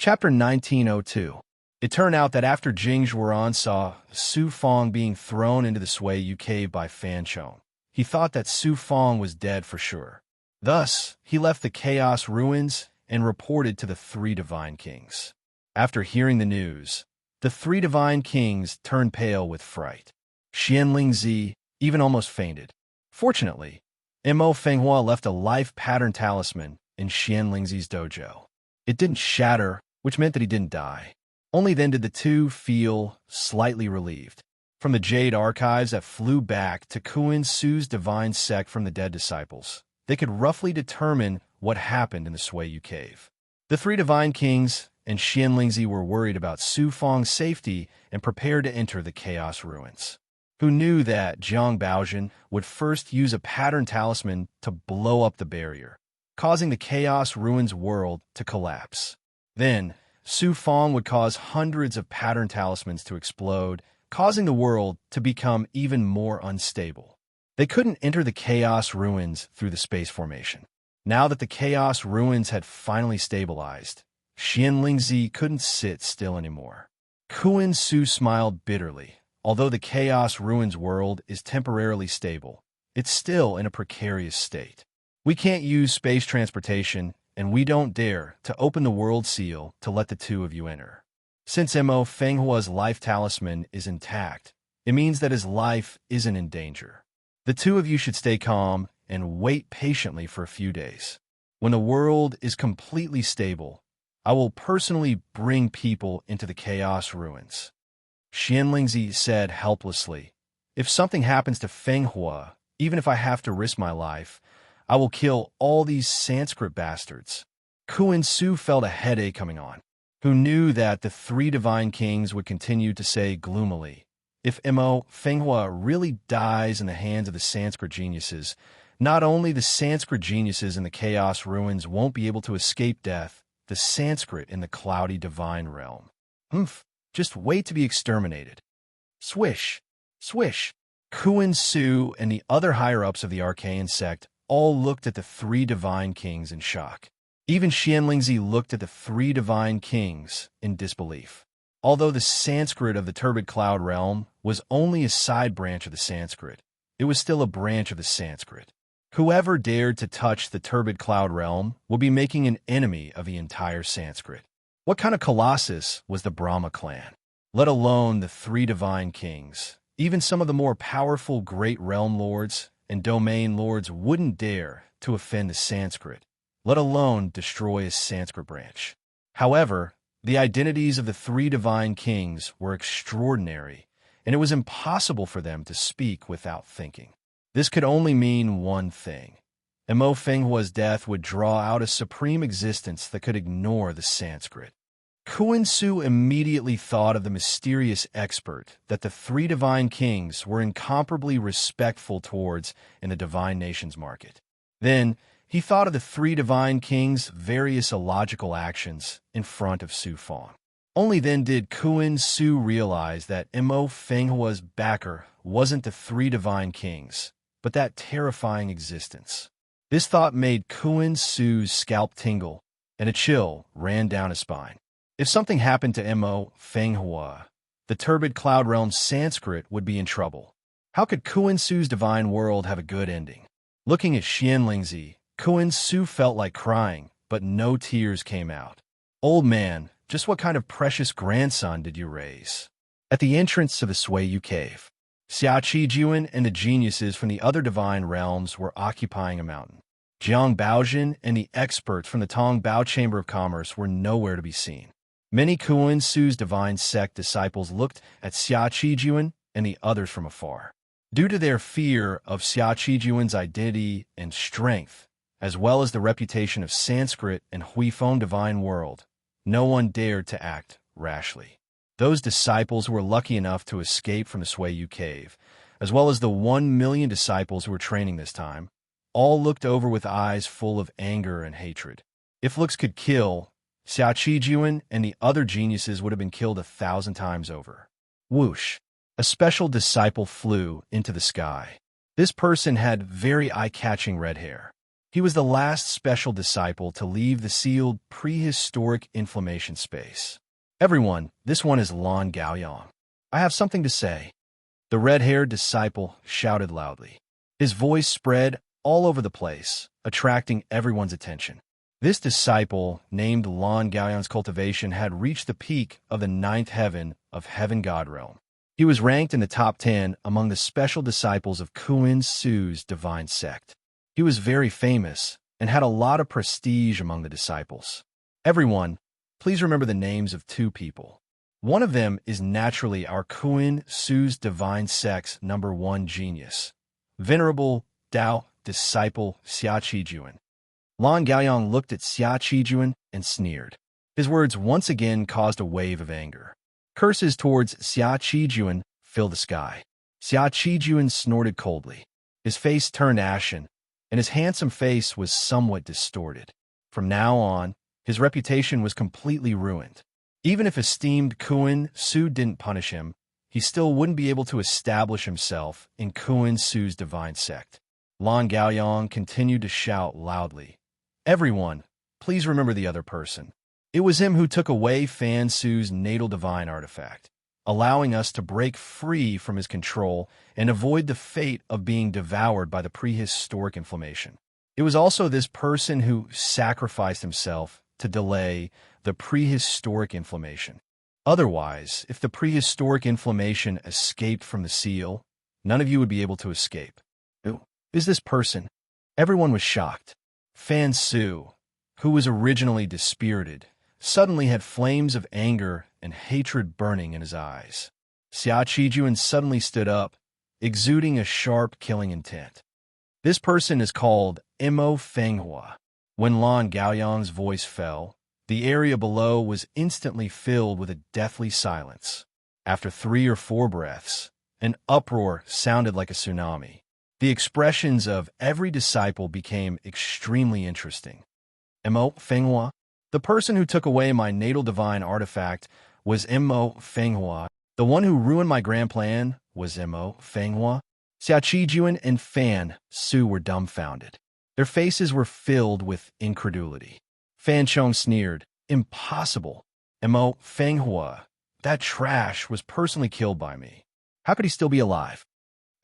Chapter 1902. It turned out that after Jing Zhuoran saw Su Fong being thrown into the Sui cave by Fan Chong, he thought that Su Fong was dead for sure. Thus, he left the Chaos Ruins and reported to the three Divine Kings. After hearing the news, the three Divine Kings turned pale with fright. Xianlingzi even almost fainted. Fortunately, Mo Fenghua left a life pattern talisman in Xianlingzi's dojo. It didn't shatter, which meant that he didn't die. Only then did the two feel slightly relieved. From the Jade archives that flew back to Kuan Su's divine sect from the dead disciples, they could roughly determine what happened in the Sui cave. The three Divine Kings and Xianlingzi were worried about Su Fong's safety and prepared to enter the Chaos Ruins. Who knew that Jiang Baojin would first use a pattern talisman to blow up the barrier, causing the Chaos Ruins world to collapse. Then, Su Fong would cause hundreds of pattern talismans to explode, causing the world to become even more unstable. They couldn't enter the Chaos Ruins through the space formation. Now that the Chaos Ruins had finally stabilized, Xianlingzi couldn't sit still anymore. Kuan Su smiled bitterly. Although the Chaos Ruins world is temporarily stable, it's still in a precarious state. We can't use space transportation, and we don't dare to open the world seal to let the two of you enter. Since Mo Fenghua's life talisman is intact, it means that his life isn't in danger. The two of you should stay calm and wait patiently for a few days. When the world is completely stable, I will personally bring people into the Chaos Ruins. Xianlingzi said helplessly, "If something happens to Fenghua, even if I have to risk my life, I will kill all these Sanskrit bastards." Kuan Su felt a headache coming on. Who knew that the three Divine Kings would continue to say gloomily, "If Mo Fenghua really dies in the hands of the Sanskrit geniuses, not only the Sanskrit geniuses in the Chaos Ruins won't be able to escape death, the Sanskrit in the cloudy divine realm. Just wait to be exterminated." Swish, swish. Kuan Su and the other higher-ups of the Archaean sect all looked at the three Divine Kings in shock. Even Xianlingzi looked at the three Divine Kings in disbelief. Although the Sanskrit of the turbid cloud realm was only a side branch of the Sanskrit, it was still a branch of the Sanskrit. Whoever dared to touch the turbid cloud realm would be making an enemy of the entire Sanskrit. What kind of colossus was the Brahma clan? Let alone the three Divine Kings. Even some of the more powerful great realm lords and domain lords wouldn't dare to offend the Sanskrit, let alone destroy a Sanskrit branch. However, the identities of the three Divine Kings were extraordinary, and it was impossible for them to speak without thinking. This could only mean one thing. Mo Fenghua's death would draw out a supreme existence that could ignore the Sanskrit. Kuan Su immediately thought of the mysterious expert that the three Divine Kings were incomparably respectful towards in the Divine Nations market. Then, he thought of the three Divine Kings' various illogical actions in front of Su Fong. Only then did Kuan Su realize that Mo Fenghua's backer wasn't the three Divine Kings, but that terrifying existence. This thought made Kuan Su's scalp tingle, and a chill ran down his spine. If something happened to Mo Fenghua, the turbid cloud realm's Sanskrit would be in trouble. How could Kuan Su's divine world have a good ending? Looking at Xianlingzi, Kuan Su felt like crying, but no tears came out. "Old man, just what kind of precious grandson did you raise?" At the entrance to the Sui cave, Xia Qijuan and the geniuses from the other divine realms were occupying a mountain. Jiang Baojin and the experts from the Tong Bao Chamber of Commerce were nowhere to be seen. Many Kuan Su's divine sect disciples looked at Xia Qijuan and the others from afar. Due to their fear of Xia Qijuan's identity and strength, as well as the reputation of Sanskrit and Huifeng divine world, no one dared to act rashly. Those disciples who were lucky enough to escape from the Sui cave, as well as the 1 million disciples who were training this time, all looked over with eyes full of anger and hatred. If looks could kill, Xia Qijuan and the other geniuses would have been killed 1,000 times over. Whoosh! A special disciple flew into the sky. This person had very eye-catching red hair. He was the last special disciple to leave the sealed prehistoric inflammation space. Everyone, this one is Lan Gaoyang. I have something to say. The red-haired disciple shouted loudly. His voice spread all over the place, attracting everyone's attention. This disciple, named Lan Gaoyang's cultivation, had reached the peak of the ninth heaven of Heaven God Realm. He was ranked in the top 10 among the special disciples of Kuan Su's divine sect. He was very famous and had a lot of prestige among the disciples. Everyone, please remember the names of two people. One of them is naturally our Kuan Su's divine sect's #1 genius, Venerable Dao disciple Xia Qijuan. Lan Gaoyang looked at Xia Qijuan and sneered. His words once again caused a wave of anger. Curses towards Xia Qijuan filled the sky. Xia Qijuan snorted coldly. His face turned ashen, and his handsome face was somewhat distorted. From now on, his reputation was completely ruined. Even if esteemed Kuan Su didn't punish him, he still wouldn't be able to establish himself in Kuan Su's divine sect. Lan Gaoyang continued to shout loudly. Everyone, please remember the other person. It was him who took away Fan Su's natal divine artifact, allowing us to break free from his control and avoid the fate of being devoured by the prehistoric inflammation. It was also this person who sacrificed himself to delay the prehistoric inflammation. Otherwise, if the prehistoric inflammation escaped from the seal, none of you would be able to escape. Who is this person? Everyone was shocked. Fan Su, who was originally dispirited, suddenly had flames of anger and hatred burning in his eyes. Xia Qijuan suddenly stood up, exuding a sharp killing intent. This person is called Mo Fenghua. When Lan Gaoyang's voice fell, the area below was instantly filled with a deathly silence. After 3 or 4 breaths, an uproar sounded like a tsunami. The expressions of every disciple became extremely interesting. Mo Fenghua? The person who took away my natal divine artifact was Mo Fenghua. The one who ruined my grand plan was Mo Fenghua. Xia Qijuan and Fan Su were dumbfounded. Their faces were filled with incredulity. Fan Chong sneered. Impossible. Mo Fenghua, that trash was personally killed by me. How could he still be alive?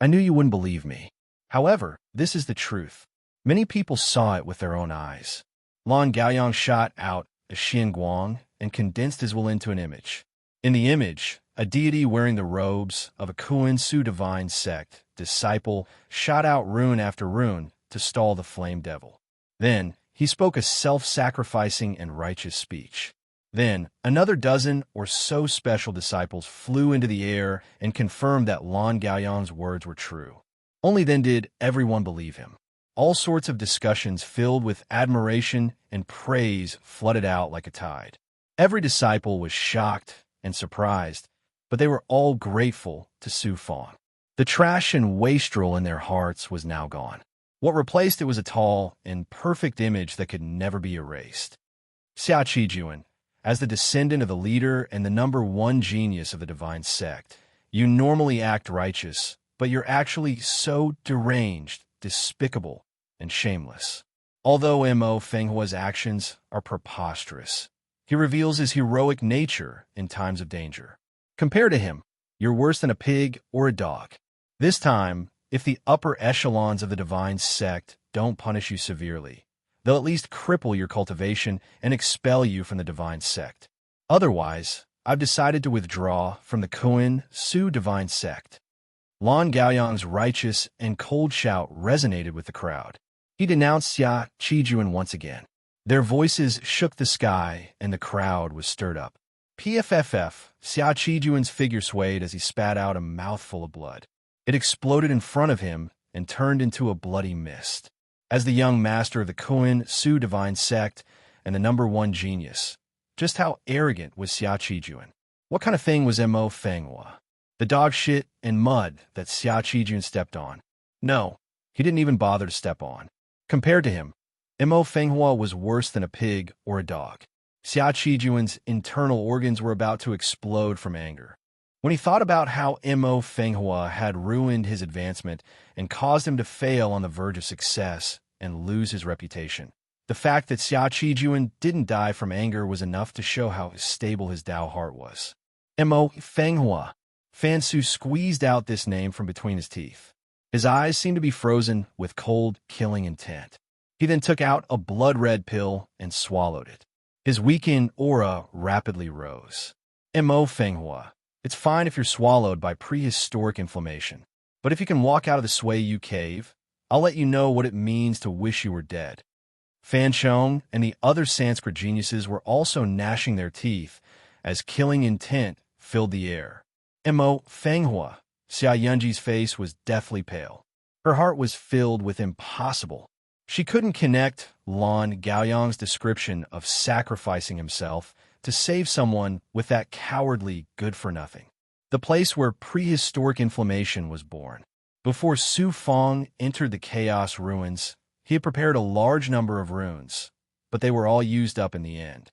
I knew you wouldn't believe me. However, this is the truth. Many people saw it with their own eyes. Lan Gaoyang shot out a Xian Guang and condensed his will into an image. In the image, a deity wearing the robes of a Kuan Su divine sect disciple shot out rune after rune to stall the flame devil. Then, he spoke a self-sacrificing and righteous speech. Then, another dozen or so special disciples flew into the air and confirmed that Lan Gaoyang's words were true. Only then did everyone believe him. All sorts of discussions filled with admiration and praise flooded out like a tide. Every disciple was shocked and surprised, but they were all grateful to Su Fang. The trash and wastrel in their hearts was now gone. What replaced it was a tall and perfect image that could never be erased. Xia Qijuan, as the descendant of the leader and the #1 genius of the divine sect, you normally act righteous, but you're actually so deranged, despicable, and shameless. Although Mo Fenghua's actions are preposterous, he reveals his heroic nature in times of danger. Compared to him, you're worse than a pig or a dog. This time, if the upper echelons of the divine sect don't punish you severely, they'll at least cripple your cultivation and expel you from the divine sect. Otherwise, I've decided to withdraw from the Kuan Su divine sect. Lan Gaoyang's righteous and cold shout resonated with the crowd. He denounced Xia Qijuan once again. Their voices shook the sky, and the crowd was stirred up. PFFF, Xia Qijuan's figure swayed as he spat out a mouthful of blood. It exploded in front of him and turned into a bloody mist. As the young master of the Kuan Su divine sect and the #1 genius, just how arrogant was Xia Qijuan? What kind of thing was Mo Fenghua? The dog shit and mud that Xia Qijuan stepped on? No, he didn't even bother to step on. Compared to him, Mo Fenghua was worse than a pig or a dog. Xia Qijuan's internal organs were about to explode from anger. When he thought about how Mo Fenghua had ruined his advancement and caused him to fail on the verge of success, and lose his reputation. The fact that Xia Qijuan didn't die from anger was enough to show how stable his Dao heart was. Mo Fenghua. Fan Su squeezed out this name from between his teeth. His eyes seemed to be frozen with cold, killing intent. He then took out a blood-red pill and swallowed it. His weakened aura rapidly rose. Mo Fenghua. It's fine if you're swallowed by prehistoric inflammation. But if you can walk out of the Sui Yu cave, I'll let you know what it means to wish you were dead. Fan Chong and the other Sanskrit geniuses were also gnashing their teeth as killing intent filled the air. Mo Fenghua. Xia Yunji's face was deathly pale. Her heart was filled with impossible. She couldn't connect Lan Gaoyang's description of sacrificing himself to save someone with that cowardly good-for-nothing. The place where prehistoric inflammation was born. Before Su Fong entered the chaos ruins, he had prepared a large number of runes, but they were all used up in the end.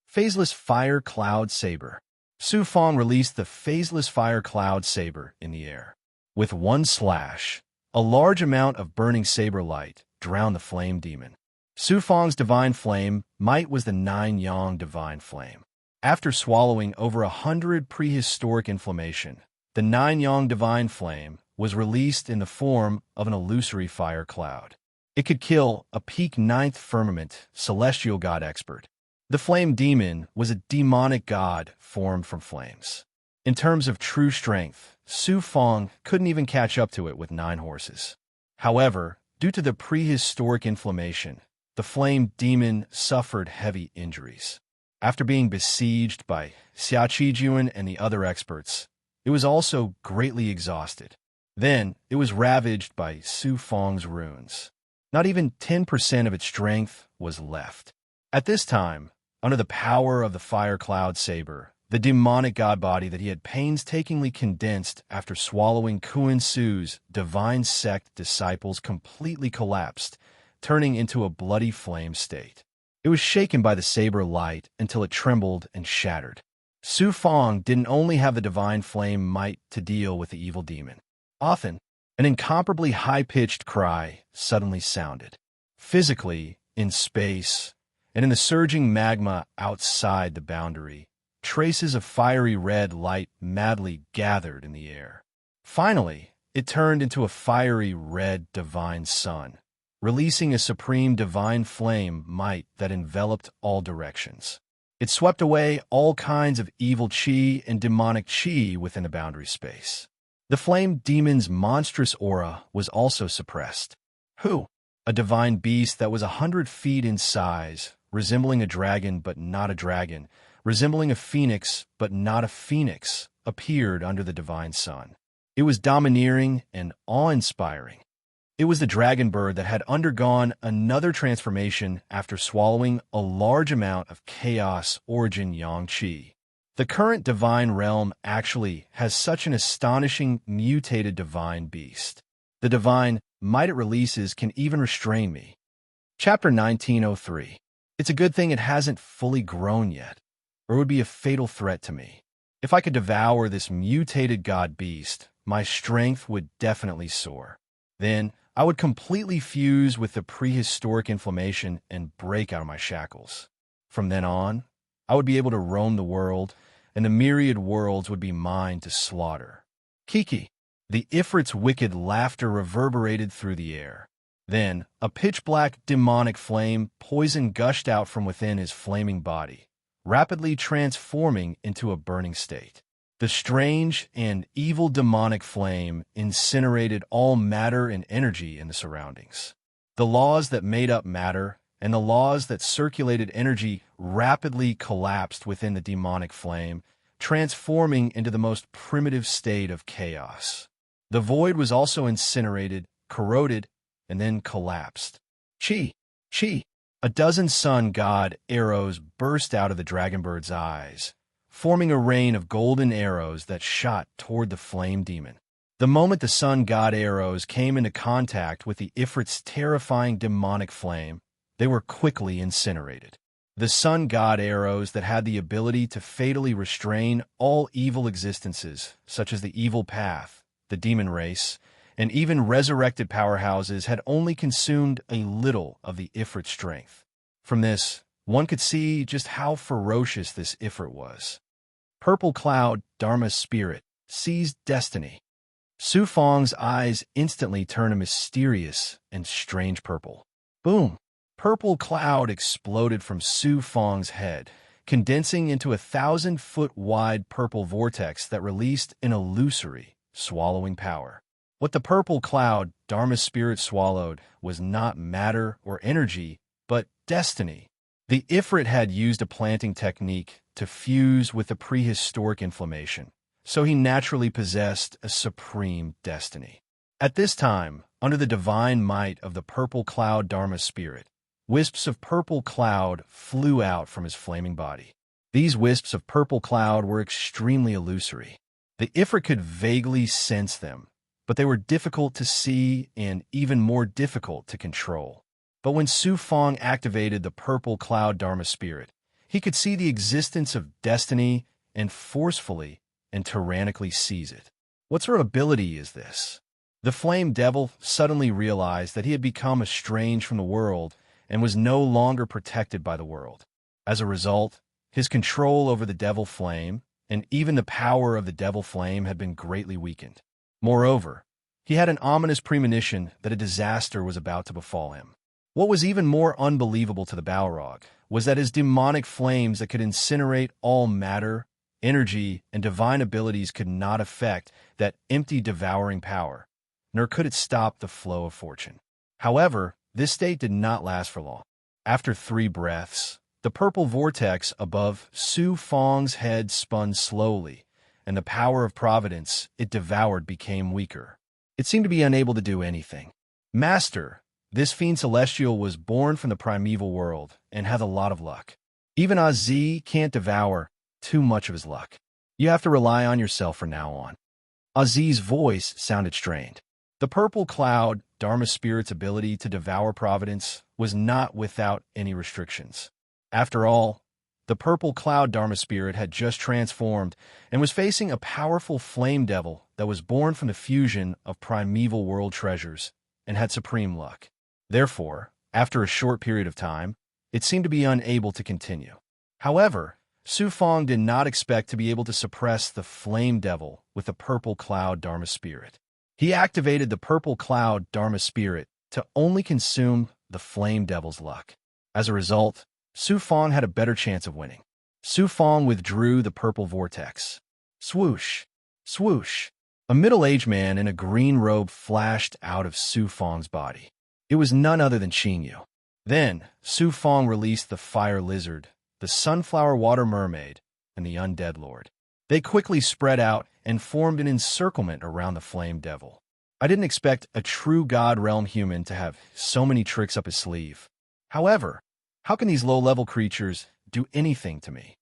Phaseless Fire Cloud Saber. Su Fong released the Phaseless Fire Cloud Saber in the air. With one slash, a large amount of burning saber light drowned the flame demon. Su Fong's divine flame might was the 9-yang divine flame. After swallowing over 100 prehistoric inflammation, the 9-yang divine flame was released in the form of an illusory fire cloud. It could kill a peak 9th firmament celestial god expert. The flame demon was a demonic god formed from flames. In terms of true strength, Su Fong couldn't even catch up to it with 9 horses. However, due to the prehistoric inflammation, the flame demon suffered heavy injuries. After being besieged by Xia Qijuan and the other experts, it was also greatly exhausted. Then, it was ravaged by Su Fong's runes. Not even 10% of its strength was left. At this time, under the power of the Fire Cloud Saber, the demonic god body that he had painstakingly condensed after swallowing Kuan Su's divine sect disciples completely collapsed, turning into a bloody flame state. It was shaken by the saber light until it trembled and shattered. Su Fong didn't only have the divine flame might to deal with the evil demon. Often, an incomparably high-pitched cry suddenly sounded. Physically, in space, and in the surging magma outside the boundary, traces of fiery red light madly gathered in the air. Finally, it turned into a fiery red divine sun, releasing a supreme divine flame might that enveloped all directions. It swept away all kinds of evil chi and demonic chi within the boundary space. The flame demon's monstrous aura was also suppressed. Who? A divine beast that was 100 feet in size, resembling a dragon but not a dragon, resembling a phoenix but not a phoenix, appeared under the divine sun. It was domineering and awe-inspiring. It was the dragon bird that had undergone another transformation after swallowing a large amount of chaos origin yang qi. The current divine realm actually has such an astonishing mutated divine beast. The divine might it releases can even restrain me. Chapter 1903. It's a good thing it hasn't fully grown yet, or it would be a fatal threat to me. If I could devour this mutated god beast, my strength would definitely soar. Then, I would completely fuse with the prehistoric inflammation and break out of my shackles. From then on, I would be able to roam the world, and the myriad worlds would be mine to slaughter. Kiki. The Ifrit's wicked laughter reverberated through the air. Then, a pitch-black demonic flame poison gushed out from within his flaming body, rapidly transforming into a burning state. The strange and evil demonic flame incinerated all matter and energy in the surroundings. The laws that made up matter and the laws that circulated energy rapidly collapsed within the demonic flame, transforming into the most primitive state of chaos. The void was also incinerated, corroded, and then collapsed. Chi! Chi! A dozen sun god arrows burst out of the dragonbird's eyes, forming a rain of golden arrows that shot toward the flame demon. The moment the sun god arrows came into contact with the Ifrit's terrifying demonic flame, they were quickly incinerated. The sun god arrows that had the ability to fatally restrain all evil existences, such as the evil path, the demon race, and even resurrected powerhouses had only consumed a little of the Ifrit's strength. From this, one could see just how ferocious this Ifrit was. Purple Cloud, Dharma's spirit, seized destiny. Su Fong's eyes instantly turned a mysterious and strange purple. Boom! Purple cloud exploded from Su Fong's head, condensing into a 1,000-foot-wide purple vortex that released an illusory, swallowing power. What the purple cloud, Dharma's spirit, swallowed was not matter or energy, but destiny. The Ifrit had used a planting technique to fuse with the prehistoric inflammation, so he naturally possessed a supreme destiny. At this time, under the divine might of the purple cloud Dharma spirit, wisps of purple cloud flew out from his flaming body. These wisps of purple cloud were extremely illusory. The Ifrit could vaguely sense them, but they were difficult to see and even more difficult to control. But when Su Fong activated the purple cloud Dharma spirit, he could see the existence of destiny and forcefully and tyrannically seize it. What sort of ability is this? The Flame Devil suddenly realized that he had become estranged from the world and was no longer protected by the world. As a result, his control over the Devil Flame and even the power of the Devil Flame had been greatly weakened. Moreover, he had an ominous premonition that a disaster was about to befall him. What was even more unbelievable to the Balrog was that his demonic flames that could incinerate all matter, energy, and divine abilities could not affect that empty devouring power, nor could it stop the flow of fortune. However, this state did not last for long. After 3 breaths, the purple vortex above Su Fong's head spun slowly, and the power of providence it devoured became weaker. It seemed to be unable to do anything. Master, this fiend celestial was born from the primeval world and had a lot of luck. Even Azi can't devour too much of his luck. You have to rely on yourself from now on. Azi's voice sounded strained. The purple cloud, Dharma spirit's ability to devour providence, was not without any restrictions. After all, the purple cloud Dharma spirit had just transformed and was facing a powerful flame devil that was born from the fusion of primeval world treasures and had supreme luck. Therefore, after a short period of time, it seemed to be unable to continue. However, Su Fong did not expect to be able to suppress the flame devil with the purple cloud Dharma spirit. He activated the purple cloud Dharma spirit to only consume the flame devil's luck. As a result, Su Fong had a better chance of winning. Su Fong withdrew the purple vortex. Swoosh! Swoosh! A middle-aged man in a green robe flashed out of Su Fong's body. It was none other than Qingyu. Then, Su Fong released the fire lizard, the sunflower water mermaid, and the undead lord. They quickly spread out and formed an encirclement around the flame devil. I didn't expect a true God realm human to have so many tricks up his sleeve. However, how can these low-level creatures do anything to me?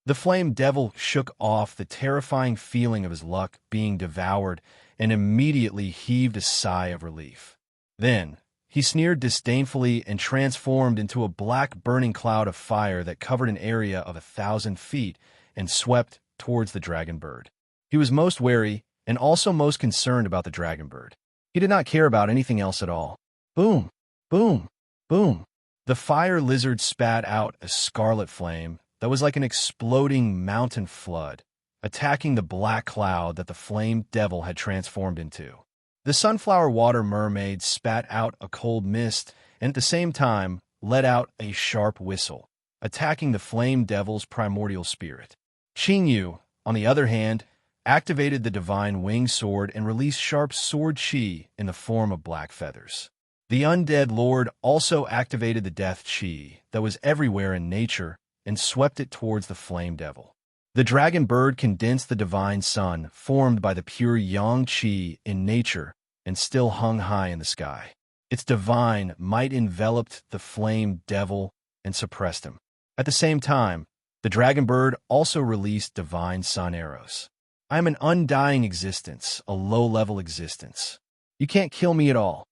The flame devil shook off the terrifying feeling of his luck being devoured and immediately heaved a sigh of relief. Then, he sneered disdainfully and transformed into a black burning cloud of fire that covered an area of 1,000 feet and swept towards the dragon bird. He was most wary and also most concerned about the dragon bird. He did not care about anything else at all. Boom! Boom! Boom! The fire lizard spat out a scarlet flame that was like an exploding mountain flood, attacking the black cloud that the flame devil had transformed into. The sunflower water mermaid spat out a cold mist and at the same time let out a sharp whistle, attacking the flame devil's primordial spirit. Qingyu, on the other hand, activated the divine wing sword and released sharp sword chi in the form of black feathers. The undead lord also activated the death chi that was everywhere in nature and swept it towards the flame devil. The dragon bird condensed the divine sun formed by the pure yang qi in nature and still hung high in the sky. Its divine might enveloped the flame devil and suppressed him. At the same time, the dragon bird also released divine sun arrows. I am an undying existence, a low-level existence. You can't kill me at all.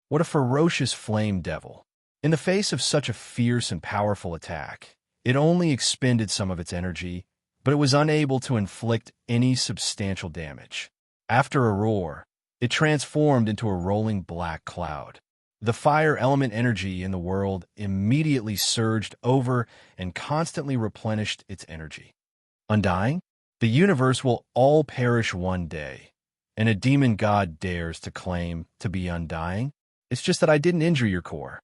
What a ferocious flame devil. In the face of such a fierce and powerful attack, it only expended some of its energy, but it was unable to inflict any substantial damage. After a roar, it transformed into a rolling black cloud. The fire element energy in the world immediately surged over and constantly replenished its energy. Undying? The universe will all perish one day, and a demon god dares to claim to be undying? It's just that I didn't injure your core.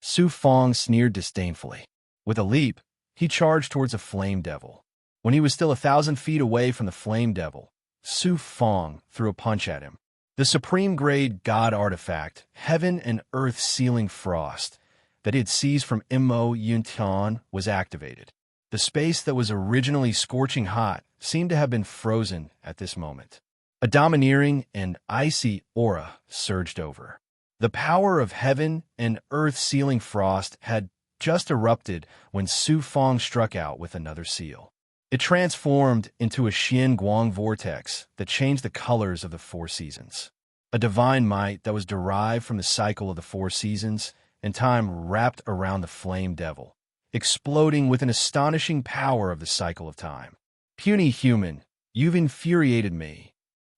Su Fong sneered disdainfully. With a leap, he charged towards a flame devil. When he was still 1,000 feet away from the flame devil, Su Fong threw a punch at him. The supreme-grade god artifact, heaven and earth sealing frost, that he had seized from Mo Yuntian was activated. The space that was originally scorching hot seemed to have been frozen at this moment. A domineering and icy aura surged over. The power of heaven and earth sealing frost had just erupted when Su Fong struck out with another seal. It transformed into a Xian Guang vortex that changed the colors of the four seasons. A divine might that was derived from the cycle of the four seasons and time wrapped around the flame devil, exploding with an astonishing power of the cycle of time. Puny human, you've infuriated me.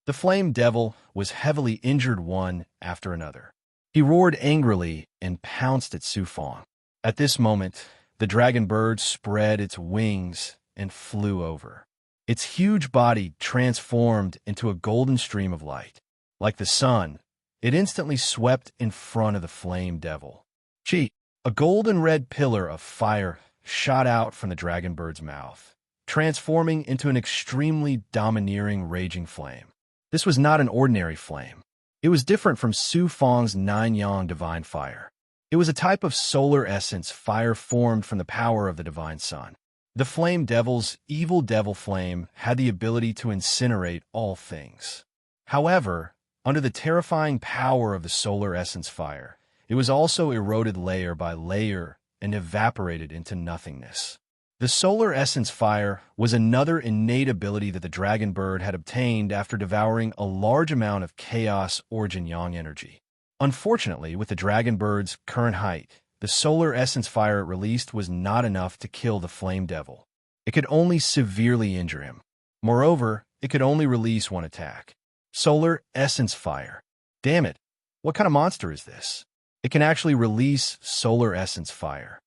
The flame devil was heavily injured one after another. He roared angrily and pounced at Su Fong. At this moment, the dragon bird spread its wings and flew over. Its huge body transformed into a golden stream of light. Like the sun, it instantly swept in front of the flame devil. Chi, a golden red pillar of fire shot out from the dragon bird's mouth, transforming into an extremely domineering raging flame. This was not an ordinary flame. It was different from Su Fong's nine-yang divine fire. It was a type of solar essence fire formed from the power of the divine sun. The flame devil's evil devil flame had the ability to incinerate all things. However, under the terrifying power of the solar essence fire, it was also eroded layer by layer and evaporated into nothingness. The solar essence fire was another innate ability that the dragon bird had obtained after devouring a large amount of chaos origin yang energy. Unfortunately, with the dragon bird's current height, the solar essence fire it released was not enough to kill the flame devil. It could only severely injure him. Moreover, it could only release one attack. Solar essence fire. Damn it, what kind of monster is this? It can actually release solar essence fire.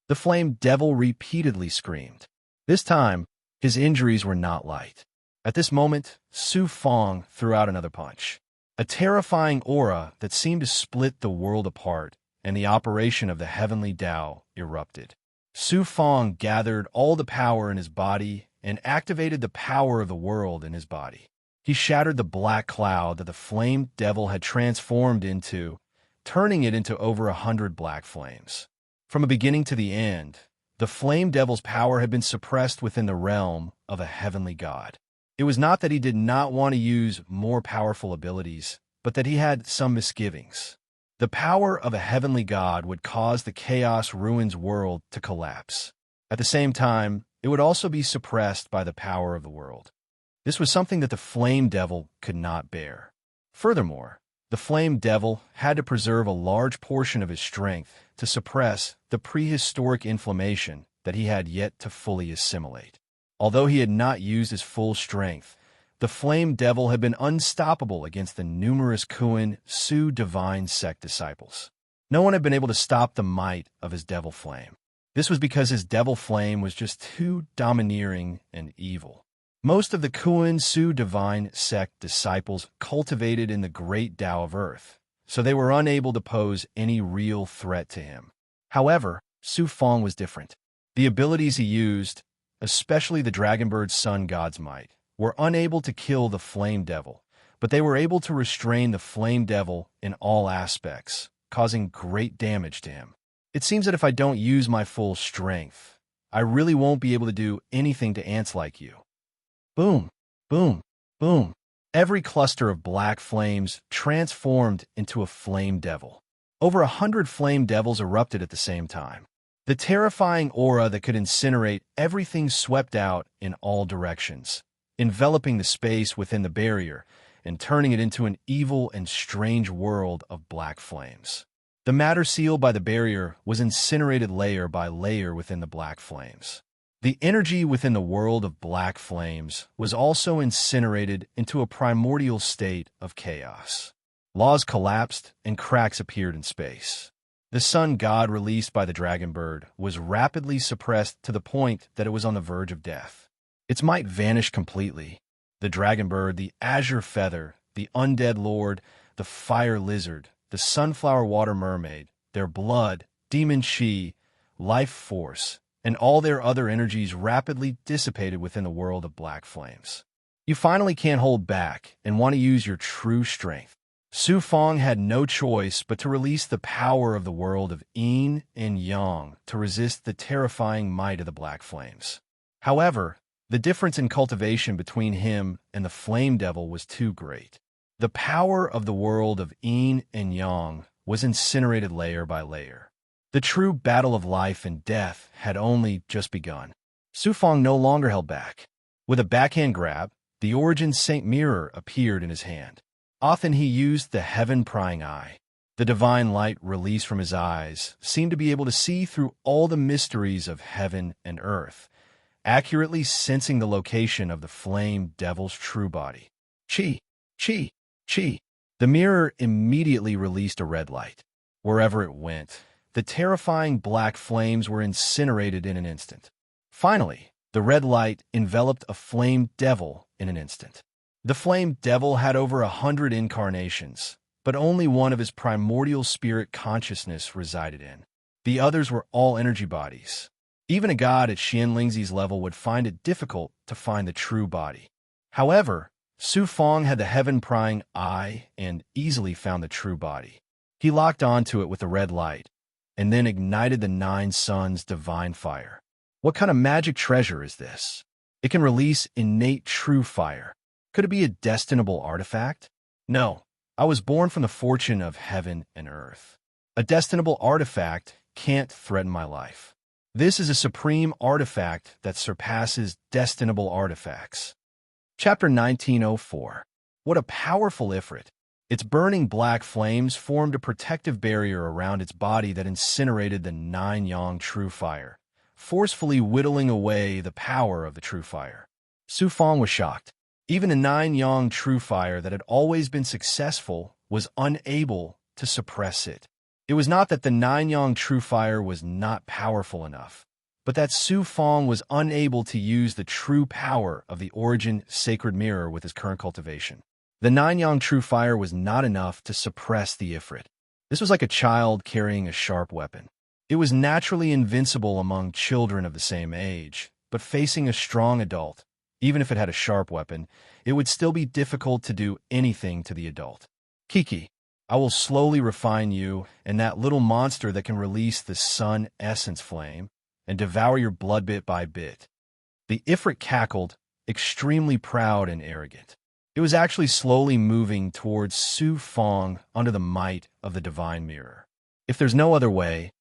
The flame devil repeatedly screamed. This time, his injuries were not light. At this moment, Su Fong threw out another punch. A terrifying aura that seemed to split the world apart, and the operation of the heavenly Tao erupted. Su Fong gathered all the power in his body and activated the power of the world in his body. He shattered the black cloud that the flame devil had transformed into, turning it into over 100 black flames. From the beginning to the end, the flame devil's power had been suppressed within the realm of a heavenly god. It was not that he did not want to use more powerful abilities, but that he had some misgivings. The power of a heavenly god would cause the Chaos Ruins world to collapse. At the same time, it would also be suppressed by the power of the world. This was something that the flame devil could not bear. Furthermore, the flame devil had to preserve a large portion of his strength to suppress the prehistoric inflammation that he had yet to fully assimilate. Although he had not used his full strength, the flame devil had been unstoppable against the numerous Kuan Su divine sect disciples. No one had been able to stop the might of his devil flame. This was because his devil flame was just too domineering and evil. Most of the Kuan Su divine sect disciples cultivated in the great Tao of Earth, so they were unable to pose any real threat to him. However, Su Fong was different. The abilities he used, especially the Dragonbird's Sun God's Might, were unable to kill the Flame Devil, but they were able to restrain the Flame Devil in all aspects, causing great damage to him. It seems that if I don't use my full strength, I really won't be able to do anything to ants like you. Boom, boom, boom. Every cluster of black flames transformed into a flame devil. Over 100 flame devils erupted at the same time. The terrifying aura that could incinerate everything swept out in all directions, enveloping the space within the barrier and turning it into an evil and strange world of black flames. The matter sealed by the barrier was incinerated layer by layer within the black flames. The energy within the world of black flames was also incinerated into a primordial state of chaos. Laws collapsed and cracks appeared in space. The sun god released by the dragon bird was rapidly suppressed to the point that it was on the verge of death. Its might vanished completely. The dragon bird, the azure feather, the undead lord, the fire lizard, the sunflower water mermaid, their blood, demon chi, life force, and all their other energies rapidly dissipated within the world of black flames. You finally can't hold back and want to use your true strength. Su Fong had no choice but to release the power of the world of yin and yang to resist the terrifying might of the black flames. However, the difference in cultivation between him and the flame devil was too great. The power of the world of yin and yang was incinerated layer by layer. The true battle of life and death had only just begun. Su Fong no longer held back. With a backhand grab, the Origin Saint Mirror appeared in his hand. Often he used the heaven-prying eye. The divine light released from his eyes seemed to be able to see through all the mysteries of heaven and earth, accurately sensing the location of the flame devil's true body. Chi, chi, chi. The mirror immediately released a red light. Wherever it went, the terrifying black flames were incinerated in an instant. Finally, the red light enveloped a flame devil in an instant. The flame devil had over 100 incarnations, but only one of his primordial spirit consciousness resided in. The others were all energy bodies. Even a god at Xianlingzi's level would find it difficult to find the true body. However, Su Fong had the heaven-prying eye and easily found the true body. He locked onto it with the red light, and then ignited the 9 suns' divine fire. What kind of magic treasure is this? It can release innate true fire. Could it be a destinable artifact? No, I was born from the fortune of heaven and earth. A destinable artifact can't threaten my life. This is a supreme artifact that surpasses destinable artifacts. Chapter 1904. What a powerful Ifrit. Its burning black flames formed a protective barrier around its body that incinerated the 9 yang true fire, forcefully whittling away the power of the true fire. Su Fong was shocked. Even the 9 yang true fire that had always been successful was unable to suppress it. It was not that the 9 yang true fire was not powerful enough, but that Su Fong was unable to use the true power of the Origin Sacred Mirror with his current cultivation. The 9 yang true fire was not enough to suppress the Ifrit. This was like a child carrying a sharp weapon. It was naturally invincible among children of the same age, but facing a strong adult, even if it had a sharp weapon, it would still be difficult to do anything to the adult. Kiki, I will slowly refine you and that little monster that can release the sun essence flame and devour your blood bit by bit. The Ifrit cackled, extremely proud and arrogant. It was actually slowly moving towards Su Fong under the might of the divine mirror. If there's no other way,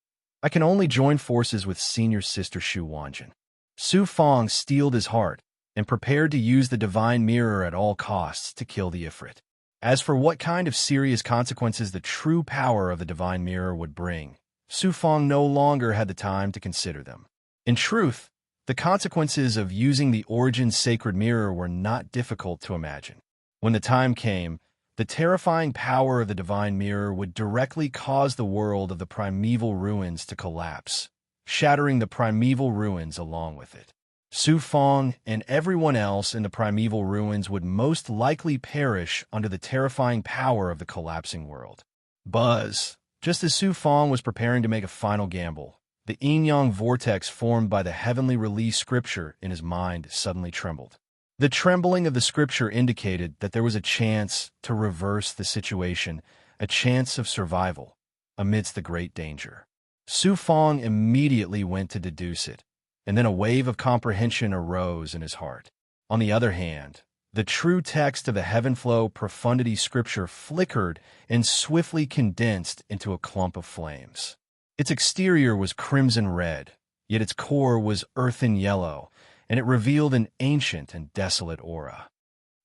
I can only join forces with senior sister Shu Wanjin. Su Fong steeled his heart and prepared to use the divine mirror at all costs to kill the Ifrit. As for what kind of serious consequences the true power of the divine mirror would bring, Su Fong no longer had the time to consider them. In truth, the consequences of using the Origin Sacred Mirror were not difficult to imagine. When the time came, the terrifying power of the divine mirror would directly cause the world of the primeval ruins to collapse, shattering the primeval ruins along with it. Su Fong and everyone else in the primeval ruins would most likely perish under the terrifying power of the collapsing world. Buzz! Just as Su Fong was preparing to make a final gamble, the yin-yang vortex formed by the heavenly release scripture in his mind suddenly trembled. The trembling of the scripture indicated that there was a chance to reverse the situation, a chance of survival, amidst the great danger. Su Fong immediately went to deduce it, and then a wave of comprehension arose in his heart. On the other hand, the true text of the Heavenflow Profundity scripture flickered and swiftly condensed into a clump of flames. Its exterior was crimson red, yet its core was earthen yellow, and it revealed an ancient and desolate aura.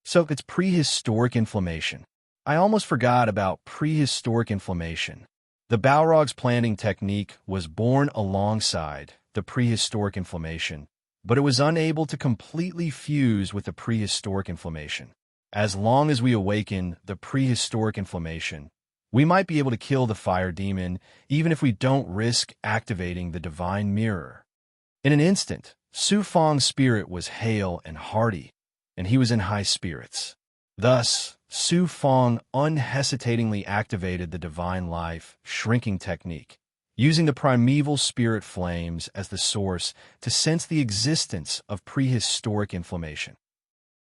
So it's prehistoric inflammation. I almost forgot about prehistoric inflammation. The Balrog's planting technique was born alongside the prehistoric inflammation, but it was unable to completely fuse with the prehistoric inflammation. As long as we awaken the prehistoric inflammation, we might be able to kill the fire demon even if we don't risk activating the divine mirror. In an instant, Su Fong's spirit was hale and hearty, and he was in high spirits. Thus, Su Fong unhesitatingly activated the divine life shrinking technique, using the primeval spirit flames as the source to sense the existence of prehistoric inflammation.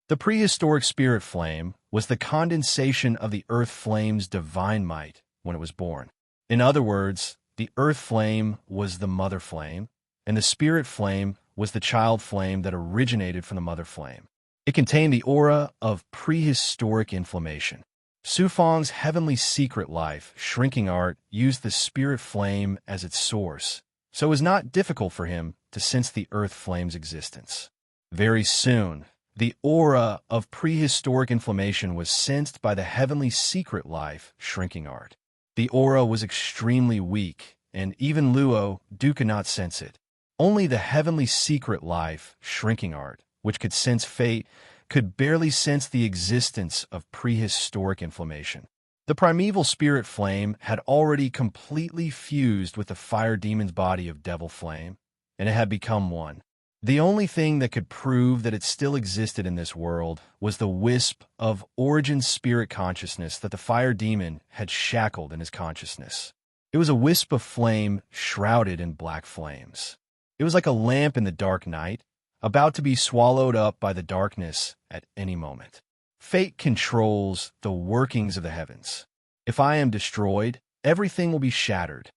The prehistoric spirit flame was the condensation of the earth flame's divine might when it was born. In other words, the earth flame was the mother flame, and the spirit flame was the child flame that originated from the mother flame. It contained the aura of prehistoric inflammation. Su Fong's heavenly secret life shrinking art used the spirit flame as its source, so it was not difficult for him to sense the earth flame's existence. Very soon, the aura of prehistoric inflammation was sensed by the heavenly secret life shrinking art. The aura was extremely weak, and even Luo could not sense it. Only the heavenly secret life shrinking art, which could sense fate, could barely sense the existence of prehistoric inflammation. The primeval spirit flame had already completely fused with the fire demon's body of devil flame, and it had become one. The only thing that could prove that it still existed in this world was the wisp of origin spirit consciousness that the fire demon had shackled in his consciousness. It was a wisp of flame shrouded in black flames. It was like a lamp in the dark night, about to be swallowed up by the darkness at any moment. Fate controls the workings of the heavens. If I am destroyed, everything will be shattered.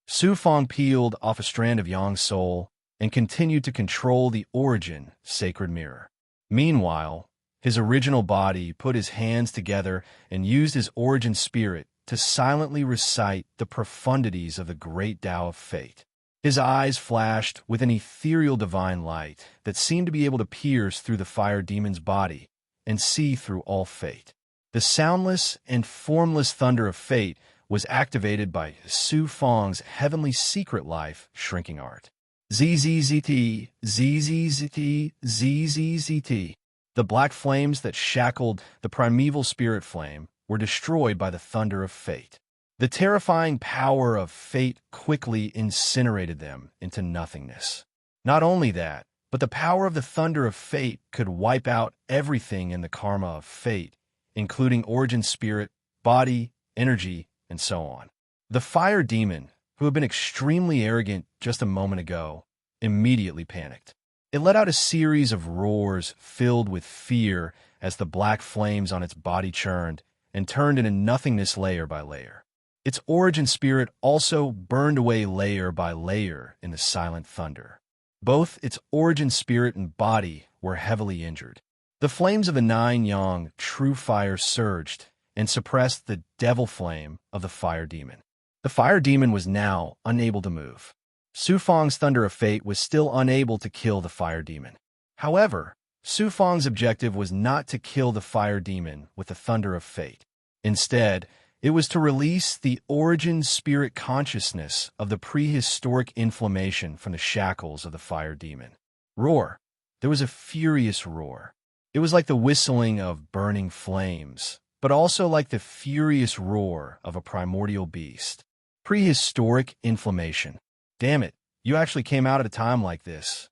Su Fong peeled off a strand of Yang's soul and continued to control the origin sacred mirror. Meanwhile, his original body put his hands together and used his origin spirit to silently recite the profundities of the great Tao of fate. His eyes flashed with an ethereal divine light that seemed to be able to pierce through the fire demon's body and see through all fate. The soundless and formless thunder of fate was activated by Su Fong's heavenly secret life shrinking art. ZZZT, ZZZT, ZZZT. The black flames that shackled the primeval spirit flame were destroyed by the thunder of fate. The terrifying power of fate quickly incinerated them into nothingness. Not only that, but the power of the thunder of fate could wipe out everything in the karma of fate, including origin spirit, body, energy, and so on. The fire demon, who had been extremely arrogant just a moment ago, immediately panicked. It let out a series of roars filled with fear as the black flames on its body churned and turned into nothingness layer by layer. Its origin spirit also burned away layer by layer in the silent thunder. Both its origin spirit and body were heavily injured. The flames of the nine yang true fire surged and suppressed the devil flame of the fire demon. The fire demon was now unable to move. Su Fong's thunder of fate was still unable to kill the fire demon. However, Su Fong's objective was not to kill the fire demon with the thunder of fate. Instead, it was to release the origin spirit consciousness of the prehistoric inflammation from the shackles of the fire demon. Roar. There was a furious roar. It was like the whistling of burning flames, but also like the furious roar of a primordial beast. Prehistoric inflammation. Damn it, you actually came out at a time like this.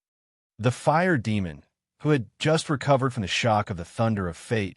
The fire demon, who had just recovered from the shock of the thunder of fate,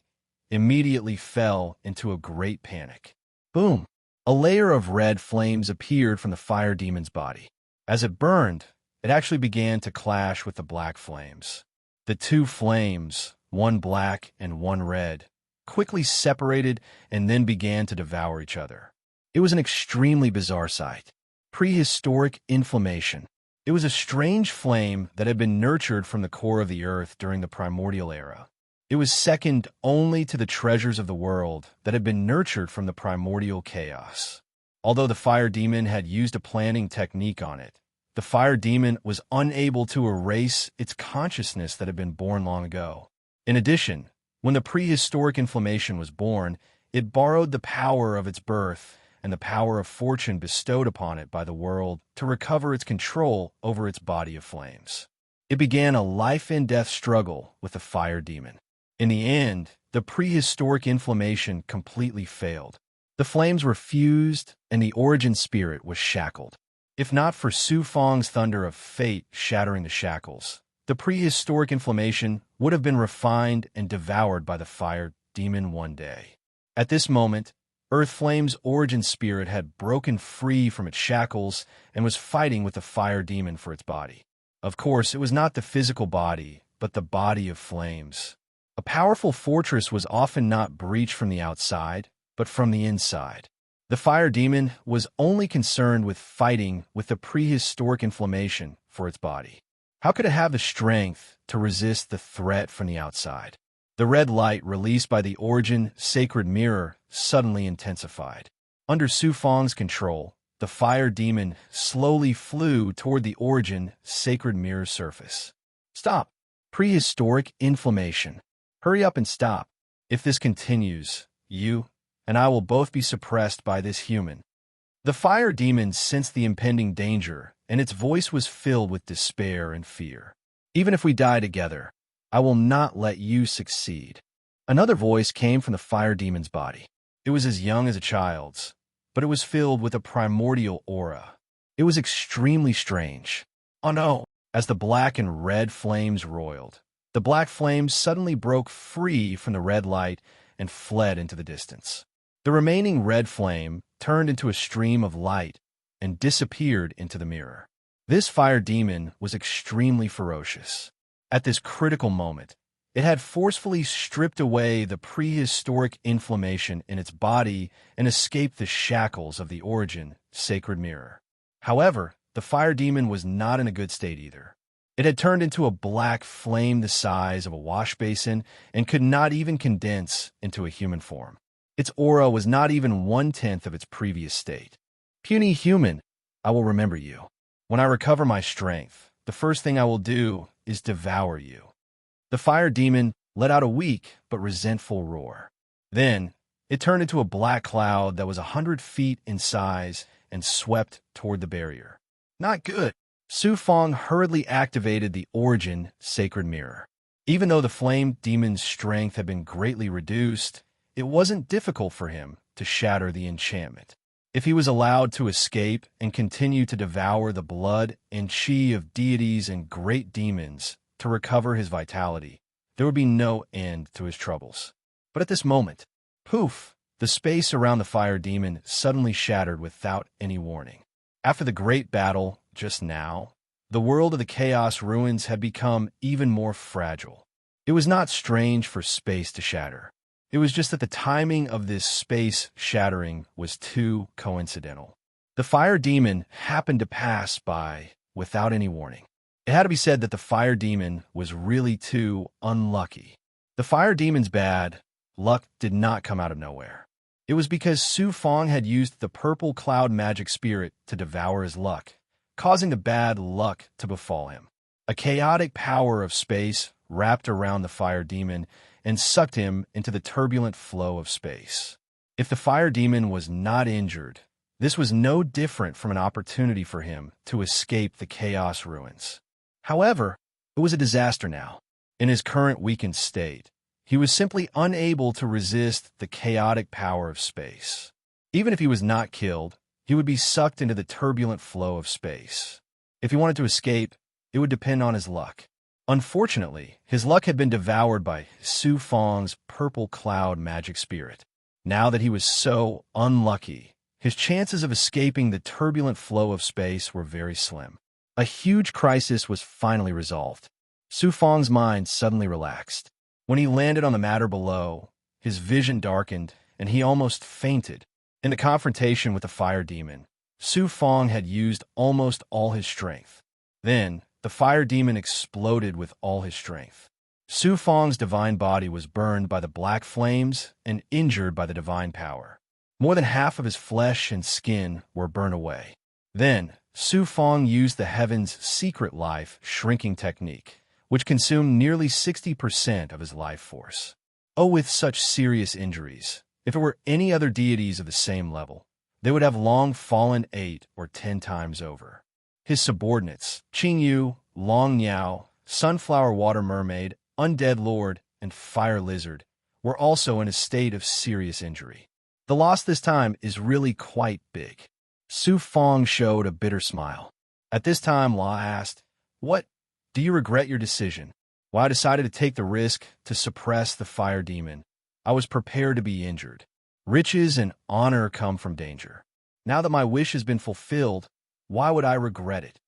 immediately fell into a great panic. Boom! A layer of red flames appeared from the fire demon's body. As it burned, it actually began to clash with the black flames. The two flames, one black and one red, quickly separated and then began to devour each other. It was an extremely bizarre sight. Prehistoric inflammation. It was a strange flame that had been nurtured from the core of the earth during the primordial era. It was second only to the treasures of the world that had been nurtured from the primordial chaos. Although the fire demon had used a planning technique on it, the fire demon was unable to erase its consciousness that had been born long ago. In addition, when the prehistoric inflammation was born, it borrowed the power of its birth and the power of fortune bestowed upon it by the world to recover its control over its body of flames. It began a life-and-death struggle with the fire demon. In the end, the prehistoric inflammation completely failed. The flames were fused, and the origin spirit was shackled. If not for Su Fong's thunder of fate shattering the shackles, the prehistoric inflammation would have been refined and devoured by the fire demon one day. At this moment, Earth Flame's origin spirit had broken free from its shackles and was fighting with the fire demon for its body. Of course, it was not the physical body, but the body of flames. A powerful fortress was often not breached from the outside, but from the inside. The fire demon was only concerned with fighting with the prehistoric inflammation for its body. How could it have the strength to resist the threat from the outside? The red light released by the origin sacred mirror suddenly intensified. Under Su Fong's control, the fire demon slowly flew toward the origin sacred mirror surface. Stop! Prehistoric inflammation. Hurry up and stop. If this continues, you and I will both be suppressed by this human. The fire demon sensed the impending danger, and its voice was filled with despair and fear. Even if we die together, I will not let you succeed. Another voice came from the fire demon's body. It was as young as a child's, but it was filled with a primordial aura. It was extremely strange. Oh no! As the black and red flames roiled, the black flames suddenly broke free from the red light and fled into the distance. The remaining red flame turned into a stream of light and disappeared into the mirror. This fire demon was extremely ferocious. At this critical moment, it had forcefully stripped away the prehistoric inflammation in its body and escaped the shackles of the origin sacred mirror. However, the fire demon was not in a good state either. It had turned into a black flame the size of a wash basin and could not even condense into a human form. Its aura was not even 1/10 of its previous state. Puny human, I will remember you. When I recover my strength, the first thing I will do is devour you. The fire demon let out a weak but resentful roar. Then, it turned into a black cloud that was 100 feet in size and swept toward the barrier. Not good. Su Fong hurriedly activated the origin sacred mirror. Even though the flame demon's strength had been greatly reduced, it wasn't difficult for him to shatter the enchantment. If he was allowed to escape and continue to devour the blood and chi of deities and great demons to recover his vitality, there would be no end to his troubles. But at this moment, poof, the space around the fire demon suddenly shattered without any warning. After the great battle just now, the world of the Chaos Ruins had become even more fragile. It was not strange for space to shatter. It was just that the timing of this space shattering was too coincidental. The fire demon happened to pass by without any warning. It had to be said that the fire demon was really too unlucky. The fire demon's bad luck did not come out of nowhere. It was because Su Fong had used the purple cloud magic spirit to devour his luck, causing the bad luck to befall him. A chaotic power of space wrapped around the fire demon and sucked him into the turbulent flow of space. If the fire demon was not injured, this was no different from an opportunity for him to escape the Chaos Ruins. However, it was a disaster now. In his current weakened state, he was simply unable to resist the chaotic power of space. Even if he was not killed, he would be sucked into the turbulent flow of space. If he wanted to escape, it would depend on his luck. Unfortunately, his luck had been devoured by Su Fong's purple cloud magic spirit. Now that he was so unlucky, his chances of escaping the turbulent flow of space were very slim. A huge crisis was finally resolved. Su Fong's mind suddenly relaxed. When he landed on the matter below, his vision darkened, and he almost fainted. In the confrontation with the fire demon, Su Fong had used almost all his strength. Then, the fire demon exploded with all his strength. Su Fong's divine body was burned by the black flames and injured by the divine power. More than half of his flesh and skin were burned away. Then, Su Fong used the Heaven's secret life shrinking technique, which consumed nearly 60% of his life force. Oh, with such serious injuries, if it were any other deities of the same level, they would have long fallen 8 or 10 times over. His subordinates, Qing Yu, Long Niao, sunflower water mermaid, undead lord, and fire lizard were also in a state of serious injury. The loss this time is really quite big. Su Fong showed a bitter smile. At this time, La asked, "What? Do you regret your decision?" "Well, I decided to take the risk to suppress the fire demon. I was prepared to be injured. Riches and honor come from danger. Now that my wish has been fulfilled, why would I regret it?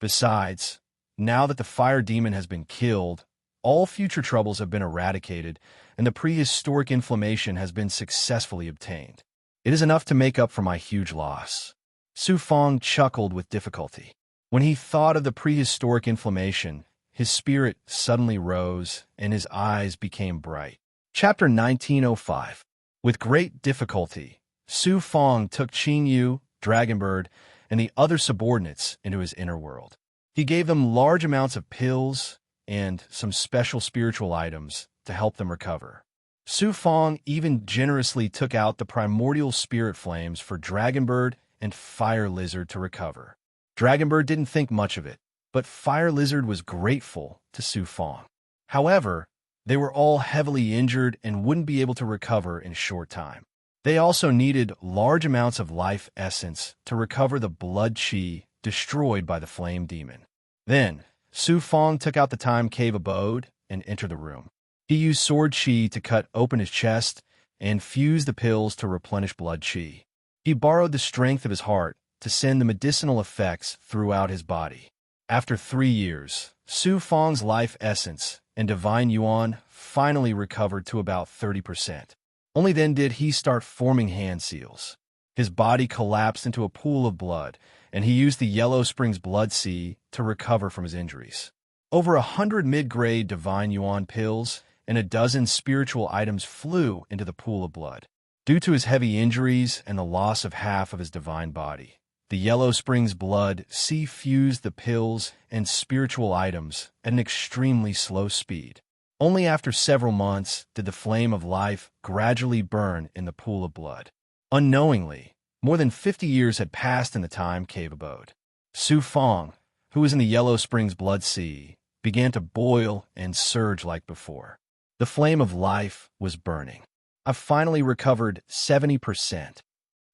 Besides, now that the fire demon has been killed, all future troubles have been eradicated, and the prehistoric inflammation has been successfully obtained. It is enough to make up for my huge loss." Su Fong chuckled with difficulty. When he thought of the prehistoric inflammation, his spirit suddenly rose, and his eyes became bright. Chapter 1905. With great difficulty, Su Fong took Qing Yu, Dragonbird, and the other subordinates into his inner world. He gave them large amounts of pills and some special spiritual items to help them recover. Su Fong even generously took out the primordial spirit flames for Dragonbird and Fire Lizard to recover. Dragonbird didn't think much of it, but Fire Lizard was grateful to Su Fong. However, they were all heavily injured and wouldn't be able to recover in a short time. They also needed large amounts of life essence to recover the blood qi destroyed by the flame demon. Then, Su Fong took out the time cave abode and entered the room. He used sword qi to cut open his chest and fuse the pills to replenish blood qi. He borrowed the strength of his heart to send the medicinal effects throughout his body. After 3 years, Su Fong's life essence and divine yuan finally recovered to about 30%. Only then did he start forming hand seals. His body collapsed into a pool of blood, and he used the Yellow Springs Blood Sea to recover from his injuries. Over 100 mid-grade divine yuan pills and a dozen spiritual items flew into the pool of blood. Due to his heavy injuries and the loss of half of his divine body, the Yellow Springs Blood Sea fused the pills and spiritual items at an extremely slow speed. Only after several months did the flame of life gradually burn in the pool of blood. Unknowingly, more than 50 years had passed in the time cave abode. Su Fong, who was in the Yellow Springs Blood Sea, began to boil and surge like before. The flame of life was burning. "I've finally recovered 70%.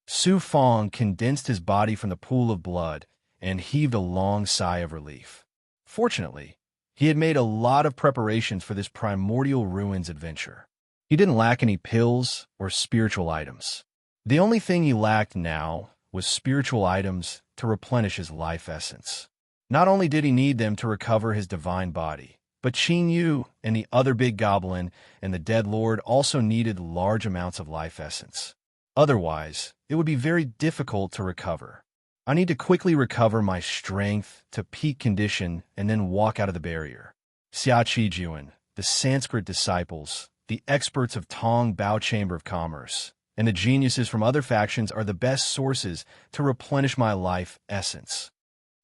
Su Fong condensed his body from the pool of blood and heaved a long sigh of relief. Fortunately, he had made a lot of preparations for this primordial ruins adventure. He didn't lack any pills or spiritual items. The only thing he lacked now was spiritual items to replenish his life essence. Not only did he need them to recover his divine body, but Qing Yu and the other big goblin and the dead lord also needed large amounts of life essence. Otherwise, it would be very difficult to recover. I need to quickly recover my strength to peak condition and then walk out of the barrier. Xia Qijuan, the Sanskrit disciples, the experts of Tong Bao Chamber of Commerce, and the geniuses from other factions are the best sources to replenish my life essence."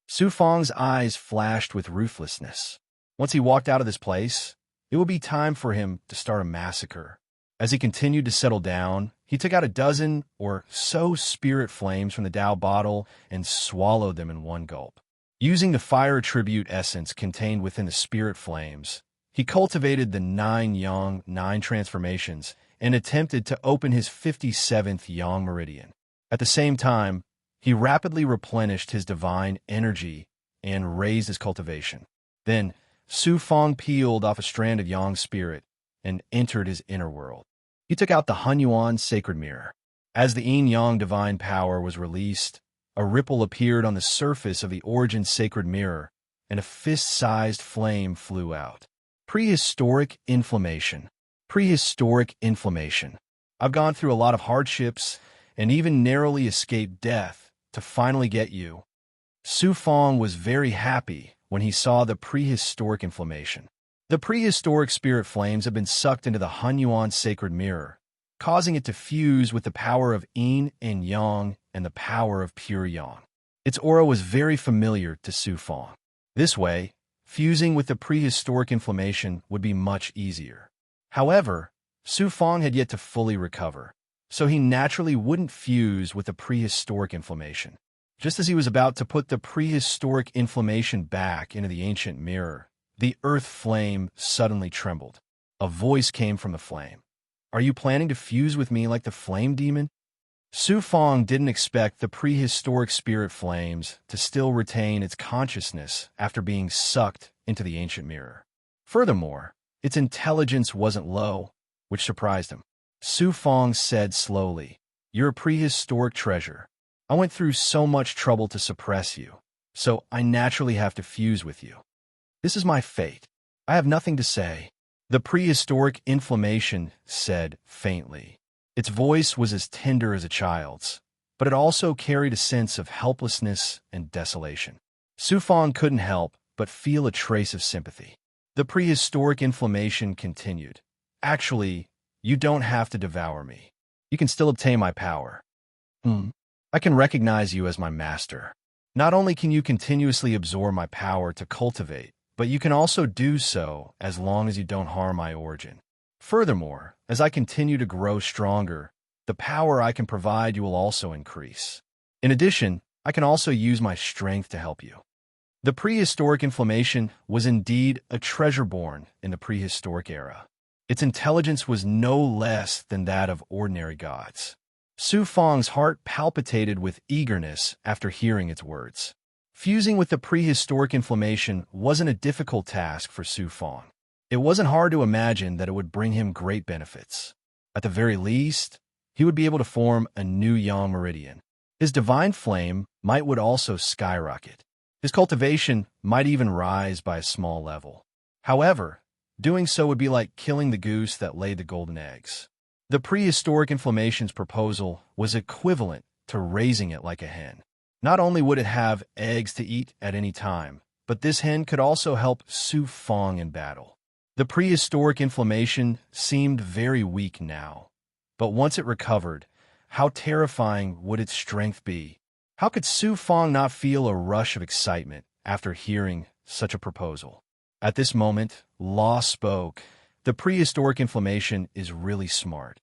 Su Fong's eyes flashed with ruthlessness. Once he walked out of this place, it would be time for him to start a massacre. As he continued to settle down, he took out a dozen or so spirit flames from the Tao bottle and swallowed them in one gulp. Using the fire attribute essence contained within the spirit flames, he cultivated the 9 yang, 9 transformations, and attempted to open his 57th yang meridian. At the same time, he rapidly replenished his divine energy and raised his cultivation. Then, Su Fong peeled off a strand of yang spirit and entered his inner world. He took out the Hunyuan sacred mirror. As the yin-yang divine power was released, a ripple appeared on the surface of the origin sacred mirror, and a fist-sized flame flew out. Prehistoric inflammation. Prehistoric inflammation. I've gone through a lot of hardships and even narrowly escaped death to finally get you. Su Fong was very happy when he saw the prehistoric inflammation. The prehistoric spirit flames had been sucked into the Hunyuan sacred mirror, causing it to fuse with the power of yin and yang and the power of pure yang. Its aura was very familiar to Su Fong. This way, fusing with the prehistoric inflammation would be much easier. However, Su Fong had yet to fully recover, so he naturally wouldn't fuse with the prehistoric inflammation. Just as he was about to put the prehistoric inflammation back into the ancient mirror, The earth flame suddenly trembled. A voice came from the flame. "Are you planning to fuse with me like the flame demon?" Su Fong didn't expect the prehistoric spirit flames to still retain its consciousness after being sucked into the ancient mirror. Furthermore, its intelligence wasn't low, which surprised him. Su Fong said slowly, "You're a prehistoric treasure. I went through so much trouble to suppress you, so I naturally have to fuse with you. This is my fate. I have nothing to say." The prehistoric inflammation said faintly. Its voice was as tender as a child's, but it also carried a sense of helplessness and desolation. Su Fong couldn't help but feel a trace of sympathy. The prehistoric inflammation continued. "Actually, you don't have to devour me. You can still obtain my power. I can recognize you as my master. Not only can you continuously absorb my power to cultivate, but you can also do so as long as you don't harm my origin. Furthermore, as I continue to grow stronger, the power I can provide you will also increase. In addition, I can also use my strength to help you." The prehistoric inflammation was indeed a treasure born in the prehistoric era. Its intelligence was no less than that of ordinary gods. Su Fong's heart palpitated with eagerness after hearing its words. Fusing with the prehistoric inflammation wasn't a difficult task for Su Fong. It wasn't hard to imagine that it would bring him great benefits. At the very least, he would be able to form a new yang meridian. His divine flame would also skyrocket. His cultivation might even rise by a small level. However, doing so would be like killing the goose that laid the golden eggs. The prehistoric inflammation's proposal was equivalent to raising it like a hen. Not only would it have eggs to eat at any time, but this hen could also help Su Fong in battle. The prehistoric inflammation seemed very weak now, but once it recovered, how terrifying would its strength be? How could Su Fong not feel a rush of excitement after hearing such a proposal? At this moment, Law spoke. "The prehistoric inflammation is really smart.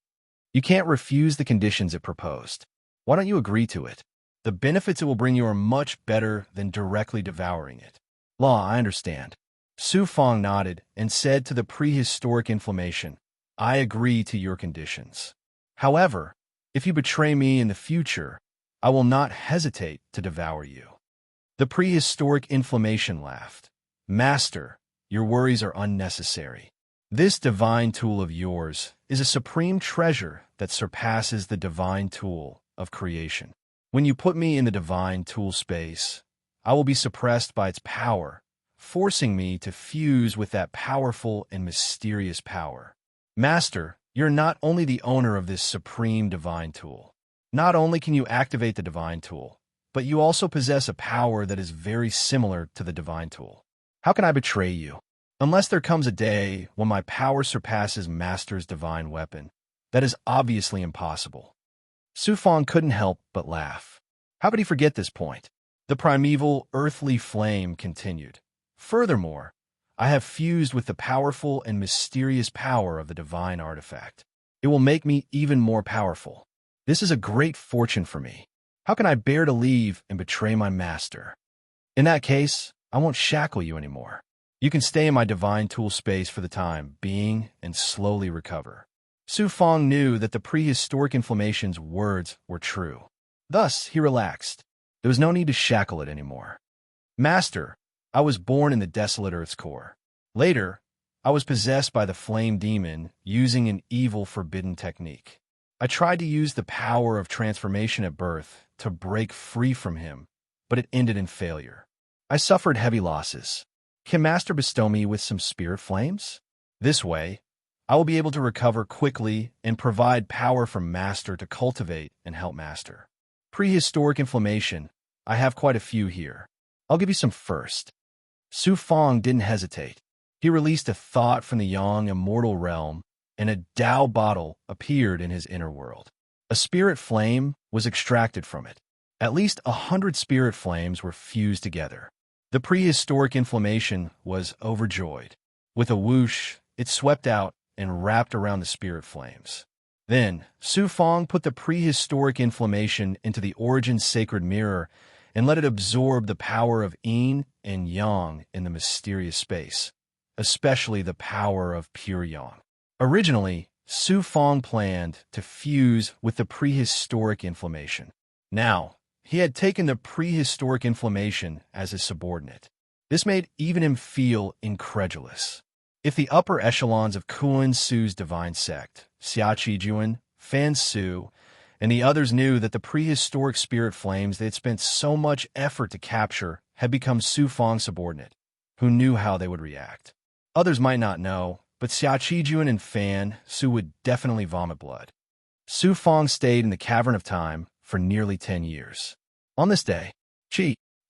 You can't refuse the conditions it proposed. Why don't you agree to it? The benefits it will bring you are much better than directly devouring it." "Law, I understand." Su Fong nodded and said to the prehistoric inflammation, "I agree to your conditions. However, if you betray me in the future, I will not hesitate to devour you." The prehistoric inflammation laughed. "Master, your worries are unnecessary. This divine tool of yours is a supreme treasure that surpasses the divine tool of creation. When you put me in the divine tool space, I will be suppressed by its power, forcing me to fuse with that powerful and mysterious power. Master, you're not only the owner of this supreme divine tool. Not only can you activate the divine tool, but you also possess a power that is very similar to the divine tool. How can I betray you? Unless there comes a day when my power surpasses Master's divine weapon. That is obviously impossible." Su Fong couldn't help but laugh. How could he forget this point? The primeval earthly flame continued. "Furthermore, I have fused with the powerful and mysterious power of the divine artifact. It will make me even more powerful. This is a great fortune for me. How can I bear to leave and betray my master? In that case, I won't shackle you anymore. You can stay in my divine tool space for the time being and slowly recover." Su Fong knew that the prehistoric inflammation's words were true. Thus, he relaxed. There was no need to shackle it anymore. "Master, I was born in the desolate earth's core. Later, I was possessed by the flame demon using an evil forbidden technique. I tried to use the power of transformation at birth to break free from him, but it ended in failure. I suffered heavy losses. Can Master bestow me with some spirit flames? This way, I will be able to recover quickly and provide power for Master to cultivate and help Master. Prehistoric inflammation, I have quite a few here. I'll give you some first." Su Fong didn't hesitate. He released a thought from the Yang immortal realm, and a Dao bottle appeared in his inner world. A spirit flame was extracted from it. At least 100 spirit flames were fused together. The prehistoric inflammation was overjoyed. With a whoosh, it swept out and wrapped around the spirit flames. Then, Su Fong put the prehistoric inflammation into the Origin's sacred mirror and let it absorb the power of yin and yang in the mysterious space. especially the power of pure yang. Originally, Su Fong planned to fuse with the prehistoric inflammation. Now, he had taken the prehistoric inflammation as his subordinate. This made even him feel incredulous. If the upper echelons of Kuan Su's divine sect, Xia Qijuan, Fan Su, and the others knew that the prehistoric spirit flames they had spent so much effort to capture had become Su Fong's subordinate, who knew how they would react. Others might not know, but Xia Qijuan and Fan Su would definitely vomit blood. Su Fong stayed in the Cavern of Time for nearly 10 years. On this day,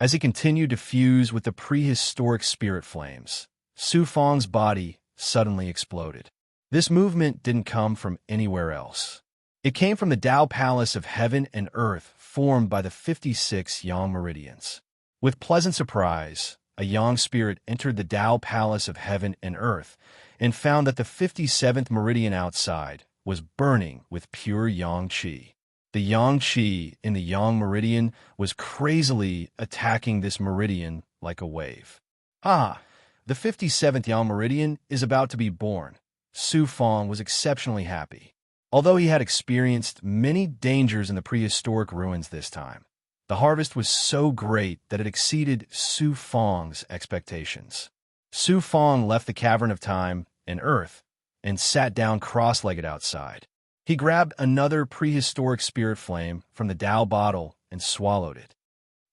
as he continued to fuse with the prehistoric spirit flames, Su Fong's body suddenly exploded. This movement didn't come from anywhere else. It came from the Tao Palace of Heaven and Earth formed by the 56 Yang Meridians. With pleasant surprise, a Yang spirit entered the Tao Palace of Heaven and Earth and found that the 57th meridian outside was burning with pure Yang Qi. The Yang Qi in the Yang meridian was crazily attacking this meridian like a wave. The 57th Yang meridian is about to be born. Su Fong was exceptionally happy. Although he had experienced many dangers in the prehistoric ruins this time, the harvest was so great that it exceeded Su Fong's expectations. Su Fong left the Cavern of Time and Earth and sat down cross-legged outside. He grabbed another prehistoric spirit flame from the Tao bottle and swallowed it.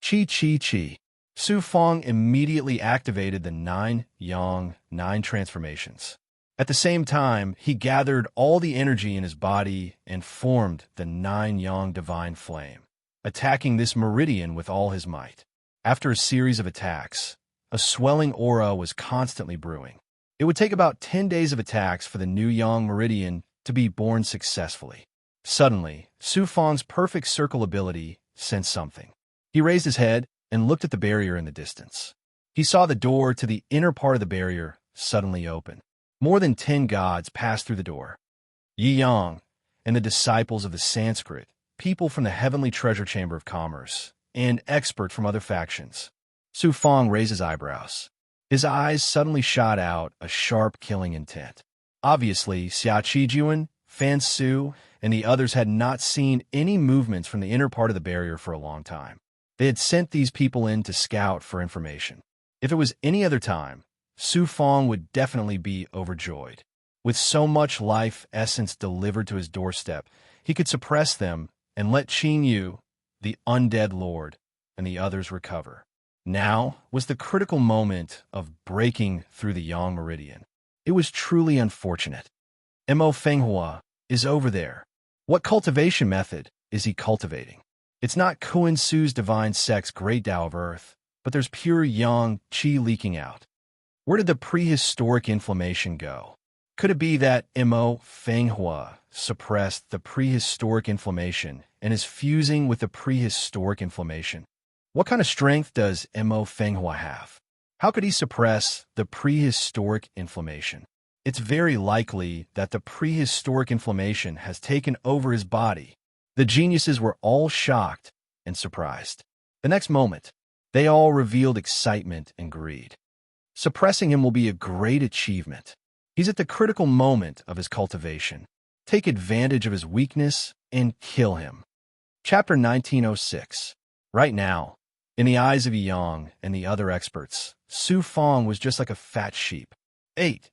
Chi. Su Fong immediately activated the 9 Yang, 9 transformations. At the same time, he gathered all the energy in his body and formed the 9 Yang divine flame, attacking this meridian with all his might. After a series of attacks, a swelling aura was constantly brewing. It would take about 10 days of attacks for the new Yang meridian to be born successfully. Suddenly, Su Fong's perfect circle ability sensed something. He raised his head and looked at the barrier in the distance. He saw the door to the inner part of the barrier suddenly open. More than 10 gods passed through the door. Yi Yang and the disciples of the Sanskrit, people from the heavenly treasure chamber of commerce, and expert from other factions. Su Fong raised his eyebrows. His eyes suddenly shot out a sharp killing intent. Obviously, Xia Qijuan, Fan Su, and the others had not seen any movements from the inner part of the barrier for a long time. They had sent these people in to scout for information. If it was any other time, Su Fong would definitely be overjoyed. With so much life essence delivered to his doorstep, he could suppress them and let Qin Yu, the undead lord, and the others recover. Now was the critical moment of breaking through the Yang meridian. It was truly unfortunate. Mo Fenghua is over there. What cultivation method is he cultivating? It's not Kuan Su's divine sect's great Tao of Earth, but there's pure Yang Qi leaking out. Where did the prehistoric inflammation go? Could it be that Mo Fenghua suppressed the prehistoric inflammation and is fusing with the prehistoric inflammation? What kind of strength does Mo Fenghua have? How could he suppress the prehistoric inflammation? It's very likely that the prehistoric inflammation has taken over his body. The geniuses were all shocked and surprised. The next moment, they all revealed excitement and greed. Suppressing him will be a great achievement. He's at the critical moment of his cultivation. Take advantage of his weakness and kill him. Chapter 1906. Right now, in the eyes of Yang and the other experts, Su Fong was just like a fat sheep. 8.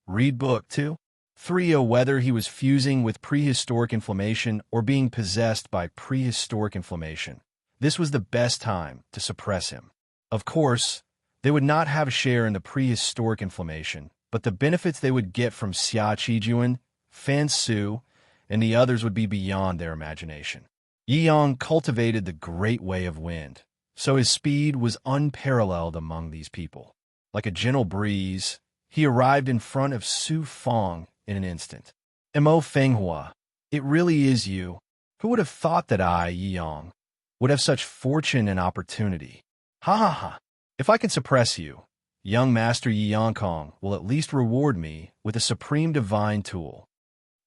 Read book 2. 3. Whether he was fusing with prehistoric inflammation or being possessed by prehistoric inflammation, this was the best time to suppress him. Of course, they would not have a share in the prehistoric inflammation, but the benefits they would get from Xia Qijuan, Fan Su, and the others would be beyond their imagination. Yi Yang cultivated the great way of wind, so his speed was unparalleled among these people. Like a gentle breeze, he arrived in front of Su Fong in an instant. Mo Fenghua, it really is you. Who would have thought that I, Yi Yang, would have such fortune and opportunity? Ha. If I can suppress you, young Master Yi Yang Kong will at least reward me with a supreme divine tool.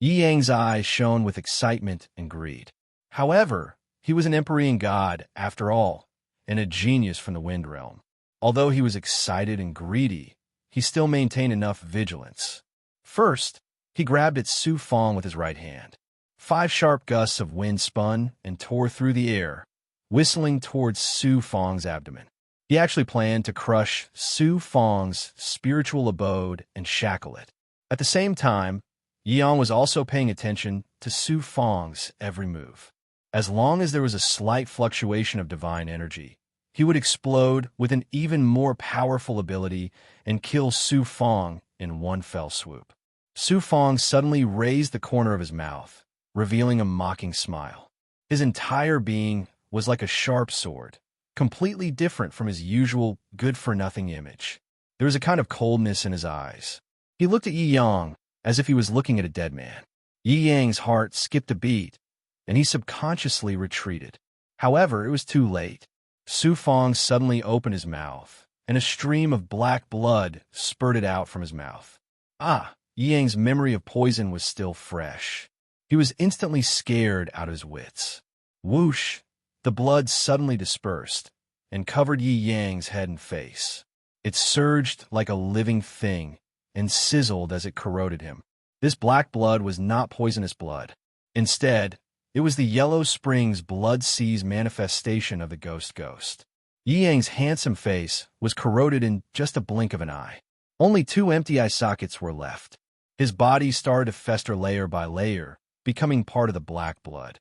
Yi Yang's eyes shone with excitement and greed. However, he was an Empyrean god, after all, and a genius from the Wind Realm. Although he was excited and greedy, he still maintained enough vigilance. First, he grabbed at Su Fong with his right hand. 5 sharp gusts of wind spun and tore through the air, whistling towards Su Fong's abdomen. He actually planned to crush Su Fong's spiritual abode and shackle it. At the same time, Yang was also paying attention to Su Fong's every move. As long as there was a slight fluctuation of divine energy, he would explode with an even more powerful ability and kill Su Fong in one fell swoop. Su Fong suddenly raised the corner of his mouth, revealing a mocking smile. His entire being was like a sharp sword, completely different from his usual good-for-nothing image. There was a kind of coldness in his eyes. He looked at Yi Yang as if he was looking at a dead man. Yi Yang's heart skipped a beat, and he subconsciously retreated. However, it was too late. Su Fong suddenly opened his mouth, and a stream of black blood spurted out from his mouth. Yi Yang's memory of poison was still fresh. He was instantly scared out of his wits. Whoosh! The blood suddenly dispersed and covered Yi Yang's head and face. It surged like a living thing and sizzled as it corroded him. This black blood was not poisonous blood. Instead, it was the Yellow Springs Blood Sea's manifestation of the ghost. Yi Yang's handsome face was corroded in just a blink of an eye. Only 2 empty eye sockets were left. His body started to fester layer by layer, becoming part of the black blood.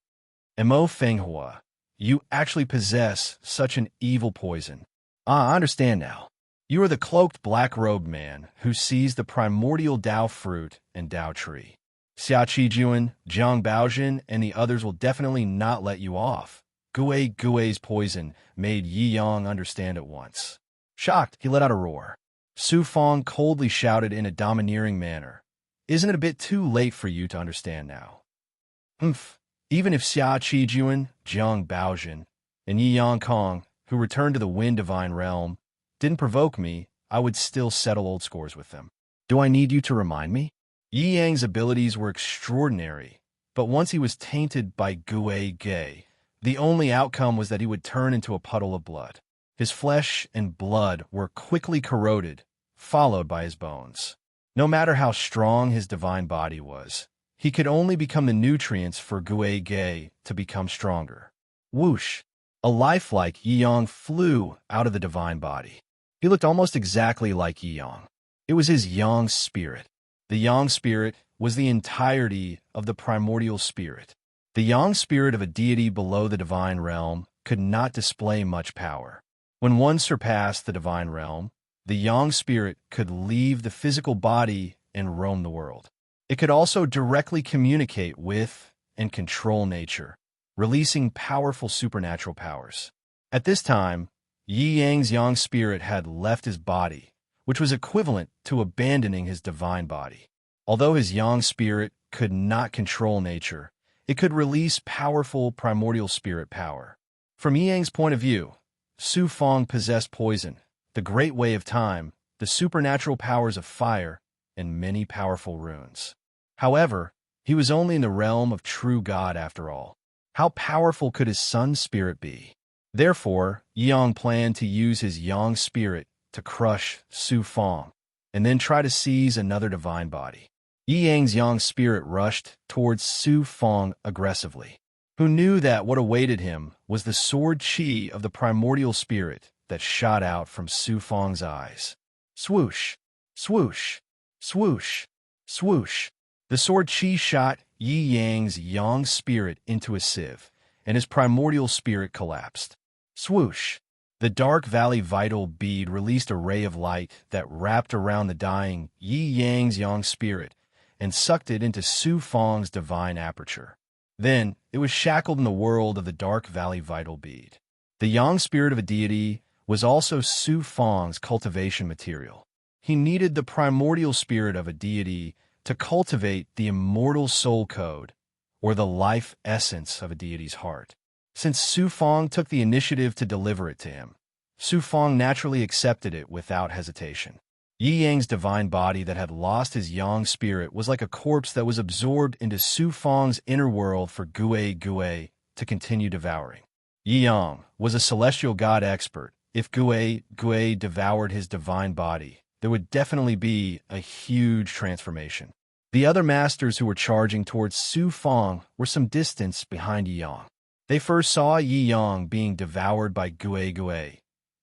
Mo Fenghua, you actually possess such an evil poison. I understand now. You are the cloaked black-robed man who sees the primordial Dao fruit and Dao tree. Xia Qijuan, Jiang Baojin, and the others will definitely not let you off. Gui's poison made Yi Yang understand at once. Shocked, he let out a roar. Su Fong coldly shouted in a domineering manner, "Isn't it a bit too late for you to understand now?" Even if Xia Qijuan, Jiang Baojin, and Yi Yang Kong, who returned to the Wind Divine Realm, didn't provoke me, I would still settle old scores with them. Do I need you to remind me? Yi Yang's abilities were extraordinary, but once he was tainted by Gui, the only outcome was that he would turn into a puddle of blood. His flesh and blood were quickly corroded, followed by his bones. No matter how strong his divine body was, he could only become the nutrients for Gui to become stronger. Whoosh! A lifelike Yi Yang flew out of the divine body. He looked almost exactly like Yi Yang. It was his Yang spirit. The Yang spirit was the entirety of the primordial spirit. The Yang spirit of a deity below the divine realm could not display much power. When one surpassed the divine realm, the Yang spirit could leave the physical body and roam the world. It could also directly communicate with and control nature, releasing powerful supernatural powers. At this time, Yi Yang's Yang spirit had left his body, which was equivalent to abandoning his divine body. Although his Yang spirit could not control nature, it could release powerful primordial spirit power. From Yi Yang's point of view, Su Fong possessed poison, the great way of time, the supernatural powers of fire, and many powerful runes. However, he was only in the realm of true God after all. How powerful could his son's spirit be? Therefore, Yi Yang planned to use his Yang spirit to crush Su Fong, and then try to seize another divine body. Yi Yang's Yang spirit rushed towards Su Fong aggressively, who knew that what awaited him was the sword chi of the primordial spirit that shot out from Su Fong's eyes. Swoosh! Swoosh! Swoosh! Swoosh! The sword chi shot Yi Yang's Yang spirit into a sieve, and his primordial spirit collapsed. Swoosh! The dark valley vital bead released a ray of light that wrapped around the dying Yi Yang's Yang spirit and sucked it into Su Fong's divine aperture. Then, it was shackled in the world of the dark valley vital bead. The Yang spirit of a deity was also Su Fong's cultivation material. He needed the primordial spirit of a deity to cultivate the immortal soul code, or the life essence of a deity's heart. Since Su Fong took the initiative to deliver it to him, Su Fong naturally accepted it without hesitation. Yi Yang's divine body that had lost his Yang spirit was like a corpse that was absorbed into Su Fong's inner world for Gui to continue devouring. Yi Yang was a celestial god expert. If Gui devoured his divine body, there would definitely be a huge transformation. The other masters who were charging towards Su Fong were some distance behind Yi Yang. They first saw Yi Yang being devoured by Gui Gui.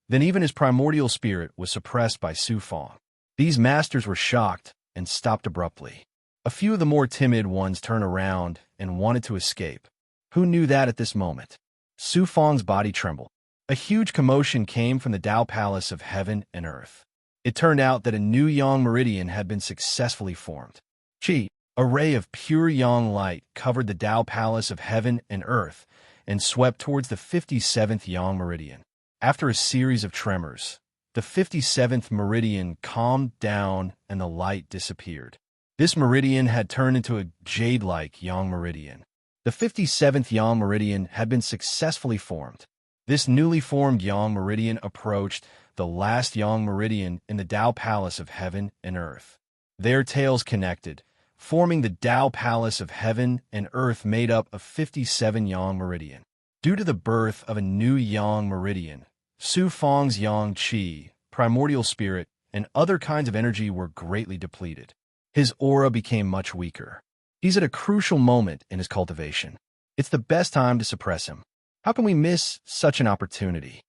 Then even his primordial spirit was suppressed by Su Fong. These masters were shocked and stopped abruptly. A few of the more timid ones turned around and wanted to escape. Who knew that at this moment? Su Fong's body trembled. A huge commotion came from the Tao Palace of Heaven and Earth. It turned out that a new Yang meridian had been successfully formed. Qi, a ray of pure Yang light, covered the Tao Palace of Heaven and Earth and swept towards the 57th Yang meridian. After a series of tremors, the 57th meridian calmed down and the light disappeared. This meridian had turned into a jade-like Yang meridian. The 57th Yang meridian had been successfully formed. This newly formed Yang meridian approached the last Yang meridian in the Tao Palace of Heaven and Earth. Their tails connected, forming the Tao Palace of Heaven and Earth made up of 57 Yang meridian. Due to the birth of a new Yang meridian, Su Fong's Yang Qi, primordial spirit, and other kinds of energy were greatly depleted. His aura became much weaker. He's at a crucial moment in his cultivation. It's the best time to suppress him. How can we miss such an opportunity?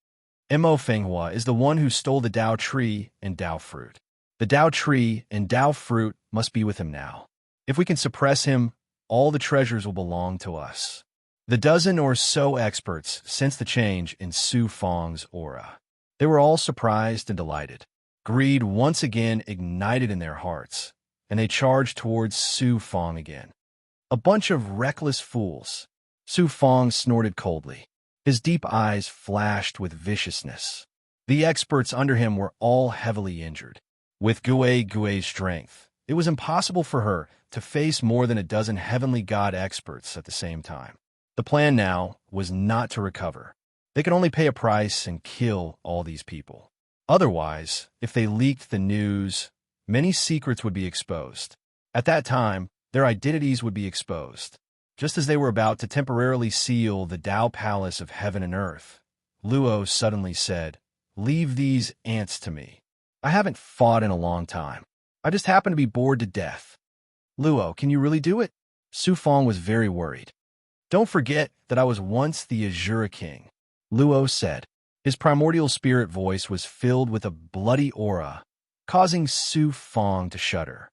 Mo Fenghua is the one who stole the Tao tree and Tao fruit. The Tao tree and Tao fruit must be with him now. If we can suppress him, all the treasures will belong to us. The dozen or so experts sensed the change in Su Fong's aura. They were all surprised and delighted. Greed once again ignited in their hearts, and they charged towards Su Fong again. A bunch of reckless fools. Su Fong snorted coldly. His deep eyes flashed with viciousness. The experts under him were all heavily injured. With Gui Gui's strength, it was impossible for her to face more than a dozen heavenly god experts at the same time. The plan now was not to recover. They could only pay a price and kill all these people. Otherwise, if they leaked the news, many secrets would be exposed. At that time, their identities would be exposed. Just as they were about to temporarily seal the Tao Palace of Heaven and Earth, Luo suddenly said, "Leave these ants to me. I haven't fought in a long time. I just happen to be bored to death." "Luo, can you really do it?" Su Fong was very worried. "Don't forget that I was once the Azure King," Luo said. His primordial spirit voice was filled with a bloody aura, causing Su Fong to shudder.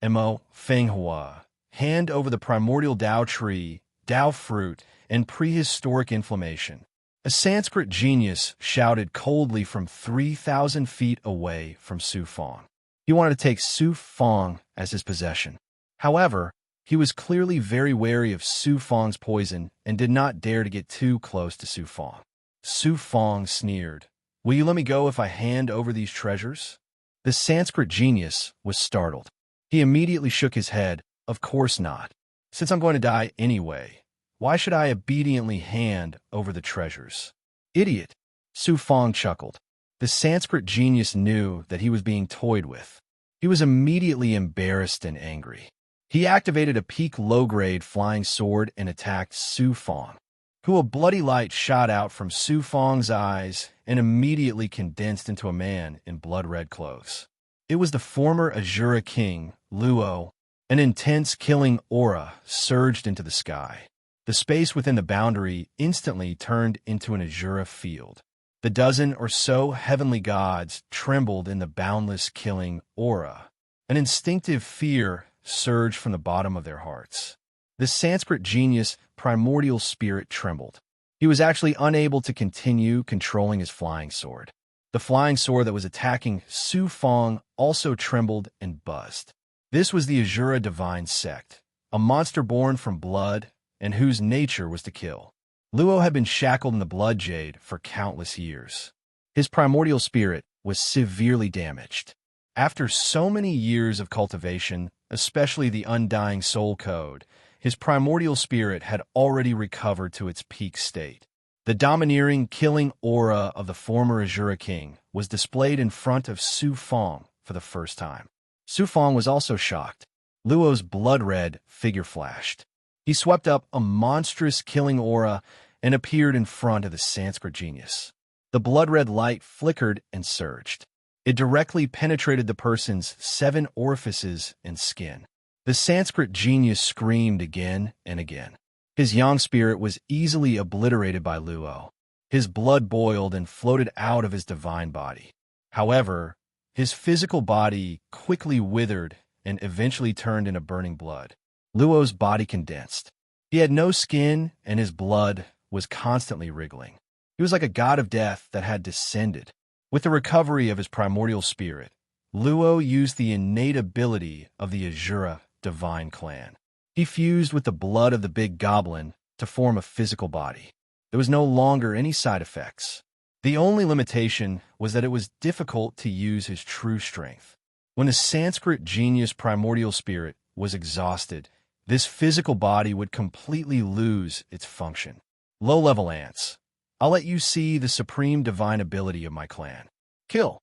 Mo Fenghua, hand over the primordial Tao tree, Tao fruit, and prehistoric inflammation. A Sanskrit genius shouted coldly from 3,000 feet away from Su Fong. He wanted to take Su Fong as his possession. However, he was clearly very wary of Su Fong's poison and did not dare to get too close to Su Fong. Su Fong sneered, "Will you let me go if I hand over these treasures?" The Sanskrit genius was startled. He immediately shook his head. "Of course not. Since I'm going to die anyway, why should I obediently hand over the treasures?" "Idiot!" Su Fong chuckled. The Sanskrit genius knew that he was being toyed with. He was immediately embarrassed and angry. He activated a peak low-grade flying sword and attacked Su Fong, who a bloody light shot out from Su Fong's eyes and immediately condensed into a man in blood-red clothes. It was the former Azure King, Luo. An intense killing aura surged into the sky. The space within the boundary instantly turned into an azure field. The dozen or so heavenly gods trembled in the boundless killing aura. An instinctive fear surged from the bottom of their hearts. The Sanskrit genius primordial spirit trembled. He was actually unable to continue controlling his flying sword. The flying sword that was attacking Su Fong also trembled and buzzed. This was the Azura Divine Sect, a monster born from blood and whose nature was to kill. Luo had been shackled in the blood jade for countless years. His primordial spirit was severely damaged. After so many years of cultivation, especially the Undying Soul Code, his primordial spirit had already recovered to its peak state. The domineering, killing aura of the former Azure King was displayed in front of Su Fong for the first time. Su Fong was also shocked. Luo's blood-red figure flashed. He swept up a monstrous killing aura and appeared in front of the Sanskrit genius. The blood-red light flickered and surged. It directly penetrated the person's 7 orifices and skin. The Sanskrit genius screamed again and again. His yang spirit was easily obliterated by Luo. His blood boiled and floated out of his divine body. However, his physical body quickly withered and eventually turned into burning blood. Luo's body condensed. He had no skin, and his blood was constantly wriggling. He was like a god of death that had descended. With the recovery of his primordial spirit, Luo used the innate ability of the Azura divine clan. He fused with the blood of the big goblin to form a physical body. There was no longer any side effects. The only limitation was that it was difficult to use his true strength. When the Sanskrit genius primordial spirit was exhausted, this physical body would completely lose its function. Low-level ants, I'll let you see the supreme divine ability of my clan. Kill!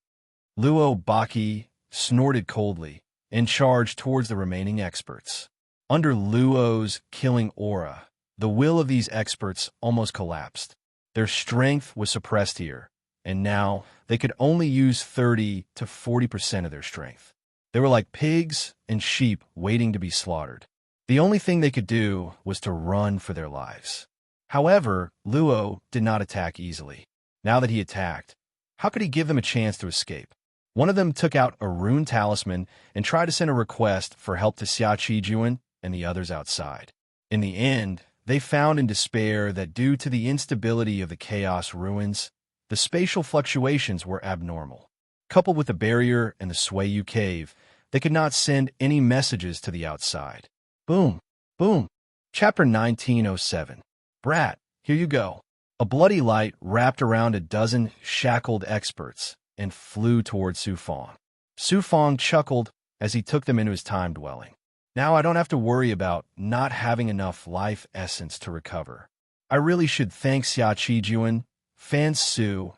Luo Baki snorted coldly and charged towards the remaining experts. Under Luo's killing aura, the will of these experts almost collapsed. Their strength was suppressed here, and now they could only use 30 to 40% of their strength. They were like pigs and sheep waiting to be slaughtered. The only thing they could do was to run for their lives. However, Luo did not attack easily. Now that he attacked, how could he give them a chance to escape? One of them took out a rune talisman and tried to send a request for help to Xia Qijuan and the others outside. In the end, they found in despair that due to the instability of the chaos ruins, the spatial fluctuations were abnormal. Coupled with the barrier and the Swayu cave, they could not send any messages to the outside. Boom! Boom! Chapter 1907. Brat, here you go. A bloody light wrapped around a dozen shackled experts and flew toward Su Fong. Su Fong chuckled as he took them into his time dwelling. Now I don't have to worry about not having enough life essence to recover. I really should thank Xia Qijuan, Fan Su,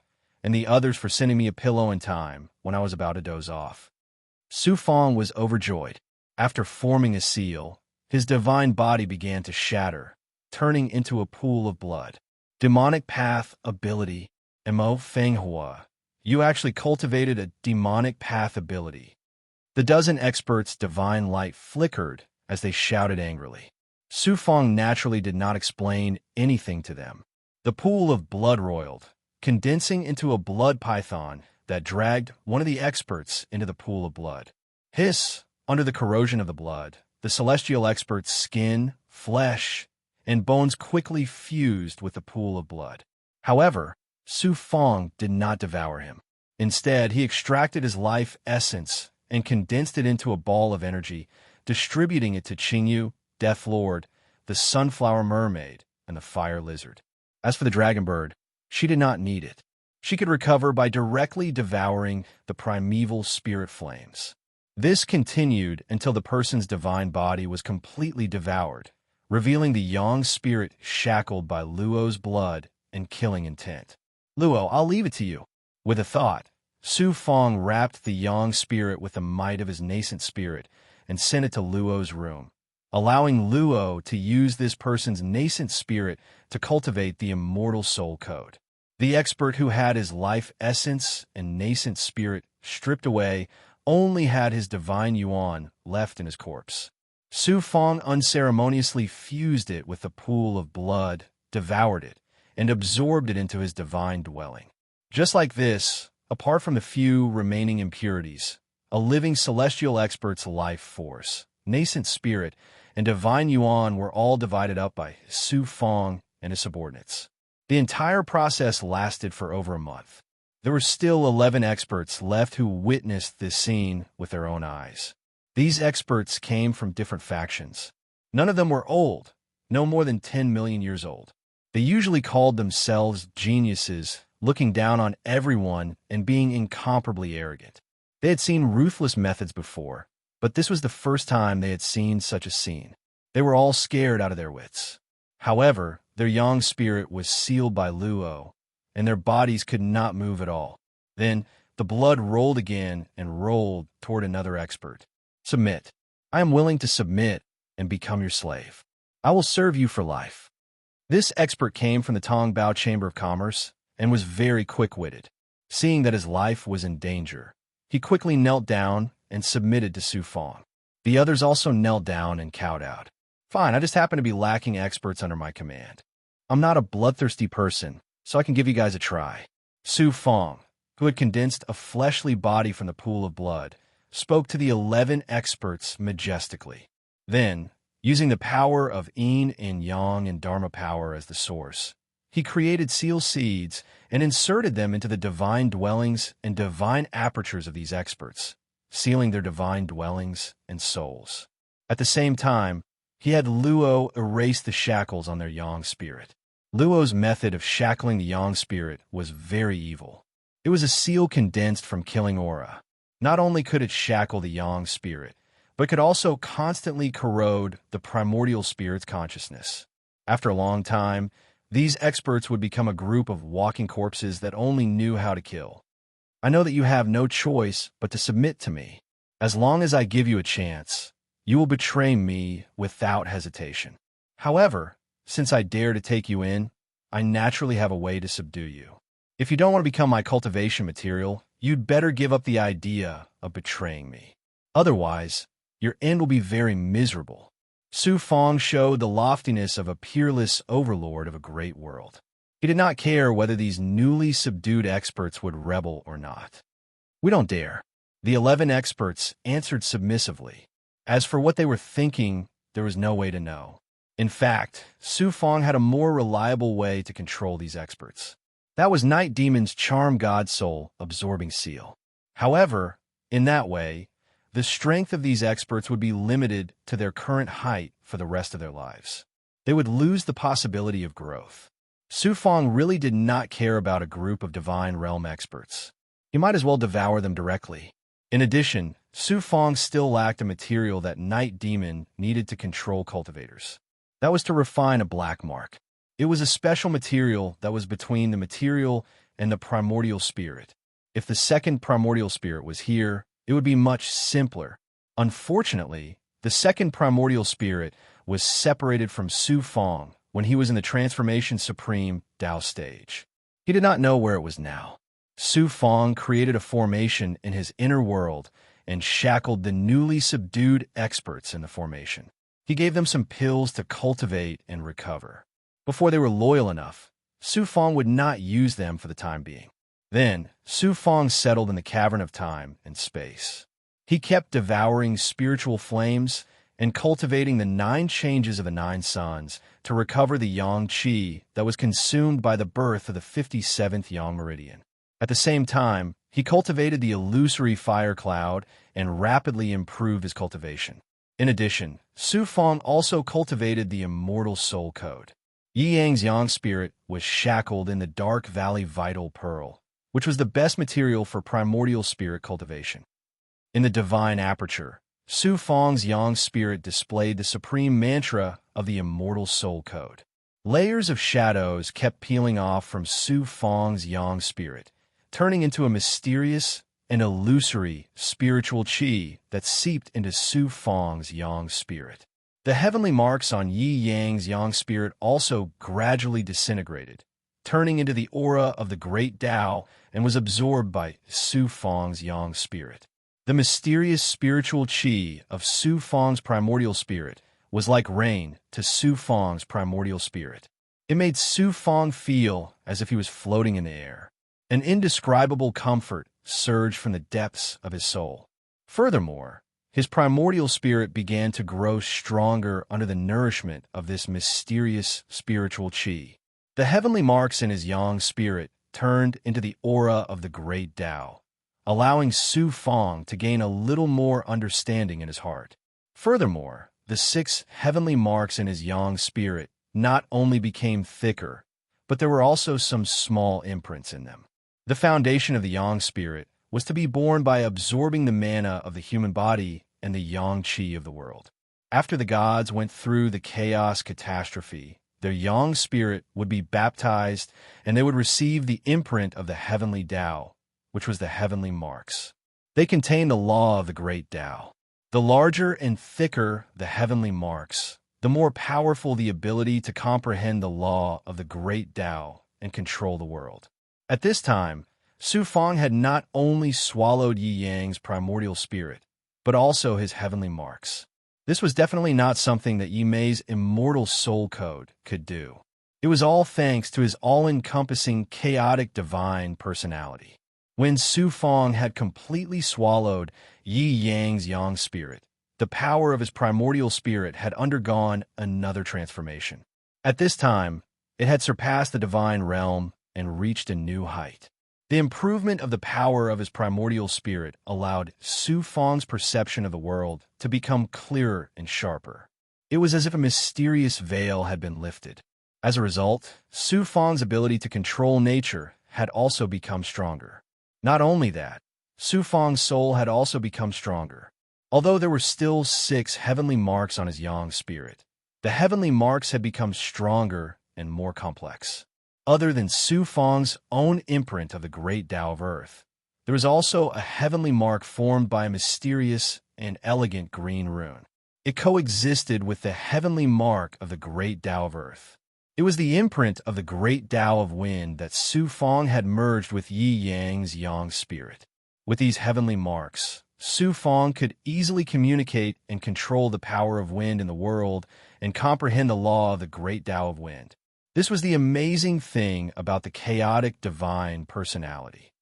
and the others for sending me a pillow in time when I was about to doze off. Su Fong was overjoyed. After forming a seal, his divine body began to shatter, turning into a pool of blood. Demonic path ability. Mo Fenghua. You actually cultivated a demonic path ability. The dozen experts' divine light flickered as they shouted angrily. Su Fong naturally did not explain anything to them. The pool of blood roiled, condensing into a blood python that dragged one of the experts into the pool of blood. Hiss! Under the corrosion of the blood, the celestial expert's skin, flesh, and bones quickly fused with the pool of blood. However, Su Fong did not devour him. Instead, he extracted his life essence and condensed it into a ball of energy, distributing it to Qingyu, Death Lord, the Sunflower Mermaid, and the Fire Lizard. As for the Dragon Bird, she did not need it. She could recover by directly devouring the primeval spirit flames. This continued until the person's divine body was completely devoured, revealing the Yang spirit shackled by Luo's blood and killing intent. Luo, I'll leave it to you. With a thought, Su Fong wrapped the Yang spirit with the might of his nascent spirit and sent it to Luo's room, allowing Luo to use this person's nascent spirit to cultivate the immortal soul code. The expert who had his life essence and nascent spirit stripped away only had his divine yuan left in his corpse. Su Fong unceremoniously fused it with the pool of blood, devoured it, and absorbed it into his divine dwelling. Just like this, apart from the few remaining impurities, a living celestial expert's life force, nascent spirit, and divine yuan were all divided up by Su Fong and his subordinates. The entire process lasted for over a month. There were still 11 experts left who witnessed this scene with their own eyes. These experts came from different factions. None of them were old, no more than 10 million years old. They usually called themselves geniuses, looking down on everyone and being incomparably arrogant. They had seen ruthless methods before, but this was the first time they had seen such a scene. They were all scared out of their wits. However, their Yang spirit was sealed by Luo, and their bodies could not move at all. Then, the blood rolled again and rolled toward another expert. Submit. I am willing to submit and become your slave. I will serve you for life. This expert came from the Tongbao Chamber of Commerce and was very quick-witted. Seeing that his life was in danger, He quickly knelt down and submitted to Su Fong. The others also knelt down and kowtowed. Fine, I just happen to be lacking experts under my command. I'm not a bloodthirsty person, so I can give you guys a try. Su Fong, who had condensed a fleshly body from the pool of blood, spoke to the 11 experts majestically. Then, using the power of yin and yang and dharma power as the source, he created seal seeds and inserted them into the divine dwellings and divine apertures of these experts, sealing their divine dwellings and souls. At the same time, he had Luo erase the shackles on their yang spirit. Luo's method of shackling the yang spirit was very evil. It was a seal condensed from killing aura. Not only could it shackle the yang spirit, but could also constantly corrode the primordial spirit's consciousness. After a long time, these experts would become a group of walking corpses that only knew how to kill. I know that you have no choice but to submit to me. As long as I give you a chance, you will betray me without hesitation. However, since I dare to take you in, I naturally have a way to subdue you. If you don't want to become my cultivation material, you'd better give up the idea of betraying me. Otherwise, your end will be very miserable. Su Fong showed the loftiness of a peerless overlord of a great world. He did not care whether these newly subdued experts would rebel or not. We don't dare. The 11 experts answered submissively. As for what they were thinking, there was no way to know. In fact, Su Fong had a more reliable way to control these experts. That was Night Demon's Charm God Soul absorbing seal. However, in that way, the strength of these experts would be limited to their current height for the rest of their lives. They would lose the possibility of growth. Su Fong really did not care about a group of divine realm experts. He might as well devour them directly. In addition, Su Fong still lacked a material that Night Demon needed to control cultivators. That was to refine a black mark. It was a special material that was between the material and the primordial spirit. If the second primordial spirit was here, it would be much simpler. Unfortunately, the second primordial spirit was separated from Su Fong when he was in the Transformation Supreme Dao stage. He did not know where it was now. Su Fong created a formation in his inner world and shackled the newly subdued experts in the formation. He gave them some pills to cultivate and recover. Before they were loyal enough, Su Fong would not use them for the time being. Then, Su Fong settled in the cavern of time and space. He kept devouring spiritual flames and cultivating the 9 changes of the 9 suns to recover the yang qi that was consumed by the birth of the 57th yang meridian. At the same time, he cultivated the illusory fire cloud and rapidly improved his cultivation. In addition, Su Fong also cultivated the immortal soul code. Yi Yang's yang spirit was shackled in the dark valley vital pearl, which was the best material for primordial spirit cultivation. In the divine aperture, Su Fong's yang spirit displayed the supreme mantra of the immortal soul code. Layers of shadows kept peeling off from Su Fong's yang spirit, turning into a mysterious and illusory spiritual qi that seeped into Su Fong's yang spirit. The heavenly marks on Yi Yang's yang spirit also gradually disintegrated, turning into the aura of the great Tao, and was absorbed by Su Fong's yang spirit. The mysterious spiritual qi of Su Fong's primordial spirit was like rain to Su Fong's primordial spirit. It made Su Fong feel as if he was floating in the air. An indescribable comfort surged from the depths of his soul. Furthermore, his primordial spirit began to grow stronger under the nourishment of this mysterious spiritual qi. The heavenly marks in his yang spirit turned into the aura of the great Tao, allowing Su Fong to gain a little more understanding in his heart. Furthermore, the 6 heavenly marks in his yang spirit not only became thicker, but there were also some small imprints in them. The foundation of the yang spirit was to be born by absorbing the mana of the human body and the yang qi of the world. After the gods went through the chaos catastrophe, their yang spirit would be baptized and they would receive the imprint of the heavenly Tao, which was the heavenly marks. They contain the law of the great Tao. The larger and thicker the heavenly marks, the more powerful the ability to comprehend the law of the great Tao and control the world. At this time, Su Fong had not only swallowed Yi Yang's primordial spirit, but also his heavenly marks. This was definitely not something that Yi Mei's immortal soul code could do. It was all thanks to his all-encompassing, chaotic, divine personality. When Su Fong had completely swallowed Yi Yang's yang spirit, the power of his primordial spirit had undergone another transformation. At this time, it had surpassed the divine realm and reached a new height. The improvement of the power of his primordial spirit allowed Su Fong's perception of the world to become clearer and sharper. It was as if a mysterious veil had been lifted. As a result, Su Fong's ability to control nature had also become stronger. Not only that, Su Fong's soul had also become stronger. Although there were still 6 heavenly marks on his yang spirit, the heavenly marks had become stronger and more complex. Other than Su Fong's own imprint of the great Tao of Earth, there was also a heavenly mark formed by a mysterious and elegant green rune. It coexisted with the heavenly mark of the great Tao of Earth. It was the imprint of the great Tao of Wind that Su Fong had merged with Yi Yang's yang spirit. With these heavenly marks, Su Fong could easily communicate and control the power of wind in the world and comprehend the law of the great Tao of Wind. This was the amazing thing about the chaotic divine personality.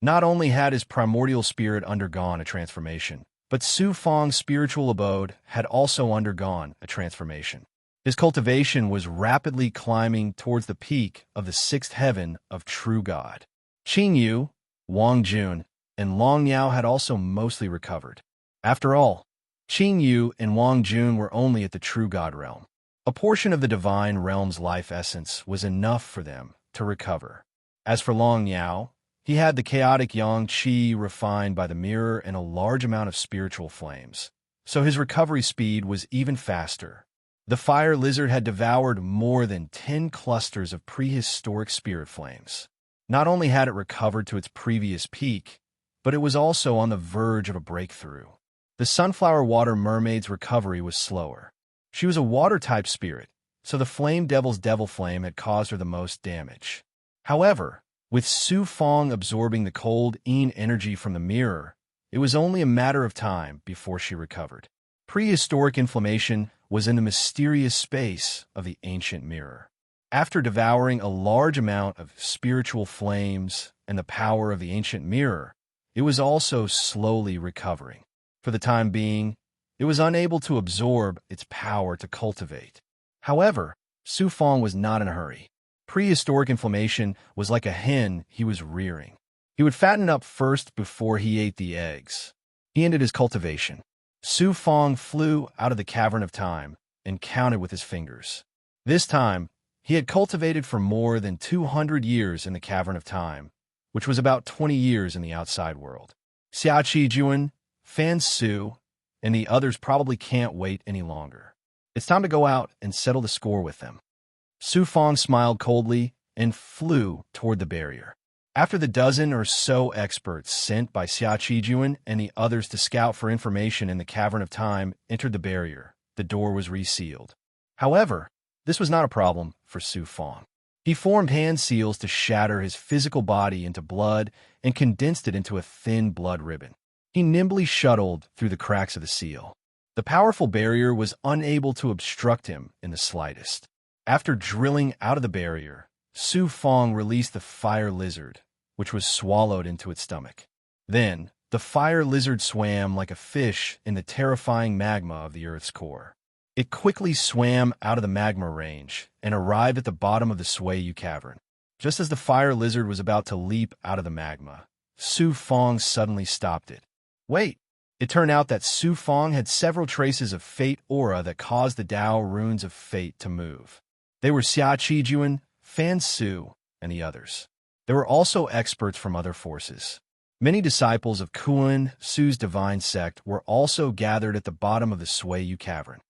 Not only had his primordial spirit undergone a transformation, but Su Fong's spiritual abode had also undergone a transformation. His cultivation was rapidly climbing towards the peak of the 6th heaven of true God. Qing Yu, Wang Jun, and Long Niao had also mostly recovered. After all, Qing Yu and Wang Jun were only at the true God realm. A portion of the divine realm's life essence was enough for them to recover. As for Long Niao, he had the chaotic yang qi refined by the mirror and a large amount of spiritual flames, so his recovery speed was even faster. The fire lizard had devoured more than 10 clusters of prehistoric spirit flames. Not only had it recovered to its previous peak, but it was also on the verge of a breakthrough. The sunflower water mermaid's recovery was slower. She was a water-type spirit, so the flame devil's devil flame had caused her the most damage. However, with Su Fong absorbing the cold yin energy from the mirror, it was only a matter of time before she recovered. Prehistoric inflammation was in the mysterious space of the ancient mirror. After devouring a large amount of spiritual flames and the power of the ancient mirror, it was also slowly recovering. For the time being, it was unable to absorb its power to cultivate. However, Su Fong was not in a hurry. Prehistoric inflammation was like a hen he was rearing. He would fatten up first before he ate the eggs. He ended his cultivation. Su Fong flew out of the cavern of time and counted with his fingers. This time, he had cultivated for more than 200 years in the cavern of time, which was about 20 years in the outside world. Xia Qijuan, Fan Su, and the others probably can't wait any longer. It's time to go out and settle the score with them. Su Fong smiled coldly and flew toward the barrier. After the dozen or so experts sent by Xia Qijuan and the others to scout for information in the Cavern of Time entered the barrier, the door was resealed. However, this was not a problem for Su Fong. He formed hand seals to shatter his physical body into blood and condensed it into a thin blood ribbon. He nimbly shuttled through the cracks of the seal. The powerful barrier was unable to obstruct him in the slightest. After drilling out of the barrier, Su Fong released the fire lizard, which was swallowed into its stomach. Then, the fire lizard swam like a fish in the terrifying magma of the Earth's core. It quickly swam out of the magma range and arrived at the bottom of the Suiyu cavern. Just as the fire lizard was about to leap out of the magma, Su Fong suddenly stopped it. Wait! It turned out that Su Fong had several traces of fate aura that caused the Tao runes of fate to move. They were Xia Qijuan, Fan Su, and the others. There were also experts from other forces. Many disciples of Kuan Su's divine sect were also gathered at the bottom of the Suiyu cavern.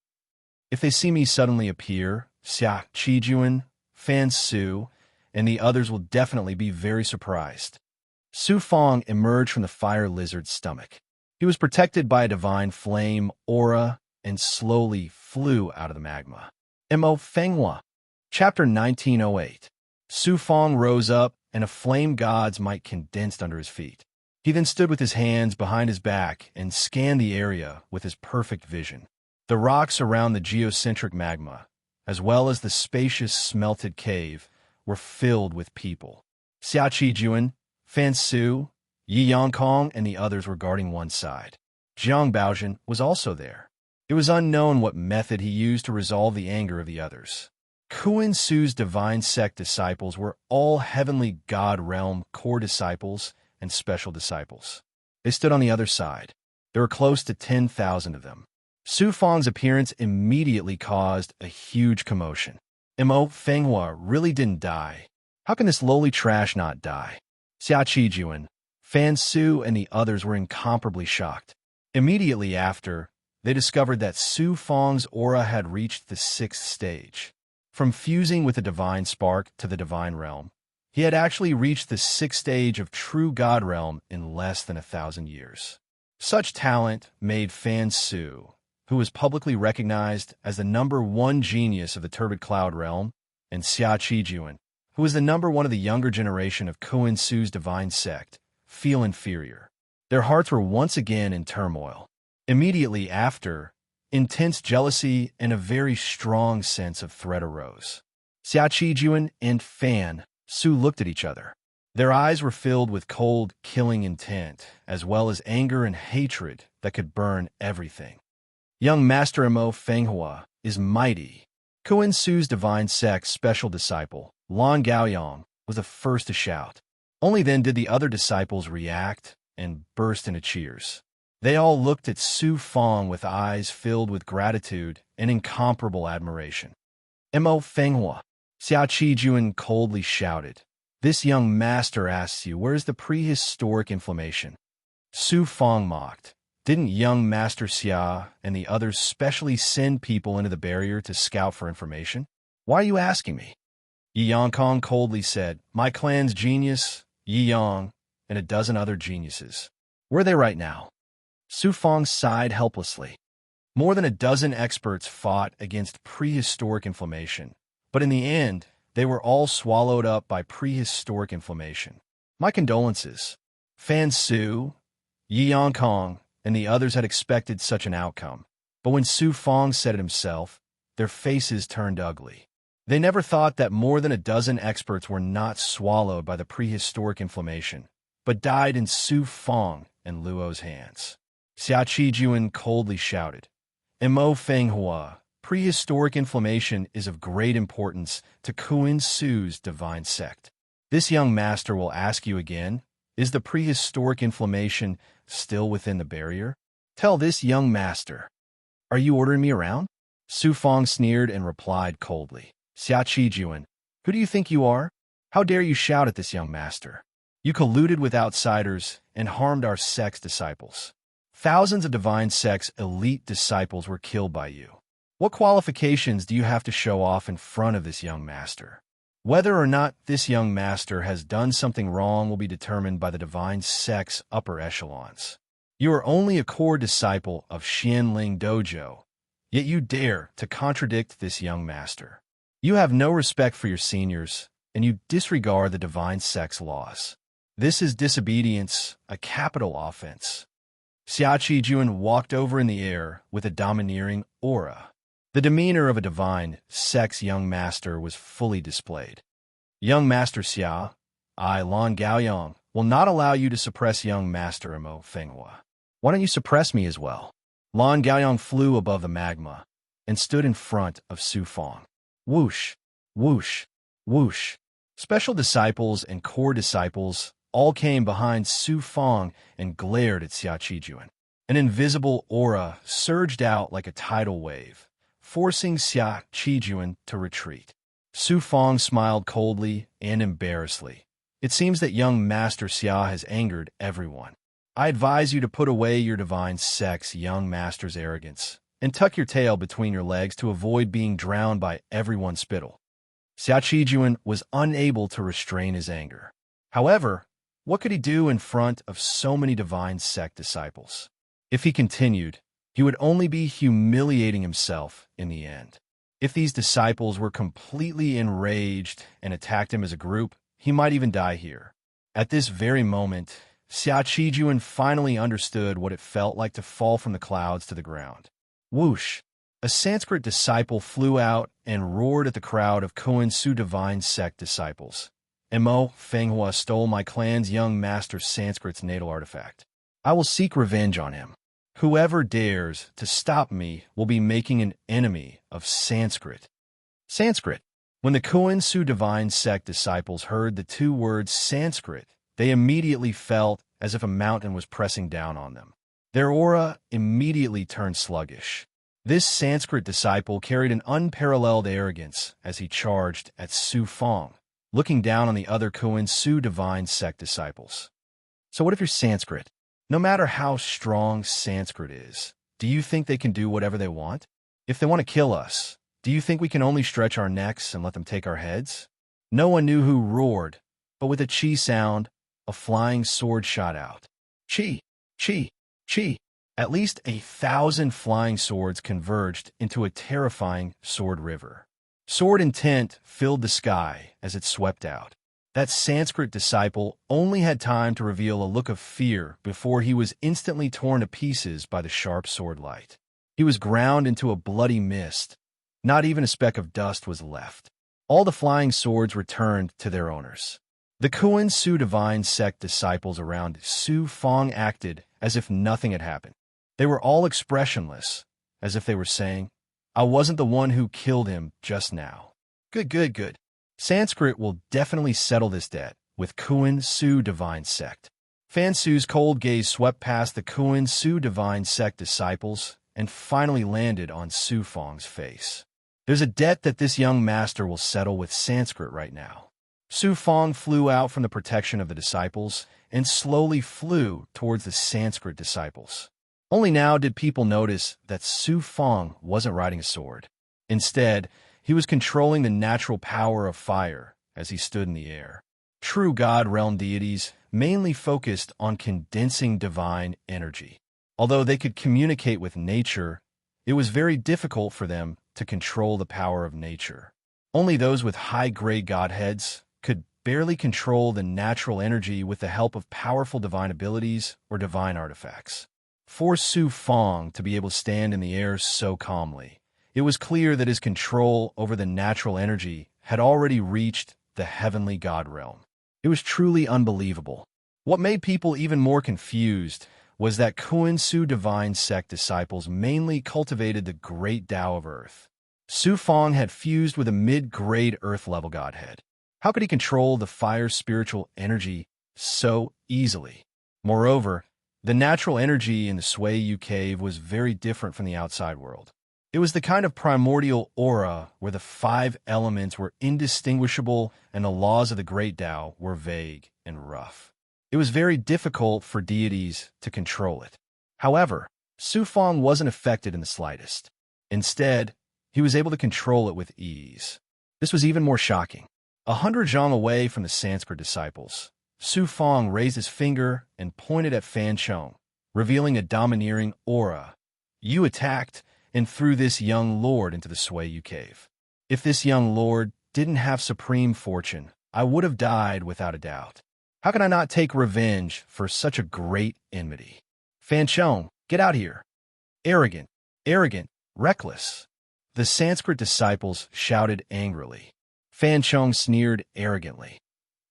If they see me suddenly appear, Xia Qijuan, Fan Su, and the others will definitely be very surprised. Su Fong emerged from the fire lizard's stomach. He was protected by a divine flame aura and slowly flew out of the magma. Mo Fenghua. Chapter 1908. Su Fong rose up and a flame god's might condensed under his feet. He then stood with his hands behind his back and scanned the area with his perfect vision. The rocks around the geocentric magma, as well as the spacious smelted cave, were filled with people. Xia Qijuan, Fan Su, Yi Yongkong, and the others were guarding one side. Jiang Baozhen was also there. It was unknown what method he used to resolve the anger of the others. Kuan Su's divine sect disciples were all heavenly god realm core disciples and special disciples. They stood on the other side. There were close to 10,000 of them. Su Fang's appearance immediately caused a huge commotion. Mo Fenghua really didn't die. How can this lowly trash not die? Xia Qijuan, Fan Su, and the others were incomparably shocked. Immediately after, they discovered that Su Fang's aura had reached the 6th stage. From fusing with the divine spark to the divine realm, he had actually reached the 6th stage of true God realm in less than 1,000 years. Such talent made Fan Su, who was publicly recognized as the #1 genius of the turbid cloud realm, and Xia Qijuan, who was the #1 of the younger generation of Kuan Su's divine sect, feel inferior. Their hearts were once again in turmoil. Immediately after, intense jealousy and a very strong sense of threat arose. Xia Qijuan and Fan Su looked at each other. Their eyes were filled with cold, killing intent, as well as anger and hatred that could burn everything. Young Master Mo Fenghua is mighty. Kuan Su's divine sect special disciple, Lan Gaoyong, was the first to shout. Only then did the other disciples react and burst into cheers. They all looked at Su Fang with eyes filled with gratitude and incomparable admiration. Mo Fenghua, Xia Qijuan coldly shouted, "This young master asks you, where's the prehistoric information?" Su Fang mocked, "Didn't young Master Xia and the others specially send people into the barrier to scout for information? Why are you asking me?" Yi Yongkong coldly said, "My clan's genius, Yi Yong, and a dozen other geniuses. Where are they right now?" Su Fang sighed helplessly. More than a dozen experts fought against prehistoric inflammation, but in the end, they were all swallowed up by prehistoric inflammation. My condolences. Fan Su, Yi Yongkong, and the others had expected such an outcome, but when Su Fang said it himself, their faces turned ugly. They never thought that more than a dozen experts were not swallowed by the prehistoric inflammation, but died in Su Fang and Luo's hands. Xia Qijuan coldly shouted, "Mo Fenghua, prehistoric inflammation is of great importance to Kuan Su's divine sect. This young master will ask you again, is the prehistoric inflammation still within the barrier? Tell this young master. Are you ordering me around?" Su Fang sneered and replied coldly, "Xia Qijuan, who do you think you are? How dare you shout at this young master? You colluded with outsiders and harmed our sect's disciples. Thousands of divine sect's elite disciples were killed by you. What qualifications do you have to show off in front of this young master? Whether or not this young master has done something wrong will be determined by the divine sect's upper echelons. You are only a core disciple of Xianling Dojo, yet you dare to contradict this young master. You have no respect for your seniors, and you disregard the divine sect's laws. This is disobedience, a capital offense." Xia Qijuan walked over in the air with a domineering aura. The demeanor of a divine sect's young master was fully displayed. "Young Master Xia, I, Lan Gaoyong, will not allow you to suppress young Master Mo Fenghua. Why don't you suppress me as well?" Lan Gaoyong flew above the magma and stood in front of Su Fang. Whoosh, whoosh, whoosh. Special disciples and core disciples all came behind Su Fang and glared at Xia Qijuan. An invisible aura surged out like a tidal wave, forcing Xia Qijuan to retreat. Su Fang smiled coldly and embarrassedly. "It seems that young Master Xia has angered everyone. I advise you to put away your divine sect's young master's arrogance and tuck your tail between your legs to avoid being drowned by everyone's spittle." Xia Qijuan was unable to restrain his anger. However, what could he do in front of so many divine sect disciples? If he continued, he would only be humiliating himself in the end. If these disciples were completely enraged and attacked him as a group, he might even die here. At this very moment, Xia Qijuan finally understood what it felt like to fall from the clouds to the ground. Whoosh! A Sanskrit disciple flew out and roared at the crowd of Koan Su divine sect disciples. Mo, Fenghua stole my clan's young master Sanskrit's natal artifact. I will seek revenge on him. Whoever dares to stop me will be making an enemy of Sanskrit. Sanskrit. When the Koan Su divine sect disciples heard the two words Sanskrit, they immediately felt as if a mountain was pressing down on them. Their aura immediately turned sluggish. This Sanskrit disciple carried an unparalleled arrogance as he charged at Su Fong, looking down on the other Koan Su divine sect disciples. So what if you're Sanskrit? No matter how strong Sanskrit is, do you think they can do whatever they want? If they want to kill us, do you think we can only stretch our necks and let them take our heads? No one knew who roared, but with a chi sound, a flying sword shot out. Chi, chi, chi. At least 1,000 flying swords converged into a terrifying sword river. Sword intent filled the sky as it swept out. That Sanskrit disciple only had time to reveal a look of fear before he was instantly torn to pieces by the sharp sword light. He was ground into a bloody mist. Not even a speck of dust was left. All the flying swords returned to their owners. The Koan Su divine sect disciples around Su Fong acted as if nothing had happened. They were all expressionless, as if they were saying, I wasn't the one who killed him just now. Good, good, good. Sanskrit will definitely settle this debt with Koan Su divine sect. Fan Su's cold gaze swept past the Koan Su divine sect disciples and finally landed on Su Fong's face. There's a debt that this young master will settle with Sanskrit right now. Su Fong flew out from the protection of the disciples and slowly flew towards the Sanskrit disciples. Only now did people notice that Su Fong wasn't riding a sword. Instead, he was controlling the natural power of fire as he stood in the air. True God realm deities mainly focused on condensing divine energy. Although they could communicate with nature, it was very difficult for them to control the power of nature. Only those with high-grade godheads could barely control the natural energy with the help of powerful divine abilities or divine artifacts. For Su Fong to be able to stand in the air so calmly, it was clear that his control over the natural energy had already reached the heavenly god realm. It was truly unbelievable. What made people even more confused was that Koan Su divine sect disciples mainly cultivated the great Tao of Earth. Su Fong had fused with a mid-grade Earth-level godhead. How could he control the fire spiritual energy so easily? Moreover, the natural energy in the Sui Yu cave was very different from the outside world. It was the kind of primordial aura where the 5 elements were indistinguishable and the laws of the great Tao were vague and rough. It was very difficult for deities to control it. However, Su Fong wasn't affected in the slightest. Instead, he was able to control it with ease. This was even more shocking. 100 zhang away from the Sanskrit disciples, Su Fong raised his finger and pointed at Fan Chong, revealing a domineering aura. You attacked and threw this young lord into the Sui Yu cave. If this young lord didn't have supreme fortune, I would have died without a doubt. How can I not take revenge for such a great enmity? Fan Chong, get out here. Arrogant, arrogant, reckless. The Sanskrit disciples shouted angrily. Fan Chong sneered arrogantly.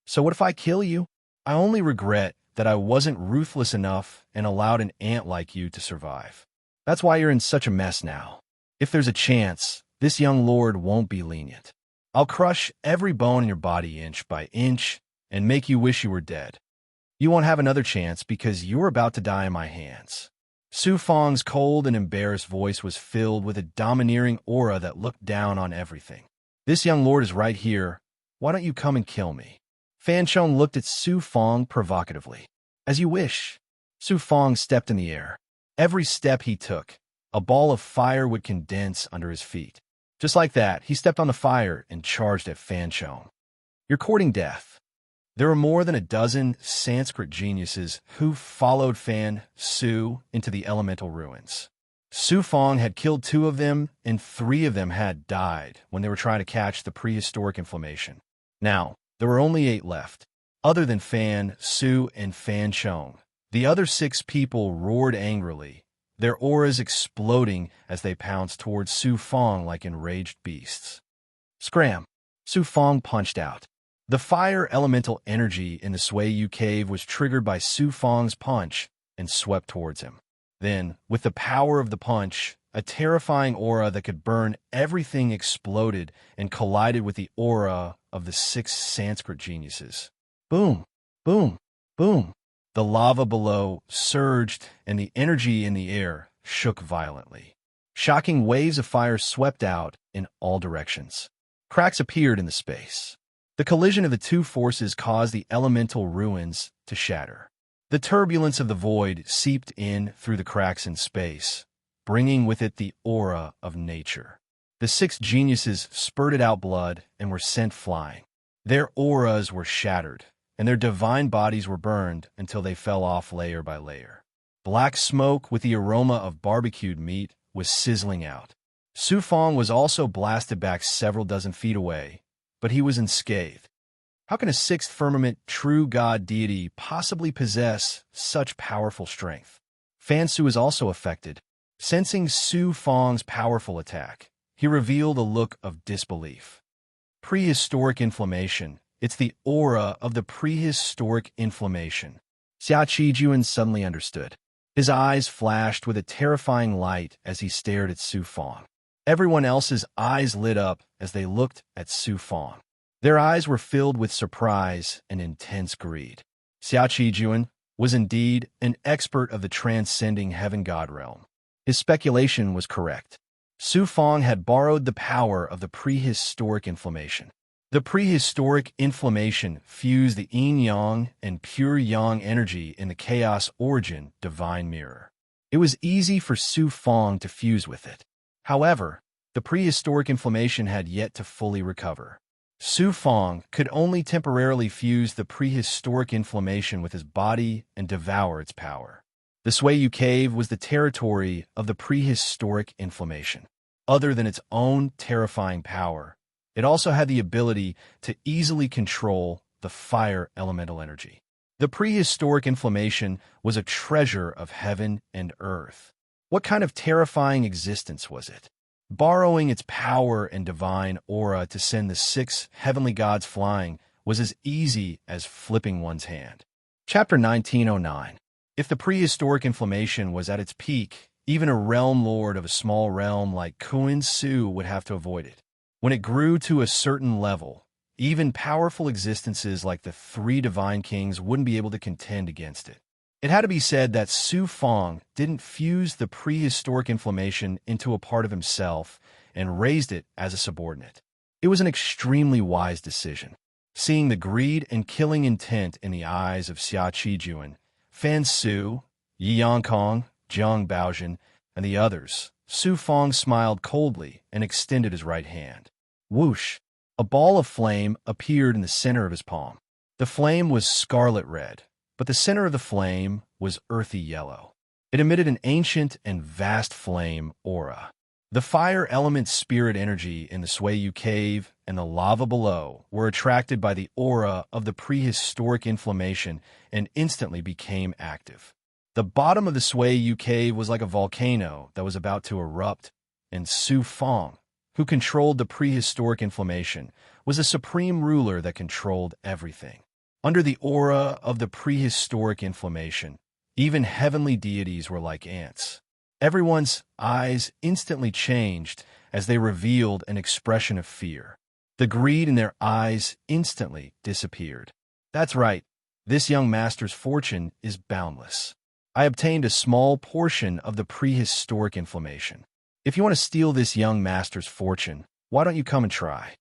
So what if I kill you? I only regret that I wasn't ruthless enough and allowed an ant like you to survive. That's why you're in such a mess now. If there's a chance, this young lord won't be lenient. I'll crush every bone in your body inch by inch and make you wish you were dead. You won't have another chance because you're about to die in my hands. Su Fong's cold and embarrassed voice was filled with a domineering aura that looked down on everything. This young lord is right here. Why don't you come and kill me? Fan Chong looked at Su Fong provocatively. As you wish. Su Fong stepped in the air. Every step he took, a ball of fire would condense under his feet. Just like that, he stepped on the fire and charged at Fan Chong. You're courting death. There were more than a dozen Sanskrit geniuses who followed Fan Su into the elemental ruins. Su Fong had killed 2 of them, and 3 of them had died when they were trying to catch the prehistoric inflammation. Now, There were only 8 left. Other than Fan, Su, and Fan Chong, the other 6 people roared angrily, their auras exploding as they pounced towards Su Fong like enraged beasts. Scram! Su Fong punched out. The fire elemental energy in the Sui-Yu cave was triggered by Su Fong's punch and swept towards him. Then, with the power of the punch, a terrifying aura that could burn everything exploded and collided with the aura of the 6 Sanskrit geniuses. Boom! Boom! Boom! The lava below surged, and the energy in the air shook violently. Shocking waves of fire swept out in all directions. Cracks appeared in the space. The collision of the 2 forces caused the elemental ruins to shatter. The turbulence of the void seeped in through the cracks in space, bringing with it the aura of nature. The 6 geniuses spurted out blood and were sent flying. Their auras were shattered, and their divine bodies were burned until they fell off layer by layer. Black smoke with the aroma of barbecued meat was sizzling out. Su Fong was also blasted back several dozen feet away, but he was unscathed. How can a 6th firmament true god deity possibly possess such powerful strength? Fan Su is also affected. Sensing Su Fong's powerful attack, he revealed a look of disbelief. Prehistoric inflammation. It's the aura of the prehistoric inflammation. Xia Qijuan suddenly understood. His eyes flashed with a terrifying light as he stared at Su Fong. Everyone else's eyes lit up as they looked at Su Fong. Their eyes were filled with surprise and intense greed. Xia Qijuan was indeed an expert of the transcending heaven god realm. His speculation was correct. Su Fong had borrowed the power of the prehistoric inflammation. The prehistoric inflammation fused the yin-yang and pure yang energy in the chaos origin divine mirror. It was easy for Su Fong to fuse with it. However, the prehistoric inflammation had yet to fully recover. Su Fong could only temporarily fuse the prehistoric inflammation with his body and devour its power. The Sui-Yu cave was the territory of the prehistoric inflammation. Other than its own terrifying power, it also had the ability to easily control the fire elemental energy. The prehistoric inflammation was a treasure of heaven and earth. What kind of terrifying existence was it? Borrowing its power and divine aura to send the 6 heavenly gods flying was as easy as flipping one's hand. Chapter 1909. If the prehistoric inflammation was at its peak, even a realm lord of a small realm like Kuan Su would have to avoid it. When it grew to a certain level, even powerful existences like the 3 divine kings wouldn't be able to contend against it. It had to be said that Su Fong didn't fuse the prehistoric inflammation into a part of himself and raised it as a subordinate. It was an extremely wise decision. Seeing the greed and killing intent in the eyes of Xia Qijuan, Fan Su, Yi Yangkong, Zhang Baojin, and the others, Su Fong smiled coldly and extended his right hand. Whoosh! A ball of flame appeared in the center of his palm. The flame was scarlet red, but the center of the flame was earthy yellow. It emitted an ancient and vast flame aura. The fire element spirit energy in the Sui-Yu cave and the lava below were attracted by the aura of the prehistoric inflammation and instantly became active. The bottom of the Sui-Yu cave was like a volcano that was about to erupt, and Su Fong, who controlled the prehistoric inflammation, was a supreme ruler that controlled everything. Under the aura of the prehistoric inflammation, even heavenly deities were like ants. Everyone's eyes instantly changed as they revealed an expression of fear. The greed in their eyes instantly disappeared. That's right, this young master's fortune is boundless. I obtained a small portion of the prehistoric inflammation. If you want to steal this young master's fortune, why don't you come and try?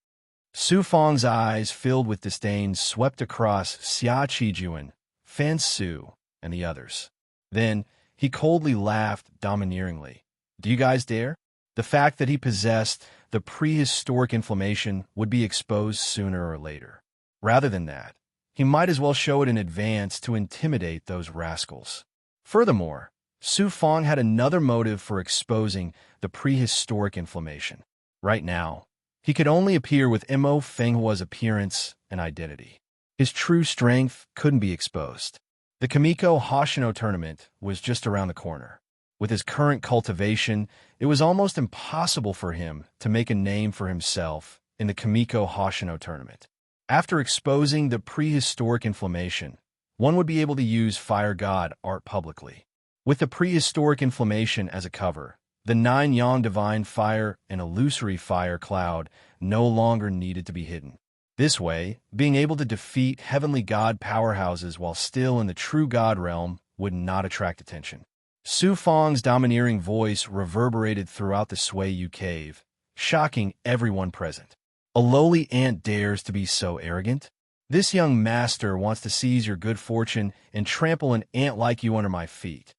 Su Fong's eyes, filled with disdain, swept across Xia Qijuan, Fan Su, and the others. Then, he coldly laughed domineeringly. Do you guys dare? The fact that he possessed the prehistoric inflammation would be exposed sooner or later. Rather than that, he might as well show it in advance to intimidate those rascals. Furthermore, Su Fong had another motive for exposing the prehistoric inflammation. Right now, He could only appear with Mo Fenghua's appearance and identity. His true strength couldn't be exposed. The Kimiko Hoshino tournament was just around the corner. With his current cultivation, it was almost impossible for him to make a name for himself in the Kimiko Hoshino tournament. After exposing the prehistoric inflammation, one would be able to use Fire God art publicly. With the prehistoric inflammation as a cover, the 9-yang divine fire and illusory fire cloud no longer needed to be hidden. This way, being able to defeat heavenly god powerhouses while still in the true god realm would not attract attention. Su Fang's domineering voice reverberated throughout the Sui cave, shocking everyone present. A lowly ant dares to be so arrogant? This young master wants to seize your good fortune and trample an ant like you under my feet.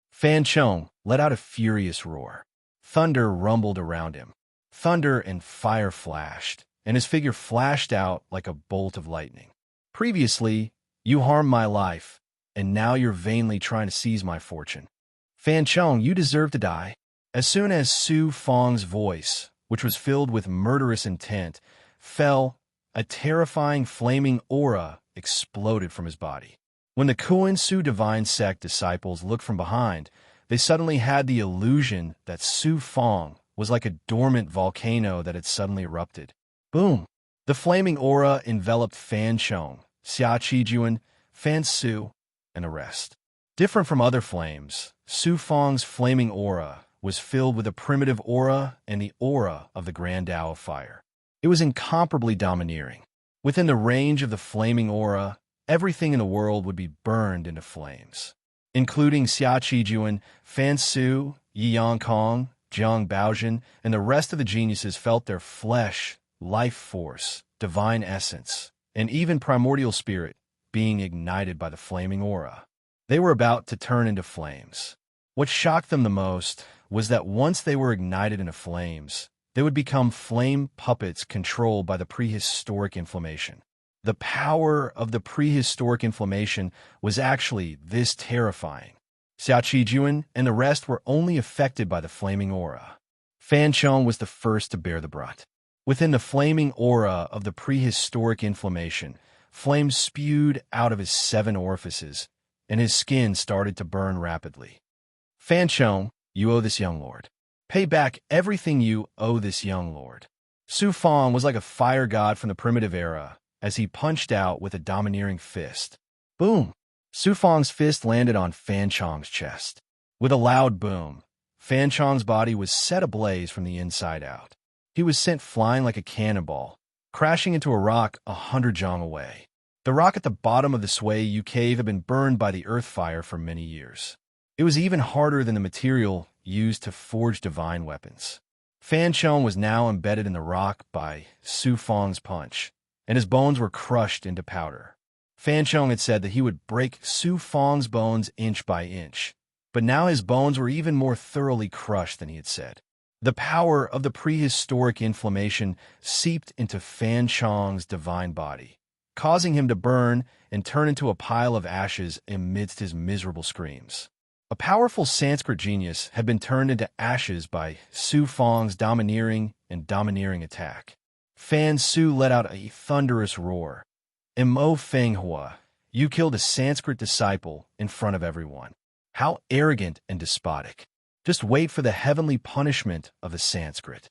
Fan Chong let out a furious roar. Thunder rumbled around him. Thunder and fire flashed, and his figure flashed out like a bolt of lightning. Previously, you harmed my life, and now you're vainly trying to seize my fortune. Fan Chong, you deserve to die. As soon as Su Fang's voice, which was filled with murderous intent, fell, a terrifying flaming aura exploded from his body. When the Kuan Su Divine Sect disciples looked from behind, they suddenly had the illusion that Su Fang was like a dormant volcano that had suddenly erupted. Boom! The flaming aura enveloped Fan Chong, Xia Qijuan, Fan Su, and the rest. Different from other flames, Su Fang's flaming aura was filled with a primitive aura and the aura of the Grand Tao of Fire. It was incomparably domineering. Within the range of the flaming aura, everything in the world would be burned into flames, including Xia Qijuan, Fan Su, Yi Yang Kong, Jiang Baojin, and the rest of the geniuses felt their flesh, life force, divine essence, and even primordial spirit being ignited by the flaming aura. They were about to turn into flames. What shocked them the most was that once they were ignited into flames, they would become flame puppets controlled by the prehistoric inflammation. The power of the prehistoric inflammation was actually this terrifying. Xia Qijuan and the rest were only affected by the flaming aura. Fan Chong was the first to bear the brunt. Within the flaming aura of the prehistoric inflammation, flames spewed out of his 7 orifices, and his skin started to burn rapidly. Fan Chong, you owe this young lord. Pay back everything you owe this young lord. Su Fang was like a fire god from the primitive era as he punched out with a domineering fist. Boom! Su Fang's fist landed on Fan Chong's chest. With a loud boom, Fan Chong's body was set ablaze from the inside out. He was sent flying like a cannonball, crashing into a rock 100 zhang away. The rock at the bottom of the Sui cave had been burned by the earth fire for many years. It was even harder than the material used to forge divine weapons. Fan Chong was now embedded in the rock by Su Fang's punch, and his bones were crushed into powder. Fan Chong had said that he would break Su Fang's bones inch by inch, but now his bones were even more thoroughly crushed than he had said. The power of the prehistoric inflammation seeped into Fan Chong's divine body, causing him to burn and turn into a pile of ashes amidst his miserable screams. A powerful Sanskrit genius had been turned into ashes by Su Fang's domineering attack. Fan Su let out a thunderous roar. Mo Fenghua, you killed a Sanskrit disciple in front of everyone. How arrogant and despotic. Just wait for the heavenly punishment of the Sanskrit.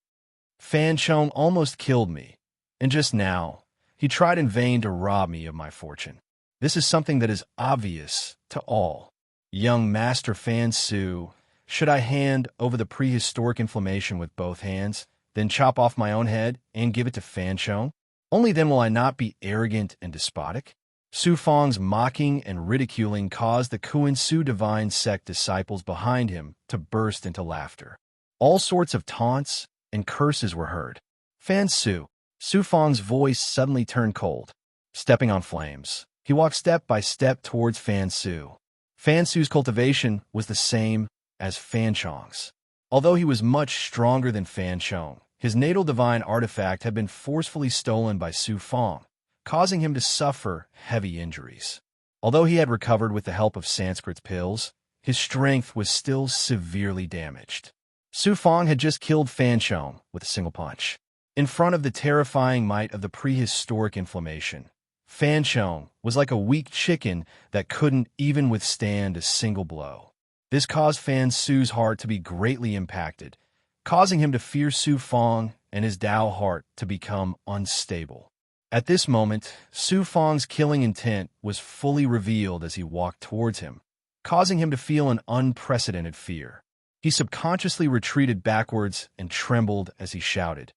Fan Chong almost killed me, and just now, he tried in vain to rob me of my fortune. This is something that is obvious to all. Young Master Fan Su, should I hand over the prehistoric inflammation with both hands, then chop off my own head and give it to Fan Chong? Only then will I not be arrogant and despotic. Su Fang's mocking and ridiculing caused the Kuan Su Divine Sect disciples behind him to burst into laughter. All sorts of taunts and curses were heard. Fan Su, Su Fang's voice suddenly turned cold. Stepping on flames, he walked step by step towards Fan Su. Fan Su's cultivation was the same as Fan Chong's. Although he was much stronger than Fan Chong, his natal divine artifact had been forcefully stolen by Su Fang, causing him to suffer heavy injuries. Although he had recovered with the help of Sanskrit's pills, his strength was still severely damaged. Su Fang had just killed Fan Chong with a single punch. In front of the terrifying might of the prehistoric inflammation, Fanchong was like a weak chicken that couldn't even withstand a single blow. This caused Fan Su's heart to be greatly impacted, causing him to fear Su Fong and his Dao heart to become unstable. At this moment, Su Fong's killing intent was fully revealed as he walked towards him, causing him to feel an unprecedented fear. He subconsciously retreated backwards and trembled as he shouted,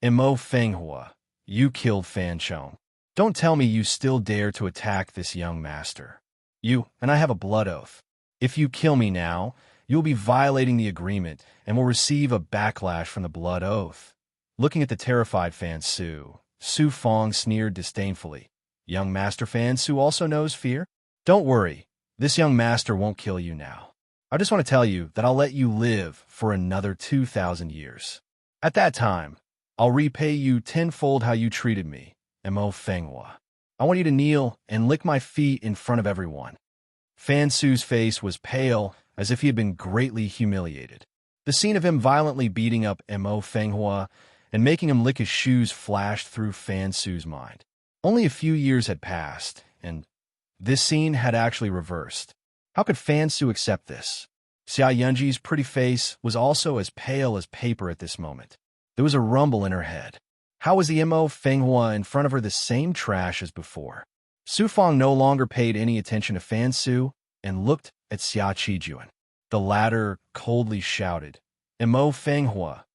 "Mo Fenghua, you killed Fanchong. Don't tell me you still dare to attack this young master. You and I have a blood oath. If you kill me now, you'll be violating the agreement and will receive a backlash from the blood oath." Looking at the terrified Fan Su, Su Fong sneered disdainfully. "Young Master Fan Su also knows fear? Don't worry, this young master won't kill you now. I just want to tell you that I'll let you live for another 2,000 years. At that time, I'll repay you tenfold how you treated me, Mo Fenghua. I want you to kneel and lick my feet in front of everyone." Fan Su's face was pale, as if he had been greatly humiliated. The scene of him violently beating up Mo Fenghua and making him lick his shoes flashed through Fan Su's mind. Only a few years had passed, and this scene had actually reversed. How could Fan Su accept this? Xia Yunji's pretty face was also as pale as paper at this moment. There was a rumble in her head. How was the Mo Fenghua in front of her the same trash as before? Su Fong no longer paid any attention to Fan Su and looked at Xia Qijuan. The latter coldly shouted, "Mo Fenghua,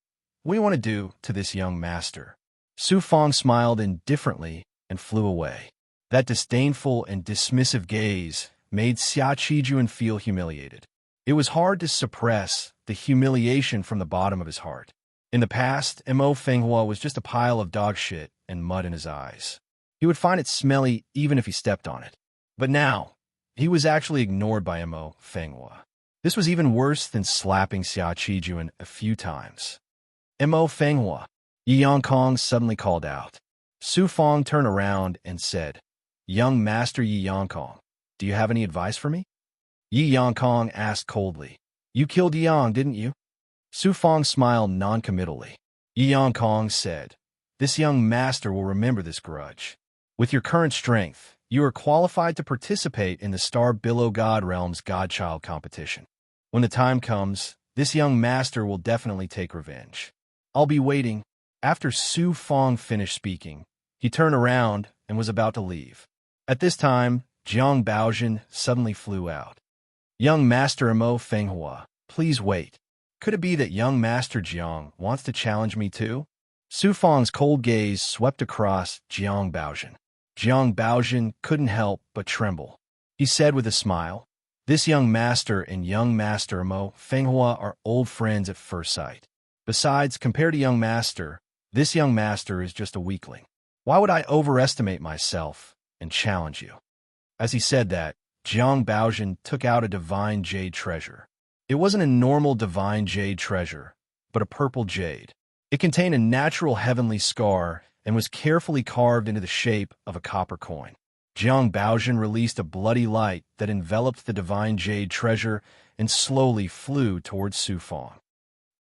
what do you want to do to this young master?" Su Fong smiled indifferently and flew away. That disdainful and dismissive gaze made Xia Qijuan feel humiliated. It was hard to suppress the humiliation from the bottom of his heart. In the past, Mo Fenghua was just a pile of dog shit and mud in his eyes. He would find it smelly even if he stepped on it. But now, he was actually ignored by Mo Fenghua. This was even worse than slapping Xia Qijuan a few times. "Mo Fenghua," Yi Yongkong suddenly called out. Su Fong turned around and said, "Young Master Yi Yongkong, do you have any advice for me?" Yi Yongkong asked coldly. "You killed Yang, didn't you?" Su Fong smiled noncommittally. Yi Yongkong said, "This young master will remember this grudge. With your current strength, you are qualified to participate in the Star Below God Realm's Godchild competition. When the time comes, this young master will definitely take revenge. I'll be waiting." After Su Fong finished speaking, he turned around and was about to leave. At this time, Jiang Baozhen suddenly flew out. "Young Master Mo Fenghua, please wait. Could it be that young Master Jiang wants to challenge me too?" Su Fong's cold gaze swept across Jiang Baozhen. Jiang Baozhen couldn't help but tremble. He said with a smile, "This young master and young Master Mo Fenghua are old friends at first sight. Besides, compared to young master, this young master is just a weakling. Why would I overestimate myself and challenge you?" As he said that, Jiang Baozhen took out a divine jade treasure. It wasn't a normal divine jade treasure, but a purple jade. It contained a natural heavenly scar and was carefully carved into the shape of a copper coin. Jiang Baozhen released a bloody light that enveloped the divine jade treasure and slowly flew towards Su Fong.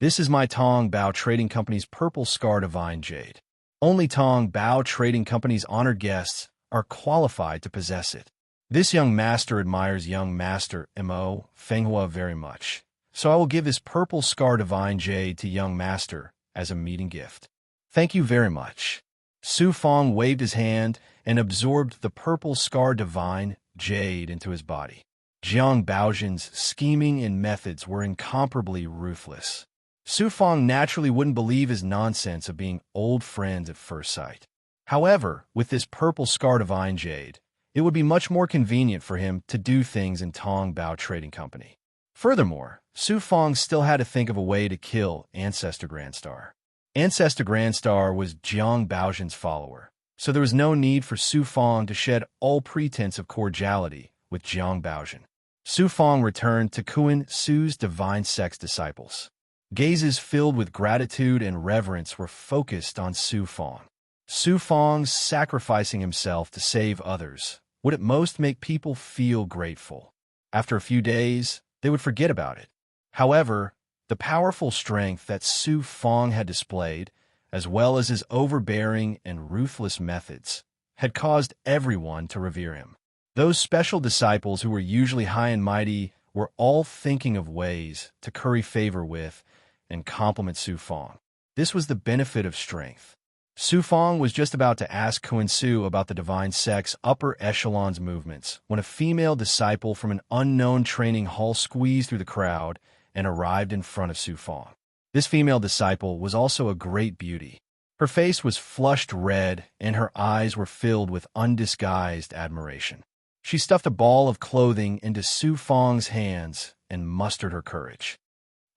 "This is my Tong Bao Trading Company's purple scar divine jade. Only Tong Bao Trading Company's honored guests are qualified to possess it. This young master admires young Master Mo Fenghua very much, so I will give this purple scar divine jade to young master as a meeting gift. Thank you very much." Su Fong waved his hand and absorbed the purple scar divine jade into his body. Jiang Baozhen's scheming and methods were incomparably ruthless. Su Fong naturally wouldn't believe his nonsense of being old friends at first sight. However, with this purple scar divine jade, it would be much more convenient for him to do things in Tong Bao Trading Company. Furthermore, Su Fong still had to think of a way to kill Ancestor Grandstar. Ancestor Grandstar was Jiang Baozhen's follower, so there was no need for Su Fong to shed all pretense of cordiality with Jiang Baozhen. Su Fong returned to Kuan Su's divine sex disciples. Gazes filled with gratitude and reverence were focused on Su Fong. Su Fong's sacrificing himself to save others would at most make people feel grateful. After a few days, they would forget about it. However, the powerful strength that Su Fong had displayed, as well as his overbearing and ruthless methods, had caused everyone to revere him. Those special disciples who were usually high and mighty were all thinking of ways to curry favor with and compliment Su Fong. This was the benefit of strength. Su Fong was just about to ask Kun Su about the divine sect's upper echelon's movements when a female disciple from an unknown training hall squeezed through the crowd and arrived in front of Su Fong. This female disciple was also a great beauty. Her face was flushed red, and her eyes were filled with undisguised admiration. She stuffed a ball of clothing into Su Fong's hands and mustered her courage.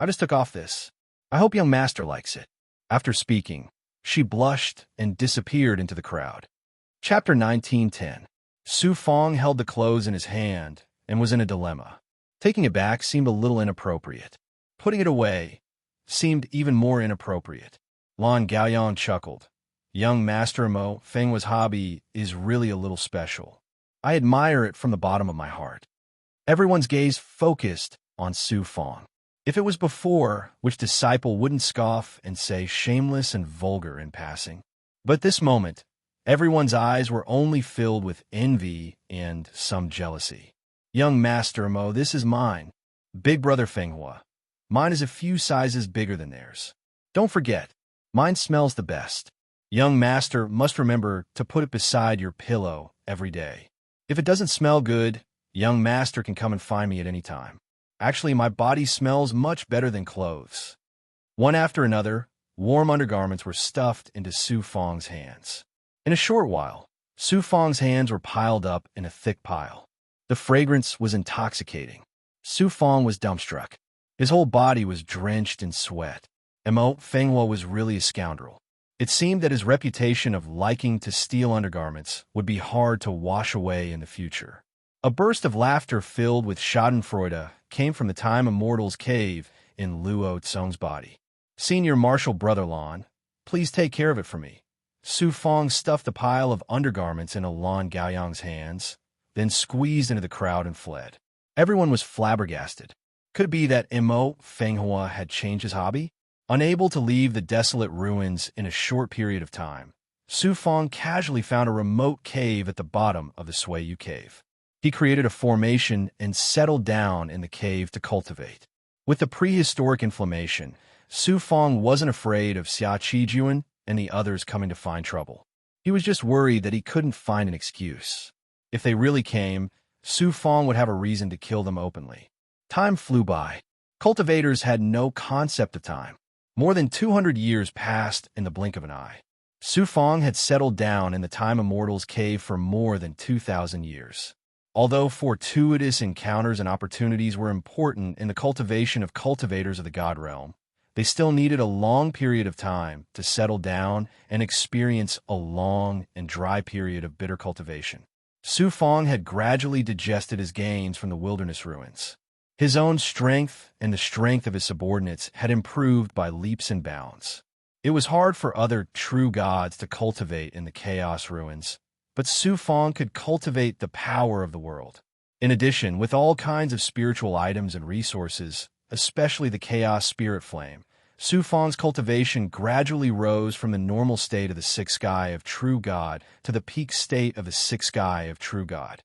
"I just took off this. I hope young master likes it." After speaking, she blushed and disappeared into the crowd. Chapter 19:10. Su Fong held the clothes in his hand and was in a dilemma. Taking it back seemed a little inappropriate. Putting it away seemed even more inappropriate. Lan Gaoyang chuckled. "Young Master Mo Fenghua's hobby is really a little special. I admire it from the bottom of my heart." Everyone's gaze focused on Su Fong. If it was before, which disciple wouldn't scoff and say shameless and vulgar in passing? But this moment, everyone's eyes were only filled with envy and some jealousy. "Young Master Mo, this is mine. Big Brother Fenghua. Mine is a few sizes bigger than theirs. Don't forget, mine smells the best. Young Master must remember to put it beside your pillow every day. If it doesn't smell good, young Master can come and find me at any time. Actually, my body smells much better than clothes." One after another, warm undergarments were stuffed into Su Fong's hands. In a short while, Su Fong's hands were piled up in a thick pile. The fragrance was intoxicating. Su Fong was dumbstruck. His whole body was drenched in sweat. Mo Fenghua was really a scoundrel. It seemed that his reputation of liking to steal undergarments would be hard to wash away in the future. A burst of laughter filled with schadenfreude came from the Time Immortal's cave in Luo Tsong's body. "Senior Marshal Brother Lan, please take care of it for me." Su Fong stuffed the pile of undergarments into Lan Gaoyang's hands, then squeezed into the crowd and fled. Everyone was flabbergasted. Could it be that Mo Fenghua had changed his hobby? Unable to leave the desolate ruins in a short period of time, Su Fong casually found a remote cave at the bottom of the Suiyu Cave. He created a formation and settled down in the cave to cultivate. With the prehistoric inflammation, Su Fong wasn't afraid of Xia Qijuan and the others coming to find trouble. He was just worried that he couldn't find an excuse. If they really came, Su Fong would have a reason to kill them openly. Time flew by. Cultivators had no concept of time. More than 200 years passed in the blink of an eye. Su Fong had settled down in the Time Immortal's cave for more than 2,000 years. Although fortuitous encounters and opportunities were important in the cultivation of cultivators of the God Realm, they still needed a long period of time to settle down and experience a long and dry period of bitter cultivation. Su Fong had gradually digested his gains from the wilderness ruins. His own strength and the strength of his subordinates had improved by leaps and bounds. It was hard for other true gods to cultivate in the chaos ruins, but Su Fong could cultivate the power of the world. In addition, with all kinds of spiritual items and resources, especially the chaos spirit flame, Su Fong's cultivation gradually rose from the normal state of the sixth sky of true God to the peak state of the sixth sky of true God.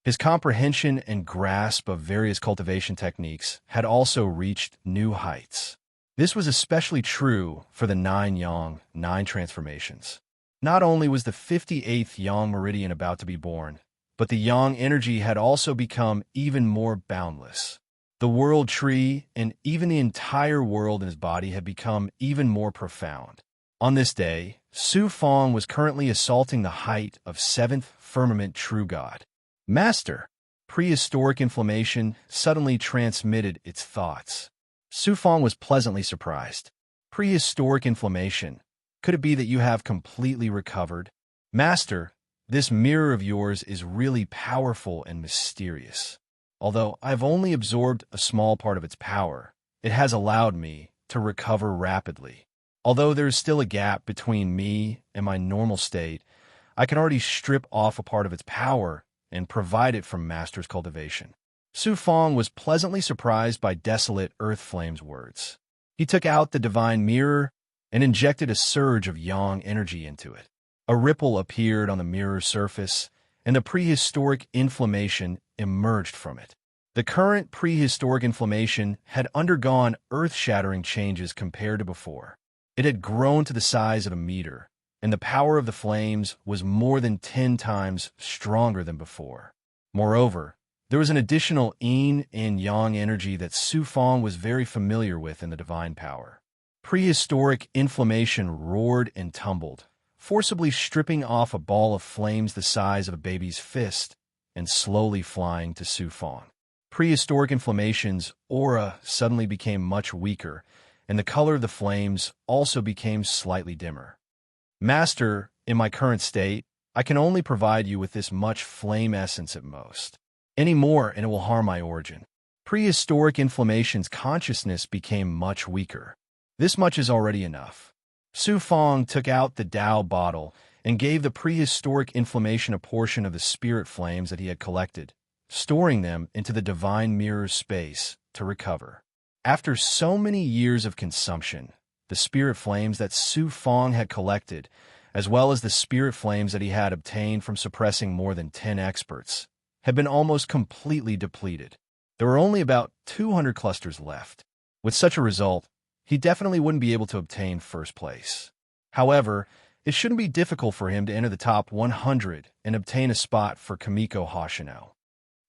His comprehension and grasp of various cultivation techniques had also reached new heights. This was especially true for the 9 Yang, 9 transformations. Not only was the 58th Yang meridian about to be born, but the Yang energy had also become even more boundless. The world tree and even the entire world in his body had become even more profound. On this day, Su Fong was currently assaulting the height of 7th firmament true God. "Master!" Prehistoric inflammation suddenly transmitted its thoughts. Su Fong was pleasantly surprised. "Prehistoric inflammation? Could it be that you have completely recovered?" "Master, this mirror of yours is really powerful and mysterious. Although I've only absorbed a small part of its power, it has allowed me to recover rapidly. Although there is still a gap between me and my normal state, I can already strip off a part of its power and provide it from Master's cultivation." Su Fong was pleasantly surprised by Desolate Earth Flame's words. He took out the divine mirror and injected a surge of yang energy into it. A ripple appeared on the mirror's surface, and the prehistoric inflammation emerged from it. The current prehistoric inflammation had undergone earth-shattering changes compared to before. It had grown to the size of a meter, and the power of the flames was more than 10 times stronger than before. Moreover, there was an additional yin and yang energy that Su Fong was very familiar with in the divine power. Prehistoric inflammation roared and tumbled, forcibly stripping off a ball of flames the size of a baby's fist and slowly flying to Su Fong. Prehistoric inflammation's aura suddenly became much weaker, and the color of the flames also became slightly dimmer. Master, in my current state, I can only provide you with this much flame essence at most. Any more and it will harm my origin. Prehistoric inflammation's consciousness became much weaker. This much is already enough. Su Fong took out the Dao bottle and gave the prehistoric inflammation a portion of the spirit flames that he had collected, storing them into the divine mirror's space to recover. After so many years of consumption, the spirit flames that Su Fong had collected, as well as the spirit flames that he had obtained from suppressing more than 10 experts, had been almost completely depleted. There were only about 200 clusters left. With such a result, he definitely wouldn't be able to obtain first place. However, it shouldn't be difficult for him to enter the top 100 and obtain a spot for Kamiko Hoshino.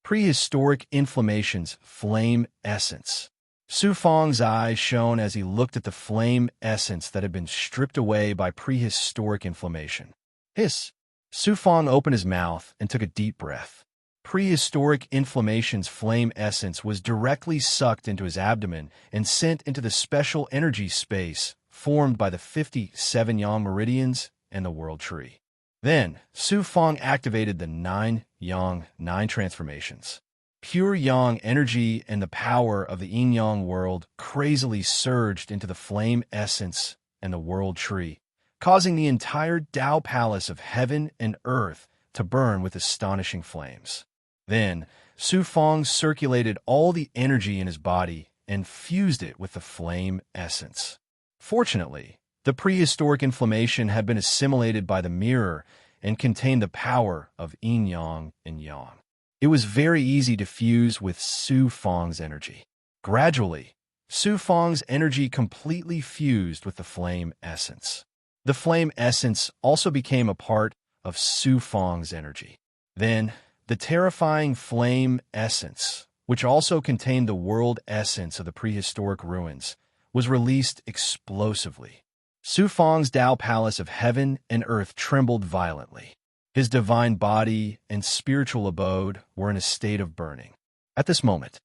Prehistoric inflammation's flame essence. Su Fong's eyes shone as he looked at the flame essence that had been stripped away by prehistoric inflammation. Hiss! Su Fong opened his mouth and took a deep breath. Prehistoric inflammation's flame essence was directly sucked into his abdomen and sent into the special energy space formed by the 57 yang meridians and the world tree. Then, Su Fong activated the 9 yang 9 transformations. Pure yang energy and the power of the yin-yang world crazily surged into the flame essence and the world tree, causing the entire Tao palace of heaven and earth to burn with astonishing flames. Then, Su Fong circulated all the energy in his body and fused it with the flame essence. Fortunately, the prehistoric inflammation had been assimilated by the mirror and contained the power of yin-yang and yang. It was very easy to fuse with Su Fong's energy. Gradually, Su Fong's energy completely fused with the flame essence. The flame essence also became a part of Su Fong's energy. Then, the terrifying flame essence, which also contained the world essence of the prehistoric ruins, was released explosively. Su Fong's Tao palace of heaven and earth trembled violently. His divine body and spiritual abode were in a state of burning. At this moment,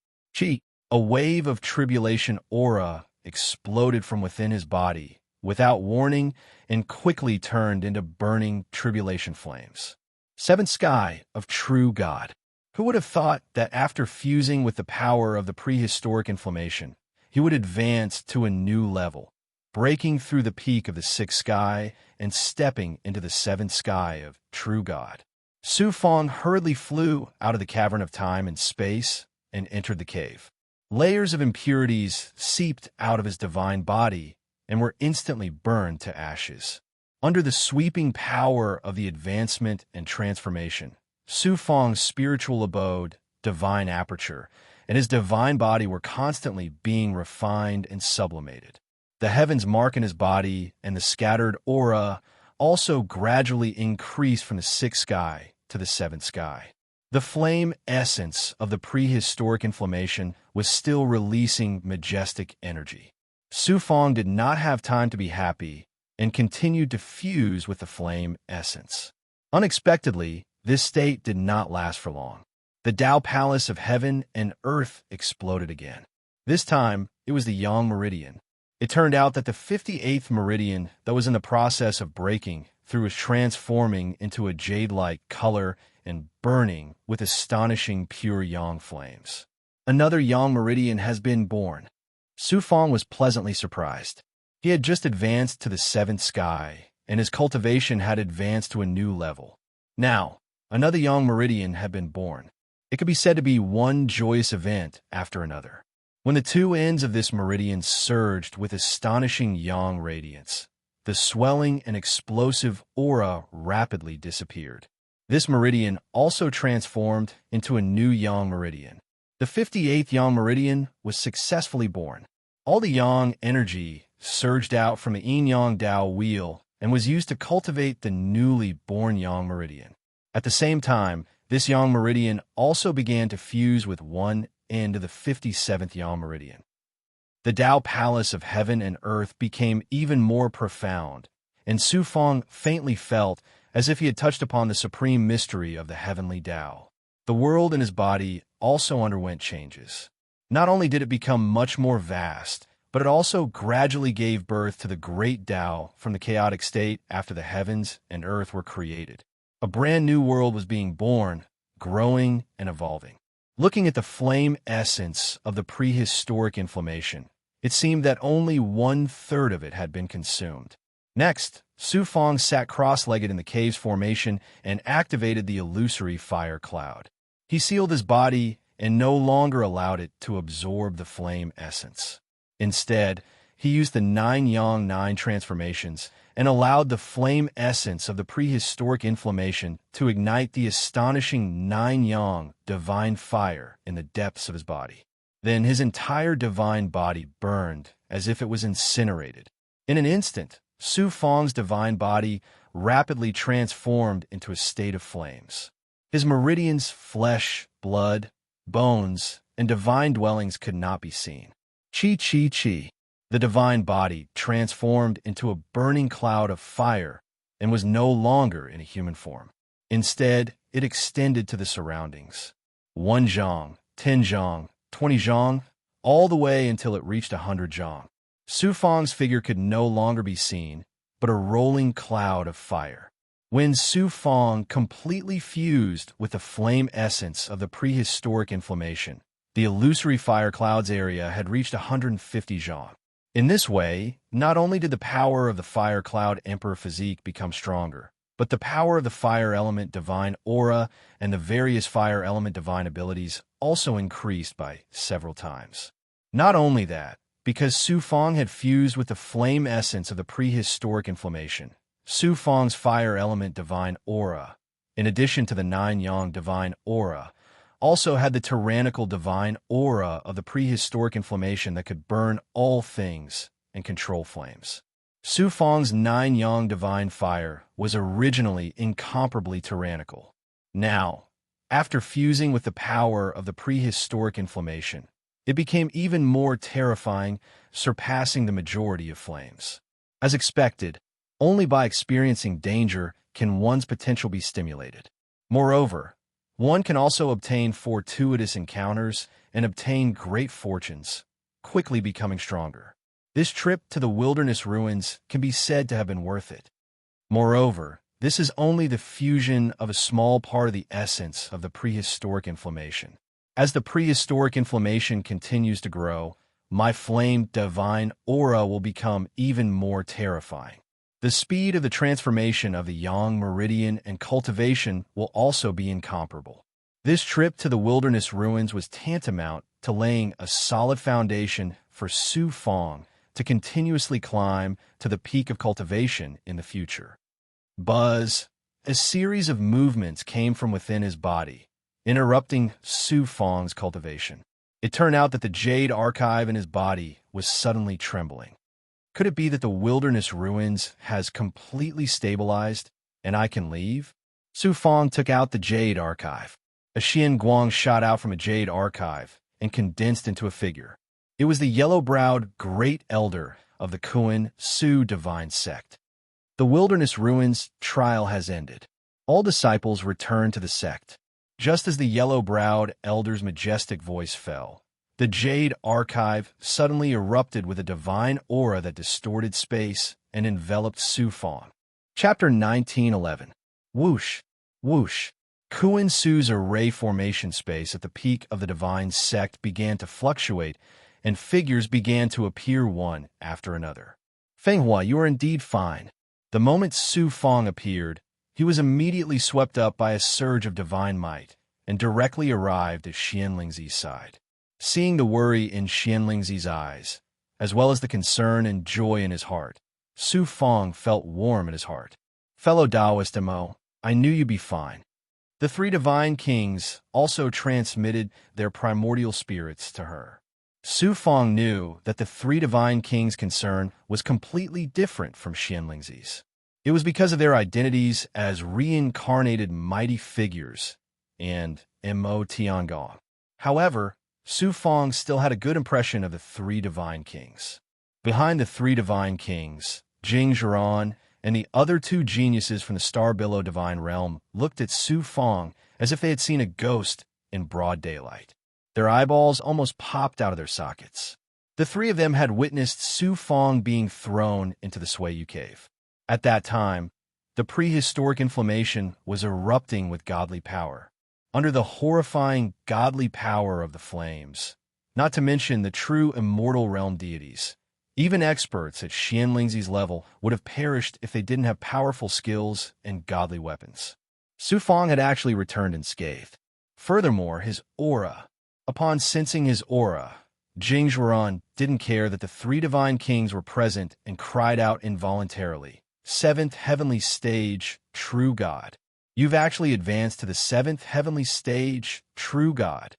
a wave of tribulation aura exploded from within his body, without warning, and quickly turned into burning tribulation flames. Seventh sky of true God. Who would have thought that after fusing with the power of the prehistoric inflammation, he would advance to a new level, breaking through the peak of the sixth sky and stepping into the seventh sky of true God. Su Fong hurriedly flew out of the cavern of time and space and entered the cave. Layers of impurities seeped out of his divine body and were instantly burned to ashes. Under the sweeping power of the advancement and transformation, Su Fong's spiritual abode, divine aperture, and his divine body were constantly being refined and sublimated. The heavens mark in his body and the scattered aura also gradually increased from the sixth sky to the seventh sky. The flame essence of the prehistoric inflammation was still releasing majestic energy. Su Fong did not have time to be happy and continued to fuse with the flame essence. Unexpectedly, this state did not last for long. The Tao palace of heaven and earth exploded again. This time, it was the Yang meridian. It turned out that the 58th meridian that was in the process of breaking through was transforming into a jade-like color and burning with astonishing pure yang flames. Another Yang meridian has been born. Su Fong was pleasantly surprised. He had just advanced to the seventh sky, and his cultivation had advanced to a new level. Now, another Yang meridian had been born. It could be said to be one joyous event after another. When the two ends of this meridian surged with astonishing yang radiance, the swelling and explosive aura rapidly disappeared. This meridian also transformed into a new yang meridian. The 58th yang meridian was successfully born. All the yang energy surged out from the yin-yang Dao wheel and was used to cultivate the newly born yang meridian. At the same time, this yang meridian also began to fuse with one end of the 57th yang meridian. The Tao Palace of Heaven and Earth became even more profound, and Su Fong faintly felt as if he had touched upon the supreme mystery of the heavenly Tao. The world in his body also underwent changes. Not only did it become much more vast, but it also gradually gave birth to the great Tao from the chaotic state after the heavens and earth were created. A brand new world was being born, growing, and evolving. Looking at the flame essence of the prehistoric inflammation, it seemed that only 1/3 of it had been consumed. Next, Su Fong sat cross-legged in the cave's formation and activated the illusory fire cloud. He sealed his body and no longer allowed it to absorb the flame essence. Instead, he used the 9 Yang 9 transformations and allowed the flame essence of the prehistoric inflammation to ignite the astonishing 9 Yang divine fire in the depths of his body. Then his entire divine body burned as if it was incinerated. In an instant, Su Fong's divine body rapidly transformed into a state of flames. His meridians, flesh, blood, bones, and divine dwellings could not be seen. Chi, chi, chi. The divine body transformed into a burning cloud of fire and was no longer in a human form. Instead, it extended to the surroundings. 1 zhang, 10 zhang, 20 zhang, all the way until it reached 100 zhang. Su Fong's figure could no longer be seen, but a rolling cloud of fire. When Su Fong completely fused with the flame essence of the prehistoric inflammation, the illusory fire clouds area had reached 150 zhang. In this way, not only did the power of the fire cloud emperor physique become stronger, but the power of the fire element divine aura and the various fire element divine abilities also increased by several times. Not only that, because Su Fong had fused with the flame essence of the prehistoric inflammation, Su Fong's fire element divine aura, in addition to the 9 Yang divine aura, also had the tyrannical divine aura of the prehistoric inflammation that could burn all things and control flames. Su Fong's 9 Yang divine fire was originally incomparably tyrannical. Now, after fusing with the power of the prehistoric inflammation, it became even more terrifying, surpassing the majority of flames. As expected, only by experiencing danger can one's potential be stimulated. Moreover, one can also obtain fortuitous encounters and obtain great fortunes, quickly becoming stronger. This trip to the wilderness ruins can be said to have been worth it. Moreover, this is only the fusion of a small part of the essence of the prehistoric inflammation. As the prehistoric inflammation continues to grow, my flame divine aura will become even more terrifying. The speed of the transformation of the Yang meridian and cultivation will also be incomparable. This trip to the wilderness ruins was tantamount to laying a solid foundation for Su Fong to continuously climb to the peak of cultivation in the future. Buzz, a series of movements came from within his body, interrupting Su Fong's cultivation. It turned out that the jade archive in his body was suddenly trembling. Could it be that the wilderness ruins has completely stabilized and I can leave? Su Fong took out the jade archive. A Xian Guang shot out from a jade archive and condensed into a figure. It was the yellow-browed great elder of the Kuan Su divine sect. The wilderness ruins trial has ended. All disciples returned to the sect. Just as the yellow-browed elder's majestic voice fell, the jade archive suddenly erupted with a divine aura that distorted space and enveloped Su Fong. Chapter 1911. Whoosh, whoosh. Kuan Su's array formation space at the peak of the divine sect began to fluctuate, and figures began to appear one after another. Fenghua, you are indeed fine. The moment Su Fong appeared, he was immediately swept up by a surge of divine might and directly arrived at Xianling's side. Seeing the worry in Xianlingzi's eyes, as well as the concern and joy in his heart, Su Fong felt warm in his heart. Fellow Taoist Mo, I knew you'd be fine. The three divine kings also transmitted their primordial spirits to her. Su Fong knew that the three divine kings' concern was completely different from Xianlingzi's. It was because of their identities as reincarnated mighty figures and Mo Tiangong. However, Su Fong still had a good impression of the three divine kings. Behind the three divine kings, Jing Zhiran and the other two geniuses from the Star Billow divine realm looked at Su Fong as if they had seen a ghost in broad daylight. Their eyeballs almost popped out of their sockets. The three of them had witnessed Su Fong being thrown into the Suiyu cave. At that time, the prehistoric inflammation was erupting with godly power, under the horrifying godly power of the flames, not to mention the true immortal realm deities. Even experts at Xianlingzi's level would have perished if they didn't have powerful skills and godly weapons. Su Fong had actually returned unscathed. Furthermore, his aura. Upon sensing his aura, Jing Zhiran didn't care that the three divine kings were present and cried out involuntarily, "Seventh heavenly stage, true God. You've actually advanced to the seventh heavenly stage, true God."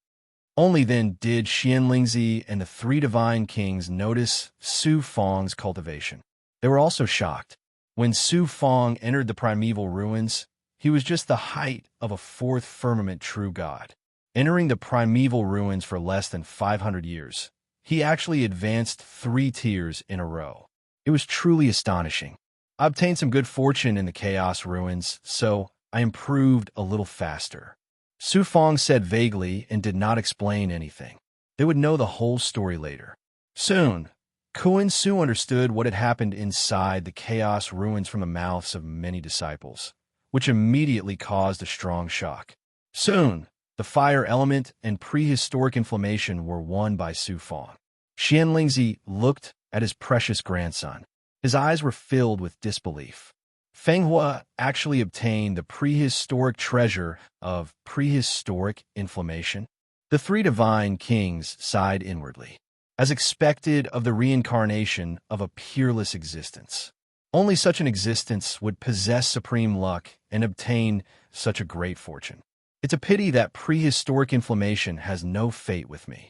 Only then did Xianlingzi and the three divine kings notice Su Fong's cultivation. They were also shocked. When Su Fong entered the primeval ruins, he was just the height of a fourth firmament true god. Entering the primeval ruins for less than 500 years, he actually advanced 3 tiers in a row. It was truly astonishing. I obtained some good fortune in the chaos ruins, so I improved a little faster. Su Fong said vaguely and did not explain anything. They would know the whole story later. Soon, Kuan Su understood what had happened inside the chaos ruins from the mouths of many disciples, which immediately caused a strong shock. Soon, the fire element and prehistoric inflammation were won by Su Fong. Xianlingzi looked at his precious grandson. His eyes were filled with disbelief. Feng Hua actually obtained the prehistoric treasure of prehistoric inflammation. The three divine kings sighed inwardly, as expected of the reincarnation of a peerless existence. Only such an existence would possess supreme luck and obtain such a great fortune. It's a pity that prehistoric inflammation has no fate with me.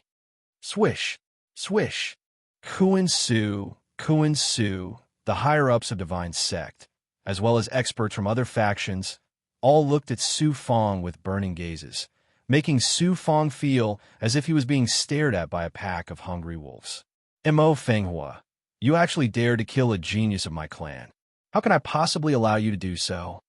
Swish, swish. Kuan Su, the higher-ups of Divine Sect, as well as experts from other factions, all looked at Su Fong with burning gazes, making Su Fong feel as if he was being stared at by a pack of hungry wolves. Mo Fenghua, you actually dared to kill a genius of my clan. How can I possibly allow you to do so?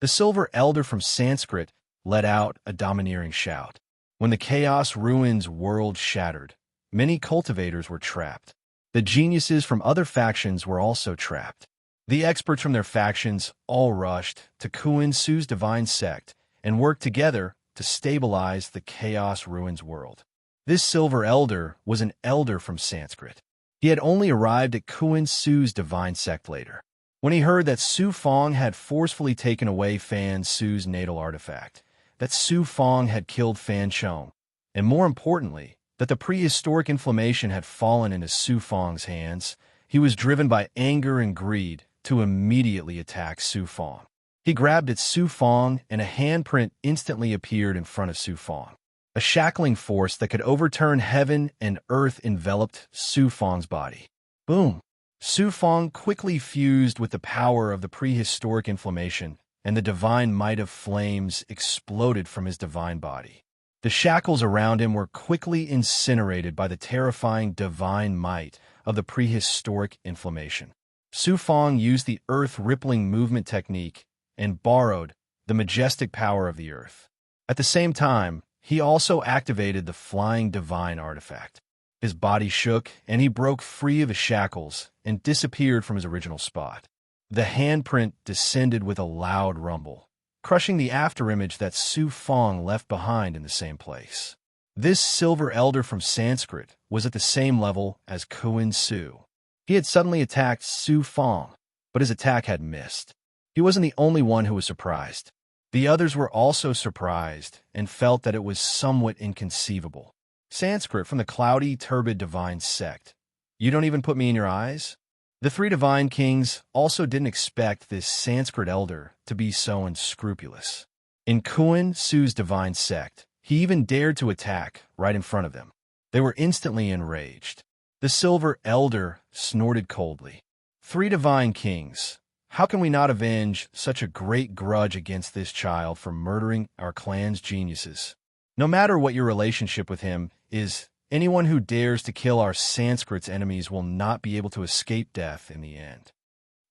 The Silver Elder from Sanskrit let out a domineering shout. When the Chaos Ruins world shattered, many cultivators were trapped. The geniuses from other factions were also trapped. The experts from their factions all rushed to Kuan Su's divine sect and worked together to stabilize the Chaos Ruins world. This Silver Elder was an elder from Sanskrit. He had only arrived at Kuan Su's divine sect later. When he heard that Su Fong had forcefully taken away Fan Su's natal artifact, that Su Fong had killed Fan Chong, and more importantly, that the prehistoric inflammation had fallen into Su Fong's hands, he was driven by anger and greed to immediately attack Su Fong. He grabbed at Su Fong, and a handprint instantly appeared in front of Su Fong. A shackling force that could overturn heaven and earth enveloped Su Fong's body. Boom! Su Fong quickly fused with the power of the prehistoric inflammation, and the divine might of flames exploded from his divine body. The shackles around him were quickly incinerated by the terrifying divine might of the prehistoric inflammation. Su Fong used the earth-rippling movement technique and borrowed the majestic power of the earth. At the same time, he also activated the flying divine artifact. His body shook, and he broke free of his shackles and disappeared from his original spot. The handprint descended with a loud rumble, crushing the afterimage that Su Fong left behind in the same place. This Silver Elder from Sanskrit was at the same level as Kuan Su. He had suddenly attacked Su Fong, but his attack had missed. He wasn't the only one who was surprised. The others were also surprised and felt that it was somewhat inconceivable. Sanskrit from the cloudy, turbid divine sect. You don't even put me in your eyes? The three divine kings also didn't expect this Sanskrit elder to be so unscrupulous. In Kuan Su's divine sect, he even dared to attack right in front of them. They were instantly enraged. The silver elder snorted coldly. Three divine kings, how can we not avenge such a great grudge against this child for murdering our clan's geniuses? No matter what your relationship with him is, anyone who dares to kill our Sanskrit's enemies will not be able to escape death in the end.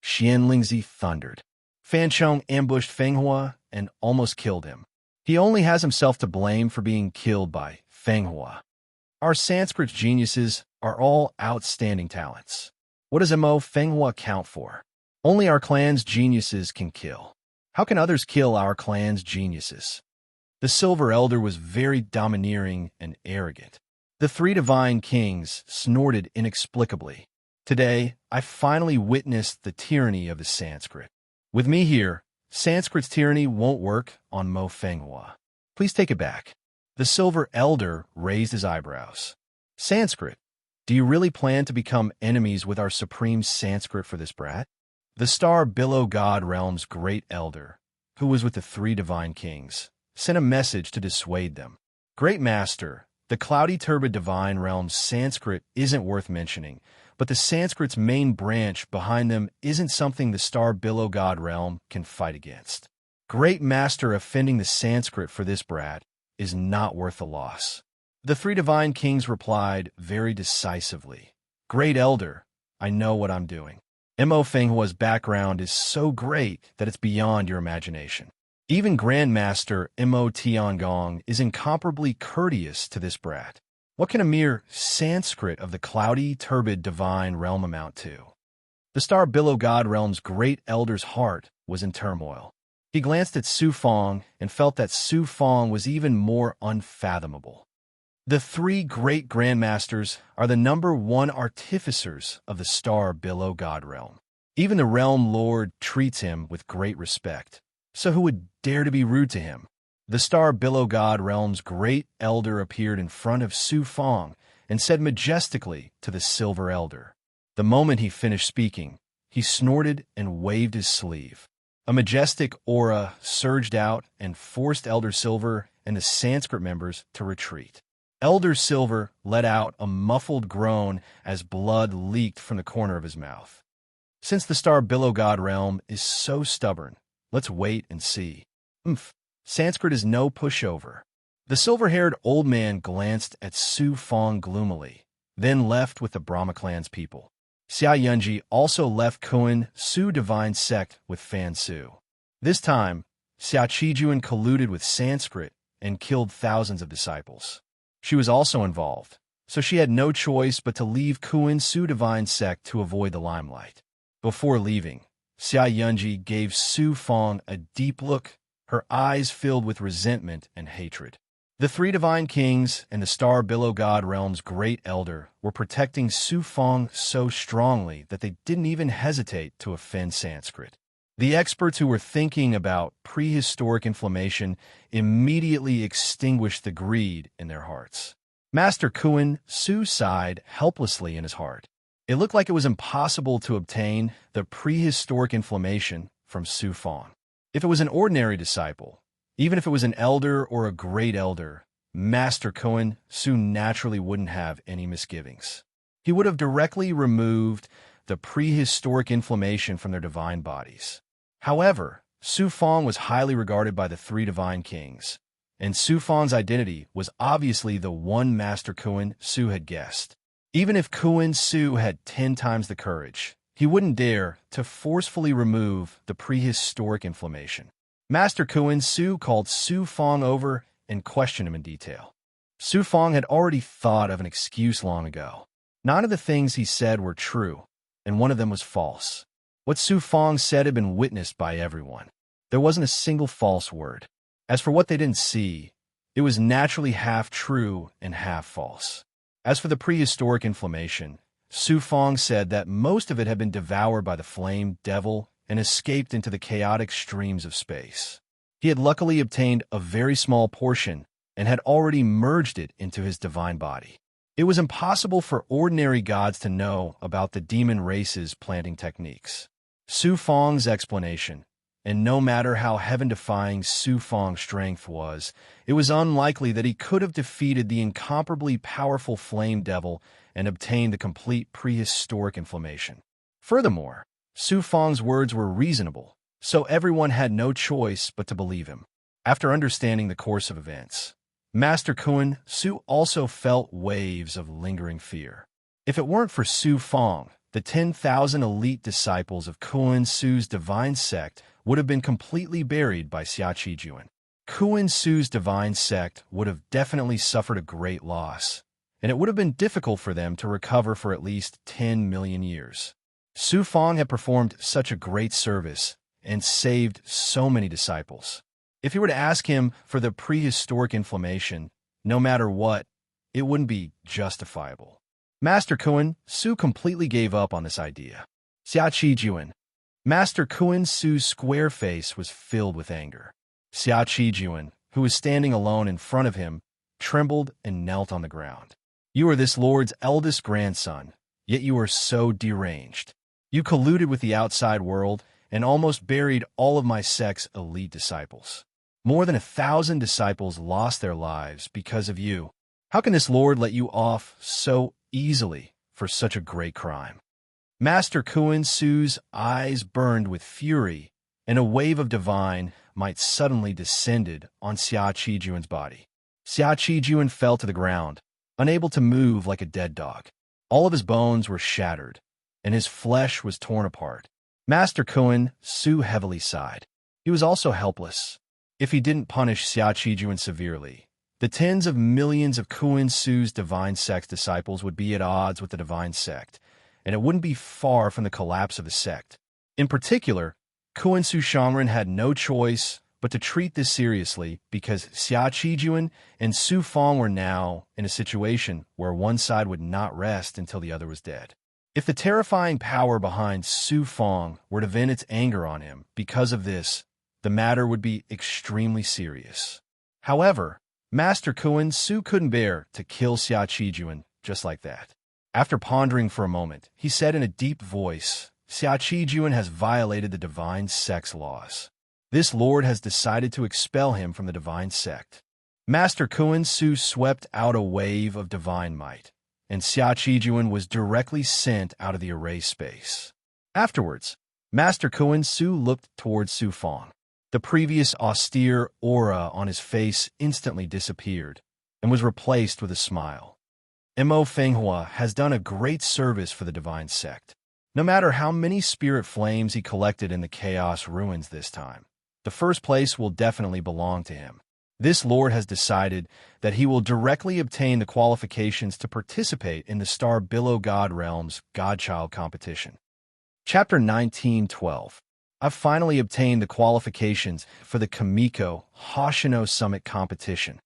Xian Lingzi thundered. Fan Chong ambushed Feng Hua and almost killed him. He only has himself to blame for being killed by Feng Hua. Our Sanskrit's geniuses are all outstanding talents. What does Mo Feng Hua count for? Only our clan's geniuses can kill. How can others kill our clan's geniuses? The Silver Elder was very domineering and arrogant. The three divine kings snorted inexplicably. Today, I finally witnessed the tyranny of the Sanskrit. With me here, Sanskrit's tyranny won't work on Mo Feng Hua. Please take it back. The Silver Elder raised his eyebrows. Sanskrit, do you really plan to become enemies with our supreme Sanskrit for this brat? The star Billow God Realm's great elder, who was with the three divine kings, sent a message to dissuade them. Great Master, the cloudy turbid divine realm's Sanskrit isn't worth mentioning, but the Sanskrit's main branch behind them isn't something the star Billow God Realm can fight against. Great Master offending the Sanskrit for this brat is not worth the loss. The three divine kings replied very decisively. Great Elder, I know what I'm doing. Mo Feng Hua's background is so great that it's beyond your imagination. Even Grandmaster Mo Tiangong is incomparably courteous to this brat. What can a mere Sanskrit of the cloudy, turbid divine realm amount to? The star Billow God Realm's great elder's heart was in turmoil. He glanced at Su Fong and felt that Su Fong was even more unfathomable. The three great grandmasters are the #1 artificers of the star Billow God Realm. Even the Realm Lord treats him with great respect. So who would dare to be rude to him? The star Billow God Realm's great elder appeared in front of Su Fong and said majestically to the Silver Elder. The moment he finished speaking, he snorted and waved his sleeve. A majestic aura surged out and forced Elder Silver and the Sanskrit members to retreat. Elder Silver let out a muffled groan as blood leaked from the corner of his mouth. Since the star Billow God Realm is so stubborn, let's wait and see. Sanskrit is no pushover. The silver-haired old man glanced at Su Fong gloomily, then left with the Brahma clan's people. Xia Yunji also left Kuan Su divine sect with Fan Su. This time, Xia Qijuan colluded with Sanskrit and killed thousands of disciples. She was also involved, so she had no choice but to leave Kuan Su divine sect to avoid the limelight. Before leaving, Xia Yunji gave Su Fong a deep look, her eyes filled with resentment and hatred. The three divine kings and the star Billow God Realm's great elder were protecting Su Fong so strongly that they didn't even hesitate to offend Sanskrit. The experts who were thinking about prehistoric inflammation immediately extinguished the greed in their hearts. Master Kuan Su sighed helplessly in his heart. It looked like it was impossible to obtain the prehistoric inflammation from Su Fong. If it was an ordinary disciple, even if it was an elder or a great elder, Master Kuan Su naturally wouldn't have any misgivings. He would have directly removed the prehistoric inflammation from their divine bodies. However, Su Fong was highly regarded by the three divine kings, and Su Fong's identity was obviously the one Master Kuan Su had guessed. Even if Kuan Su had 10 times the courage, he wouldn't dare to forcefully remove the prehistoric inflammation. Master Kuan Su called Su Fong over and questioned him in detail. Su Fong had already thought of an excuse long ago. None of the things he said were true, and one of them was false. What Su Fong said had been witnessed by everyone. There wasn't a single false word. As for what they didn't see, it was naturally half true and half false. As for the prehistoric inflammation, Su Fong said that most of it had been devoured by the flame devil and escaped into the chaotic streams of space. He had luckily obtained a very small portion and had already merged it into his divine body. It was impossible for ordinary gods to know about the demon race's planting techniques. Su Fang's explanation, and no matter how heaven-defying Su Fang's strength was, it was unlikely that he could have defeated the incomparably powerful flame devil and obtained the complete prehistoric inflammation. Furthermore, Su Fang's words were reasonable, so everyone had no choice but to believe him. After understanding the course of events, Master Kun Su also felt waves of lingering fear. If it weren't for Su Fang, the 10,000 elite disciples of Kun Su's divine sect would have been completely buried by Xia Qijuan. Kun Su's divine sect would have definitely suffered a great loss, and it would have been difficult for them to recover for at least 10 million years. Su Fang had performed such a great service and saved so many disciples. If you were to ask him for the prehistoric inflammation, no matter what, it wouldn't be justifiable. Master Kun Su completely gave up on this idea. Xia Qijuan. Master Kun Su's square face was filled with anger. Xia Qijuan, who was standing alone in front of him, trembled and knelt on the ground. You are this lord's eldest grandson, yet you are so deranged. You colluded with the outside world and almost buried all of my sect's elite disciples. More than 1,000 disciples lost their lives because of you. How can this lord let you off so easily for such a great crime? Master Kun Su's eyes burned with fury, and a wave of divine might suddenly descended on Xia Qijuan's body. Xia Qijuan fell to the ground, unable to move like a dead dog. All of his bones were shattered, and his flesh was torn apart. Master Kun Su heavily sighed. He was also helpless. If he didn't punish Xia Qijuan severely, the tens of millions of Kun Su's divine sect disciples would be at odds with the divine sect, and it wouldn't be far from the collapse of the sect. In particular, Kun Su Shangren had no choice but to treat this seriously because Xia Qijuan and Su Fang were now in a situation where one side would not rest until the other was dead. If the terrifying power behind Su Fang were to vent its anger on him because of this, the matter would be extremely serious. However, Master Kun Su couldn't bear to kill Xia Qijuan just like that. After pondering for a moment, he said in a deep voice, Xia Qijuan has violated the divine sect's laws. This lord has decided to expel him from the divine sect. Master Kun Su swept out a wave of divine might, and Xia Qijuan was directly sent out of the erase space. Afterwards, Master Kun Su looked towards Su Fang. The previous austere aura on his face instantly disappeared and was replaced with a smile. Mo Fenghua has done a great service for the divine sect. No matter how many spirit flames he collected in the chaos ruins this time, the first place will definitely belong to him. This lord has decided that he will directly obtain the qualifications to participate in the Star Billow God Realm's Godchild competition. Chapter 19:12. I've finally obtained the qualifications for the Kamiko Hoshino Summit competition.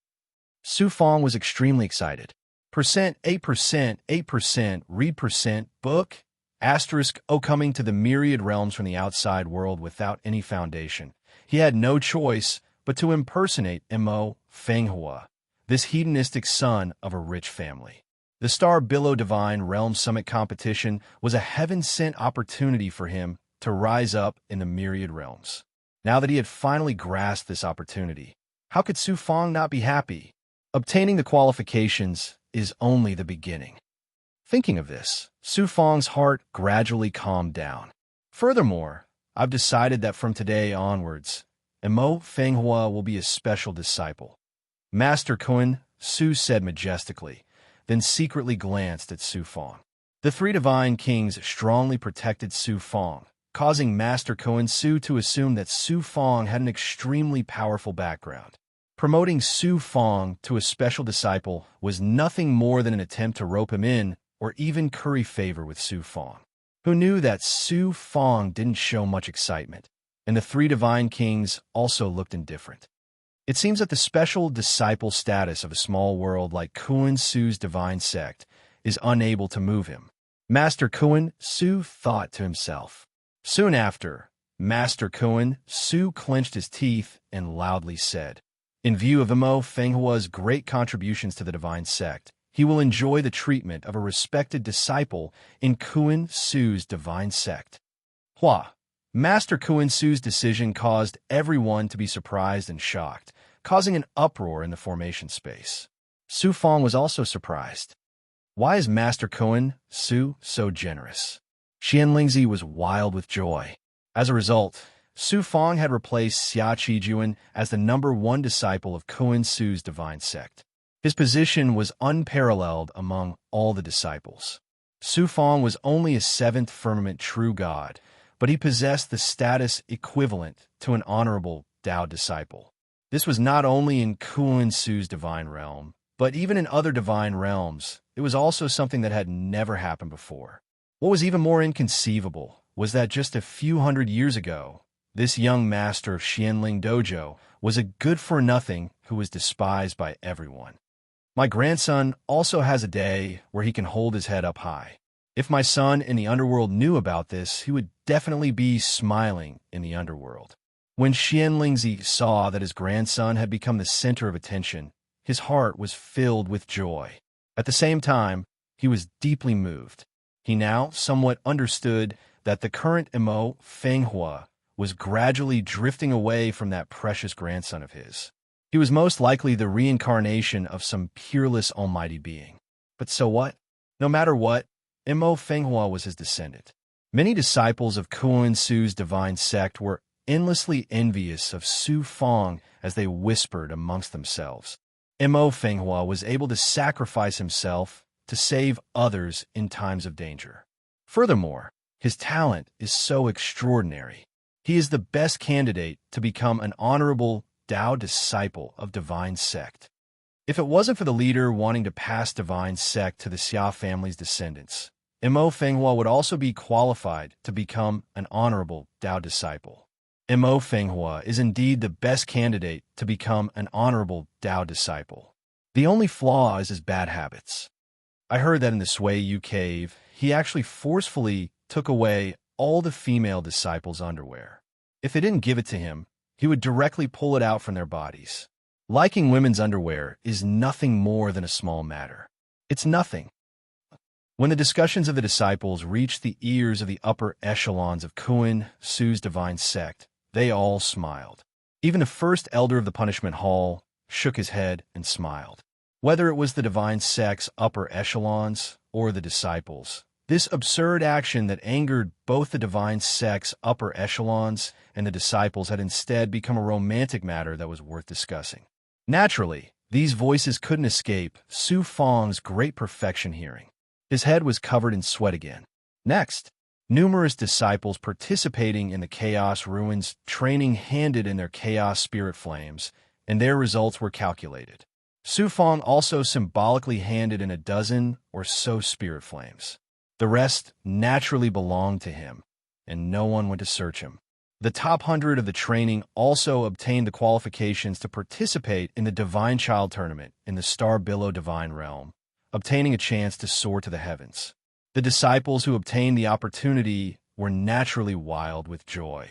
Su Fang was extremely excited. Percent, 8%, 8%, read percent, book, asterisk, coming to the myriad realms from the outside world without any foundation. He had no choice but to impersonate Mo Fenghua, this hedonistic son of a rich family. The Star Billow Divine Realm Summit competition was a heaven-sent opportunity for him to rise up in the myriad realms. Now that he had finally grasped this opportunity, how could Su Fang not be happy? Obtaining the qualifications is only the beginning. Thinking of this, Su Fang's heart gradually calmed down. Furthermore, I've decided that from today onwards, Mo Fenghua will be a special disciple. Master Kun Su said majestically, then secretly glanced at Su Fang. The three divine kings strongly protected Su Fang, causing Master Kun Su to assume that Su Fang had an extremely powerful background. Promoting Su Fang to a special disciple was nothing more than an attempt to rope him in or even curry favor with Su Fang, who knew that Su Fang didn't show much excitement, and the three divine kings also looked indifferent. It seems that the special disciple status of a small world like Kun Su's divine sect is unable to move him. Master Kun Su thought to himself. Soon after, Master Kun Su clenched his teeth and loudly said, In view of Mo Fenghua's great contributions to the divine sect, he will enjoy the treatment of a respected disciple in Kuan Su's divine sect. Hua. Master Kuan Su's decision caused everyone to be surprised and shocked, causing an uproar in the formation space. Su Fong was also surprised. Why is Master Kuan Su so generous? Xianlingzi was wild with joy. As a result, Su Fong had replaced Xia Qijuan as the #1 disciple of Kuan Su's divine sect. His position was unparalleled among all the disciples. Su Fong was only a 7th firmament true god, but he possessed the status equivalent to an honorable Tao disciple. This was not only in Kuan Su's divine realm, but even in other divine realms. It was also something that had never happened before. What was even more inconceivable was that just a few hundred years ago, this young master of Xianling Dojo was a good-for-nothing who was despised by everyone. My grandson also has a day where he can hold his head up high. If my son in the underworld knew about this, he would definitely be smiling in the underworld. When Xianlingzi saw that his grandson had become the center of attention, his heart was filled with joy. At the same time, he was deeply moved. He now somewhat understood that the current Mo Fenghua was gradually drifting away from that precious grandson of his. He was most likely the reincarnation of some peerless almighty being. But so what? No matter what, Mo Fenghua was his descendant. Many disciples of Kuan Su's divine sect were endlessly envious of Su Fong as they whispered amongst themselves. Mo Fenghua was able to sacrifice himself to save others in times of danger. Furthermore, his talent is so extraordinary. He is the best candidate to become an honorable Tao disciple of divine sect. If it wasn't for the leader wanting to pass divine sect to the Xia family's descendants, Mo Fenghua would also be qualified to become an honorable Tao disciple. Mo Fenghua is indeed the best candidate to become an honorable Tao disciple. The only flaw is his bad habits. I heard that in the Sui Yu cave, he actually forcefully took away all the female disciples' underwear. If they didn't give it to him, he would directly pull it out from their bodies. Liking women's underwear is nothing more than a small matter. It's nothing. When the discussions of the disciples reached the ears of the upper echelons of Kuan Su's divine sect, they all smiled. Even the first elder of the punishment hall shook his head and smiled. Whether it was the divine sect's upper echelons or the disciples, this absurd action that angered both the divine sect's upper echelons and the disciples had instead become a romantic matter that was worth discussing. Naturally, these voices couldn't escape Su Fong's great perfection hearing. His head was covered in sweat again. Next, numerous disciples participating in the Chaos Ruins training handed in their Chaos Spirit Flames, and their results were calculated. Su Fong also symbolically handed in a dozen or so Spirit Flames. The rest naturally belonged to him, and no one went to search him. The top 100 of the training also obtained the qualifications to participate in the Divine Child Tournament in the Star Billow Divine Realm, obtaining a chance to soar to the heavens. The disciples who obtained the opportunity were naturally wild with joy.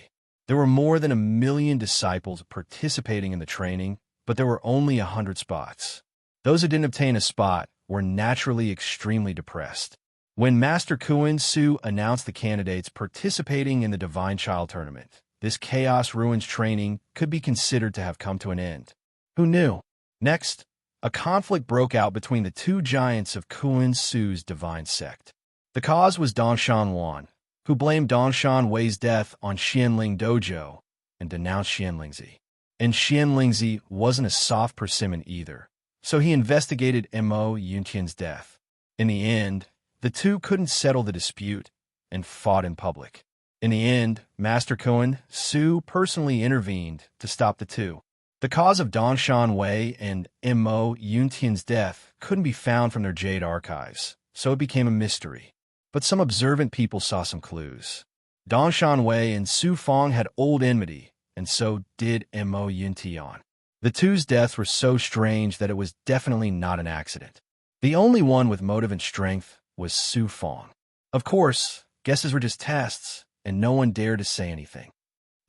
There were more than 1 million disciples participating in the training, but there were only 100 spots. Those who didn't obtain a spot were naturally extremely depressed. When Master Kuan Su announced the candidates participating in the Divine Child Tournament, this Chaos Ruins training could be considered to have come to an end. Who knew? Next, a conflict broke out between the two giants of Kuan Su's divine sect. The cause was Dongshan Wan, who blamed Dongshan Wei's death on Xianling Dojo and denounced Xianlingzi. And Xianlingzi wasn't a soft persimmon either, so he investigated Mo Yuntian's death. In the end, the two couldn't settle the dispute and fought in public. In the end, Master Kuan Su personally intervened to stop the two. The cause of Dongshan Wei and Mo Yuntian's death couldn't be found from their Jade archives, so it became a mystery. But some observant people saw some clues. Dongshan Wei and Su Fong had old enmity, and so did Mo Yuntian. The two's deaths were so strange that it was definitely not an accident. The only one with motive and strength was Su Fong. Of course, guesses were just tests, and no one dared to say anything.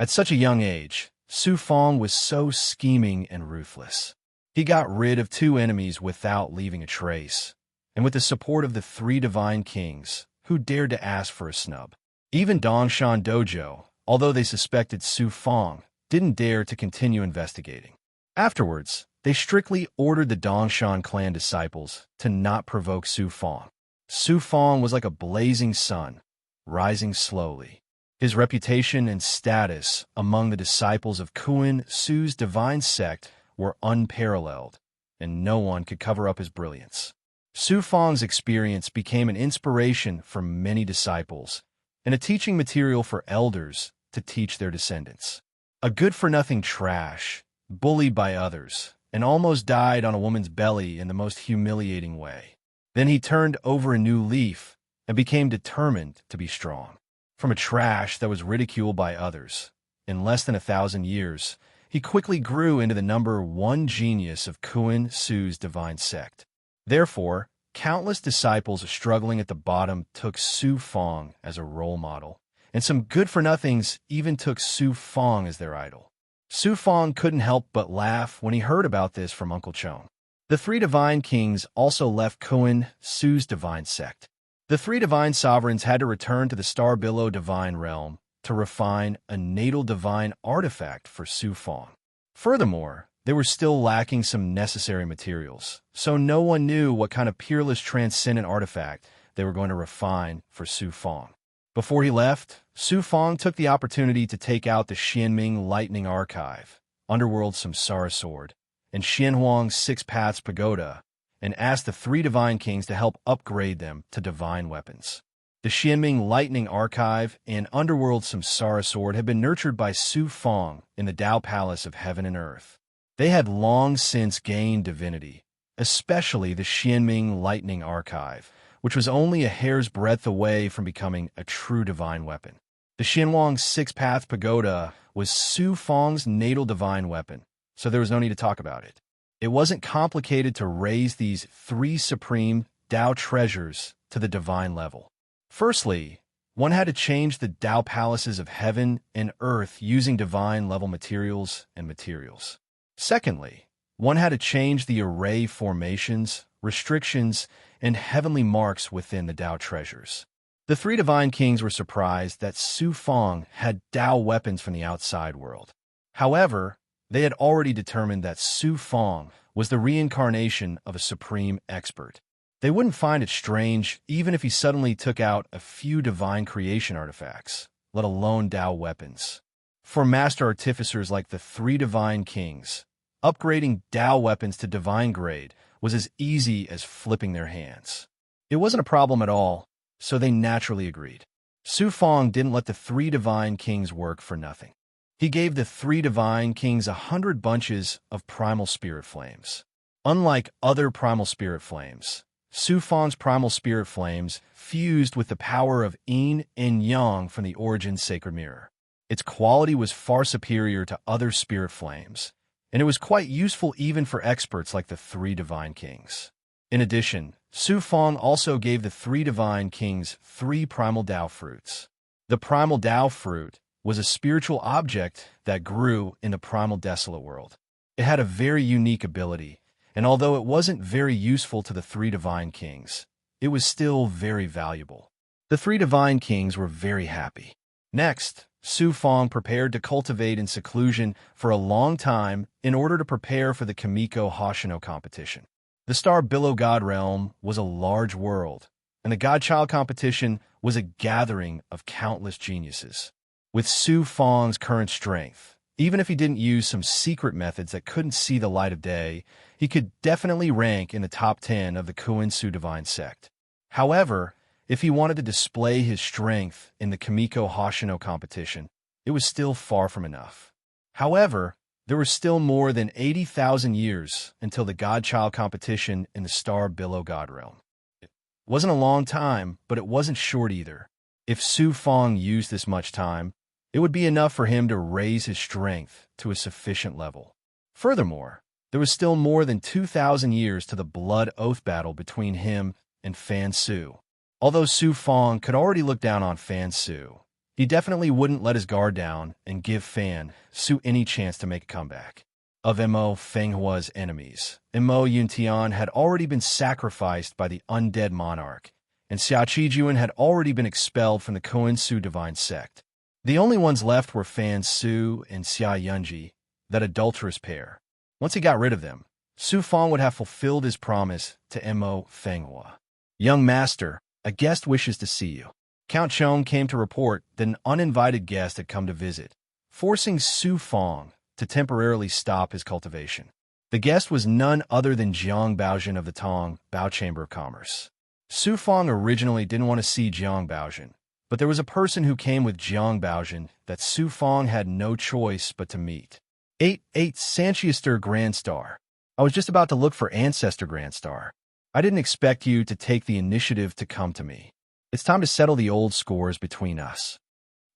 At such a young age, Su Fong was so scheming and ruthless. He got rid of 2 enemies without leaving a trace, and with the support of the 3 divine kings, who dared to ask for a snub. Even Dongshan Dojo, although they suspected Su Fong, didn't dare to continue investigating. Afterwards, they strictly ordered the Dongshan clan disciples to not provoke Su Fong. Su Fong was like a blazing sun, rising slowly. His reputation and status among the disciples of Kuan Su's divine sect were unparalleled, and no one could cover up his brilliance. Su Fong's experience became an inspiration for many disciples and a teaching material for elders to teach their descendants. A good-for-nothing trash, bullied by others, and almost died on a woman's belly in the most humiliating way. Then he turned over a new leaf and became determined to be strong. From a trash that was ridiculed by others, in less than 1,000 years, he quickly grew into the number 1 genius of Kuan Su's divine sect. Therefore, countless disciples struggling at the bottom took Su Fong as a role model, and some good-for-nothings even took Su Fong as their idol. Su Fong couldn't help but laugh when he heard about this from Uncle Chong. The 3 divine kings also left Kuan Su's divine sect. The 3 divine sovereigns had to return to the Star Billow divine realm to refine a natal divine artifact for Su Fong. Furthermore, they were still lacking some necessary materials, so no one knew what kind of peerless transcendent artifact they were going to refine for Su Fong. Before he left, Su Fong took the opportunity to take out the Xianming Lightning Archive, Underworld's Samsara Sword, and Xianhuang's 6 Paths Pagoda, and asked the 3 divine kings to help upgrade them to divine weapons. The Xianming Lightning Archive and Underworld's Samsara Sword had been nurtured by Su Fong in the Tao Palace of Heaven and Earth. They had long since gained divinity, especially the Xianming Lightning Archive, which was only a hair's breadth away from becoming a true divine weapon. The Xianhuang's 6 Paths Pagoda was Su Fong's natal divine weapon, so there was no need to talk about it. It wasn't complicated to raise these 3 supreme Tao treasures to the divine level. Firstly, one had to change the Tao palaces of heaven and earth using divine-level materials and materials. Secondly, one had to change the array formations, restrictions, and heavenly marks within the Tao treasures. The 3 divine kings were surprised that Su Fong had Tao weapons from the outside world. However, they had already determined that Su Fong was the reincarnation of a supreme expert. They wouldn't find it strange even if he suddenly took out a few divine creation artifacts, let alone Tao weapons. For master artificers like the 3 divine kings, upgrading Tao weapons to divine grade was as easy as flipping their hands. It wasn't a problem at all, so they naturally agreed. Su Fong didn't let the 3 divine kings work for nothing. He gave the 3 divine kings 100 bunches of primal spirit flames. Unlike other primal spirit flames, Su Fong's primal spirit flames fused with the power of yin and yang from the Origin Sacred Mirror. Its quality was far superior to other spirit flames, and it was quite useful even for experts like the 3 divine kings. In addition, Su Fong also gave the 3 divine kings 3 primal Tao fruits. The primal Tao fruit was a spiritual object that grew in the primal desolate world. It had a very unique ability, and although it wasn't very useful to the 3 divine kings, it was still very valuable. The 3 divine kings were very happy. Next, Su Fong prepared to cultivate in seclusion for a long time in order to prepare for the Kimiko Hoshino competition. The Star Billow God Realm was a large world, and the Godchild competition was a gathering of countless geniuses. With Su Fong's current strength, even if he didn't use some secret methods that couldn't see the light of day, he could definitely rank in the top 10 of the Kuan Su divine sect. However, if he wanted to display his strength in the Kimiko Hoshino competition, it was still far from enough. However, there were still more than 80,000 years until the Godchild competition in the Star Billow God Realm. It wasn't a long time, but it wasn't short either. If Su Fong used this much time, it would be enough for him to raise his strength to a sufficient level. Furthermore, there was still more than 2,000 years to the blood oath battle between him and Fan Su. Although Su Fong could already look down on Fan Su, He definitely wouldn't let his guard down and give Fan Su any chance to make a comeback. Of Mo Fenghua's enemies, Mo Yuntian had already been sacrificed by the undead monarch, and Xia Qijuan had already been expelled from the Koan Su divine sect. The only ones left were Fan Su and Xia Yunji, that adulterous pair. Once he got rid of them, Su Fong would have fulfilled his promise to Mo Fenghua. Young master, a guest wishes to see you. Count Chong came to report that an uninvited guest had come to visit, forcing Su Fong to temporarily stop his cultivation. The guest was none other than Jiang Baozhen of the Tong Bao Chamber of Commerce. Su Fong originally didn't want to see Jiang Baozhen, but there was a person who came with Jiang Baozhen that Su Fong had no choice but to meet. 8 Ancestor Grand Star. I was just about to look for Ancestor Grand Star. I didn't expect you to take the initiative to come to me. It's time to settle the old scores between us.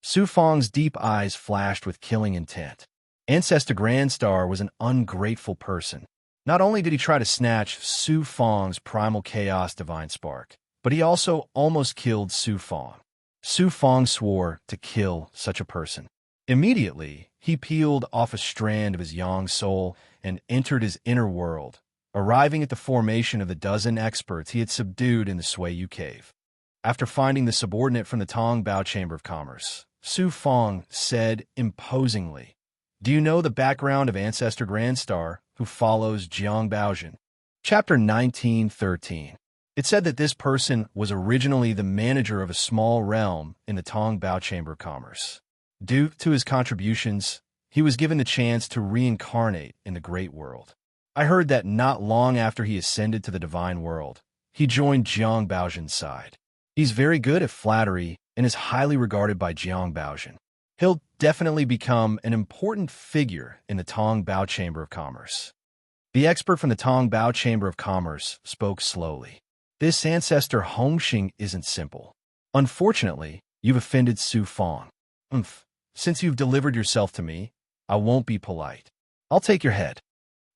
Su Fong's deep eyes flashed with killing intent. Ancestor Grand Star was an ungrateful person. Not only did he try to snatch Su Fong's primal chaos divine spark, but he also almost killed Su Fong. Su Fong swore to kill such a person. Immediately, he peeled off a strand of his yang soul and entered his inner world, arriving at the formation of the dozen experts he had subdued in the Suiyu cave. After finding the subordinate from the Tong Bao Chamber of Commerce, Su Fong said imposingly, "Do you know the background of Ancestor Grand Star, who follows Jiang Baozhen?" Chapter 1913. It said that this person was originally the manager of a small realm in the Tong Bao Chamber of Commerce. Due to his contributions, he was given the chance to reincarnate in the great world. I heard that not long after he ascended to the divine world, he joined Jiang Baozhen's side. He's very good at flattery and is highly regarded by Jiang Baozhen. He'll definitely become an important figure in the Tong Bao Chamber of Commerce. The expert from the Tong Bao Chamber of Commerce spoke slowly. This ancestor Hongxing isn't simple. Unfortunately, you've offended Su Fong. Since you've delivered yourself to me, I won't be polite. I'll take your head.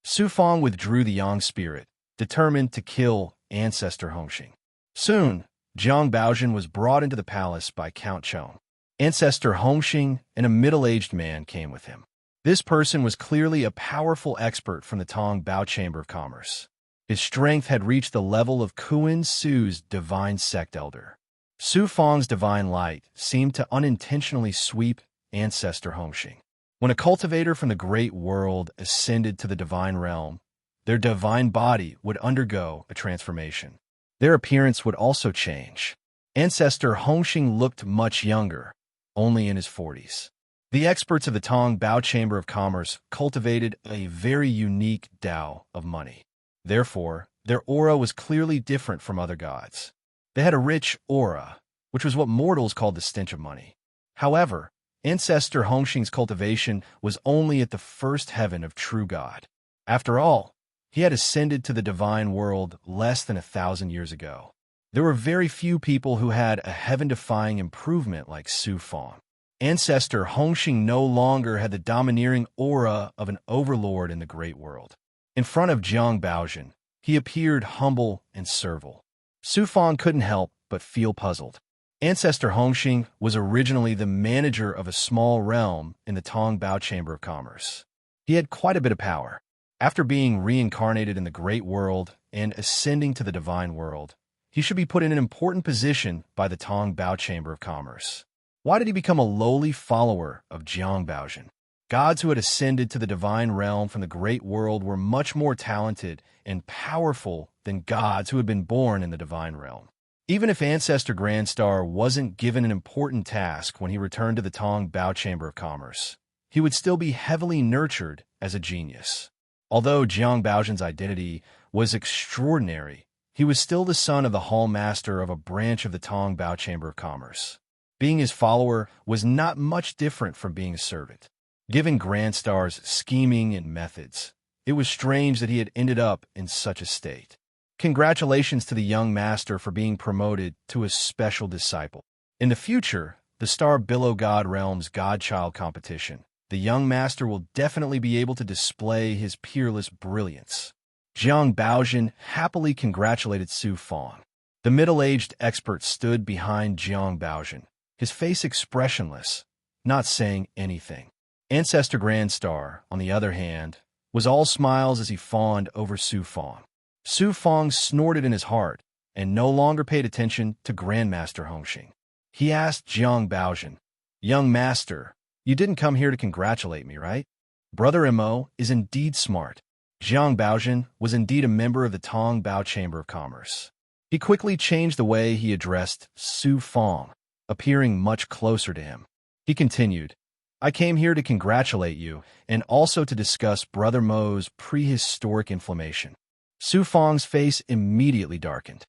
Su Fong withdrew the yang spirit, determined to kill ancestor Hongxing. Soon, Jiang Baozhen was brought into the palace by Count Chong. Ancestor Hongxing and a middle-aged man came with him. This person was clearly a powerful expert from the Tong Bao Chamber of Commerce. His strength had reached the level of Kuan Su's divine sect elder. Su Fong's divine light seemed to unintentionally sweep ancestor Hongxing. When a cultivator from the great world ascended to the divine realm, their divine body would undergo a transformation. Their appearance would also change. Ancestor Hongxing looked much younger, only in his 40s. The experts of the Tong Bao Chamber of Commerce cultivated a very unique Tao of money. Therefore, their aura was clearly different from other gods. They had a rich aura, which was what mortals called the stench of money. However, Ancestor Hongxing's cultivation was only at the first heaven of true God. After all, he had ascended to the divine world less than 1,000 years ago. There were very few people who had a heaven-defying improvement like Su Fong. Ancestor Hongxing no longer had the domineering aura of an overlord in the great world. In front of Jiang Baozhen, he appeared humble and servile. Su Fong couldn't help but feel puzzled. Ancestor Hongxing was originally the manager of a small realm in the Tong Bao Chamber of Commerce. He had quite a bit of power. After being reincarnated in the great world and ascending to the divine world, he should be put in an important position by the Tong Bao Chamber of Commerce. Why did he become a lowly follower of Jiang Baozhen? Gods who had ascended to the divine realm from the great world were much more talented and powerful than gods who had been born in the divine realm. Even if Ancestor Grand Star wasn't given an important task when he returned to the Tong Bao Chamber of Commerce, he would still be heavily nurtured as a genius. Although Jiang Baozhen's identity was extraordinary, he was still the son of the hall master of a branch of the Tong Bao Chamber of Commerce. Being his follower was not much different from being a servant. Given Grand Star's scheming and methods, it was strange that he had ended up in such a state. Congratulations to the young master for being promoted to a special disciple. In the future, the Star Billow God Realm's Godchild competition, the young master will definitely be able to display his peerless brilliance. Jiang Baozhen happily congratulated Su Fong. The middle-aged expert stood behind Jiang Baozhen, his face expressionless, not saying anything. Ancestor Grandstar, on the other hand, was all smiles as he fawned over Su Fong. Su Fong snorted in his heart and no longer paid attention to Grandmaster Hongxing. He asked Jiang Baozhen, "Young master, you didn't come here to congratulate me, right? Brother Mo is indeed smart." Jiang Baozhen was indeed a member of the Tong Bao Chamber of Commerce. He quickly changed the way he addressed Su Fong, appearing much closer to him. He continued, "I came here to congratulate you and also to discuss Brother Mo's prehistoric inflammation." Su Fong's face immediately darkened.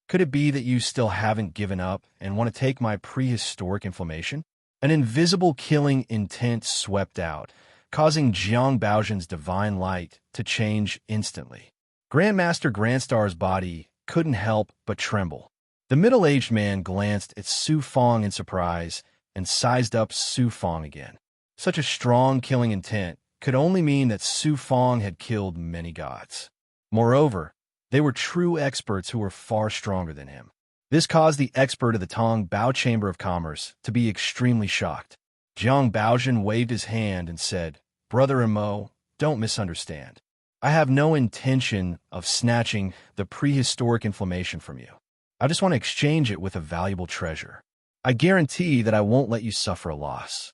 "Could it be that you still haven't given up and want to take my prehistoric inflammation?" An invisible killing intent swept out, causing Jiang Baozhen's divine light to change instantly. Grandmaster Grandstar's body couldn't help but tremble. The middle-aged man glanced at Su Fong in surprise and sized up Su Fong again. Such a strong killing intent could only mean that Su Fong had killed many gods. Moreover, they were true experts who were far stronger than him. This caused the expert of the Tong Bao Chamber of Commerce to be extremely shocked. Jiang Baozhen waved his hand and said, "Brother Mo, don't misunderstand. I have no intention of snatching the prehistoric inflammation from you. I just want to exchange it with a valuable treasure. I guarantee that I won't let you suffer a loss."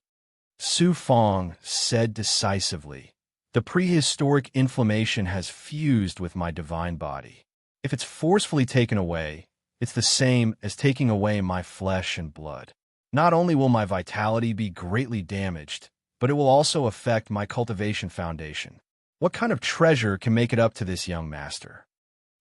Su Fong said decisively, "The prehistoric inflammation has fused with my divine body. If it's forcefully taken away, it's the same as taking away my flesh and blood. Not only will my vitality be greatly damaged, but it will also affect my cultivation foundation. What kind of treasure can make it up to this young master?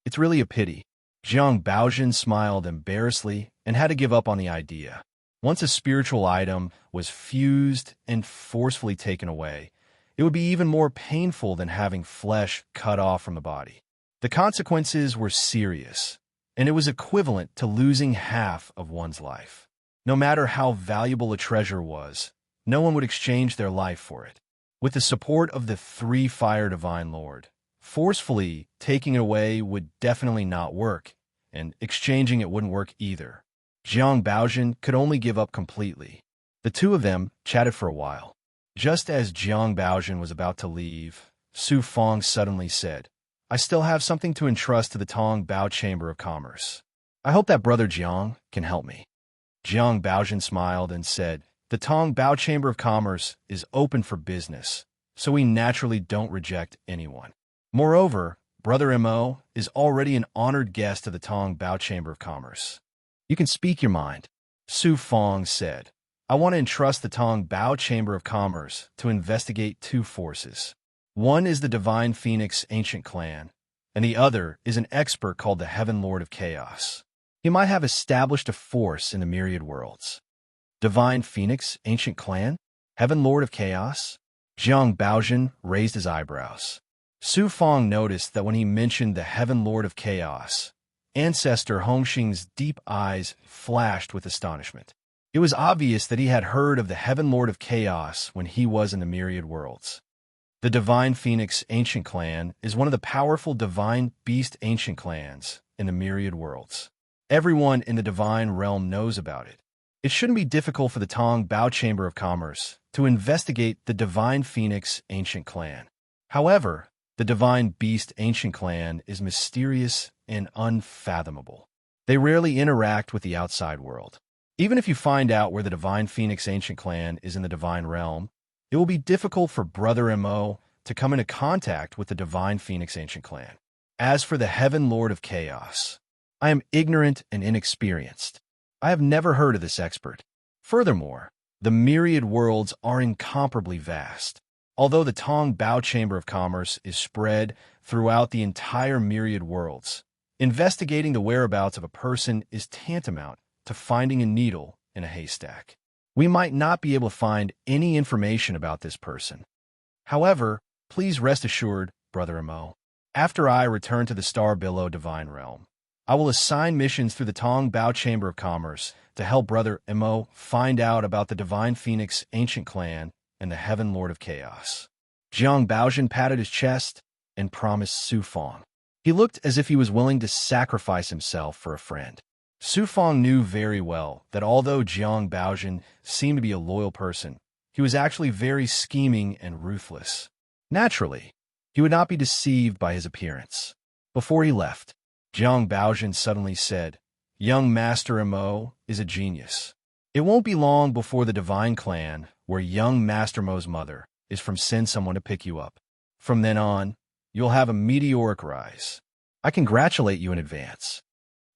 It's really a pity." Jiang Baozhen smiled embarrassedly and had to give up on the idea. Once a spiritual item was fused and forcefully taken away, it would be even more painful than having flesh cut off from the body. The consequences were serious, and it was equivalent to losing half of one's life. No matter how valuable a treasure was, no one would exchange their life for it. With the support of the three Fire Divine Lord, forcefully taking it away would definitely not work, and exchanging it wouldn't work either. Jiang Baozhen could only give up completely. The two of them chatted for a while. Just as Jiang Baozhen was about to leave, Su Fong suddenly said, "I still have something to entrust to the Tong Bao Chamber of Commerce. I hope that Brother Jiang can help me." Jiang Baozhen smiled and said, "The Tong Bao Chamber of Commerce is open for business, so we naturally don't reject anyone. Moreover, Brother Mo is already an honored guest of the Tong Bao Chamber of Commerce. You can speak your mind." Su Fong said, "I want to entrust the Tong Bao Chamber of Commerce to investigate two forces. One is the Divine Phoenix Ancient Clan, and the other is an expert called the Heaven Lord of Chaos. He might have established a force in the myriad worlds." Divine Phoenix Ancient Clan? Heaven Lord of Chaos? Jiang Baozhen raised his eyebrows. Su Fong noticed that when he mentioned the Heaven Lord of Chaos, Ancestor Hongxing's deep eyes flashed with astonishment. It was obvious that he had heard of the Heaven Lord of Chaos when he was in the myriad worlds. The Divine Phoenix Ancient Clan is one of the powerful Divine Beast Ancient Clans in the myriad worlds. Everyone in the Divine Realm knows about it. It shouldn't be difficult for the Tong Bao Chamber of Commerce to investigate the Divine Phoenix Ancient Clan. However, the Divine Beast Ancient Clan is mysterious and unfathomable. They rarely interact with the outside world. Even if you find out where the Divine Phoenix Ancient Clan is in the Divine Realm, it will be difficult for Brother Mo to come into contact with the Divine Phoenix Ancient Clan. As for the Heaven Lord of Chaos, I am ignorant and inexperienced. I have never heard of this expert. Furthermore, the myriad worlds are incomparably vast. Although the Tong Bao Chamber of Commerce is spread throughout the entire myriad worlds, investigating the whereabouts of a person is tantamount to finding a needle in a haystack. We might not be able to find any information about this person. However, please rest assured, Brother Mo, after I return to the Star Billow Divine Realm, I will assign missions through the Tong Bao Chamber of Commerce to help Brother Mo find out about the Divine Phoenix Ancient Clan and the Heaven Lord of Chaos. Jiang Baozhen patted his chest and promised Su Fong. He looked as if he was willing to sacrifice himself for a friend. Su Fong knew very well that although Jiang Baojun seemed to be a loyal person, he was actually very scheming and ruthless. Naturally, he would not be deceived by his appearance. Before he left, Jiang Baojun suddenly said, "Young Master Mo is a genius. It won't be long before the Divine Clan, where young Master Mo's mother is from, send someone to pick you up. From then on, you'll have a meteoric rise. I congratulate you in advance."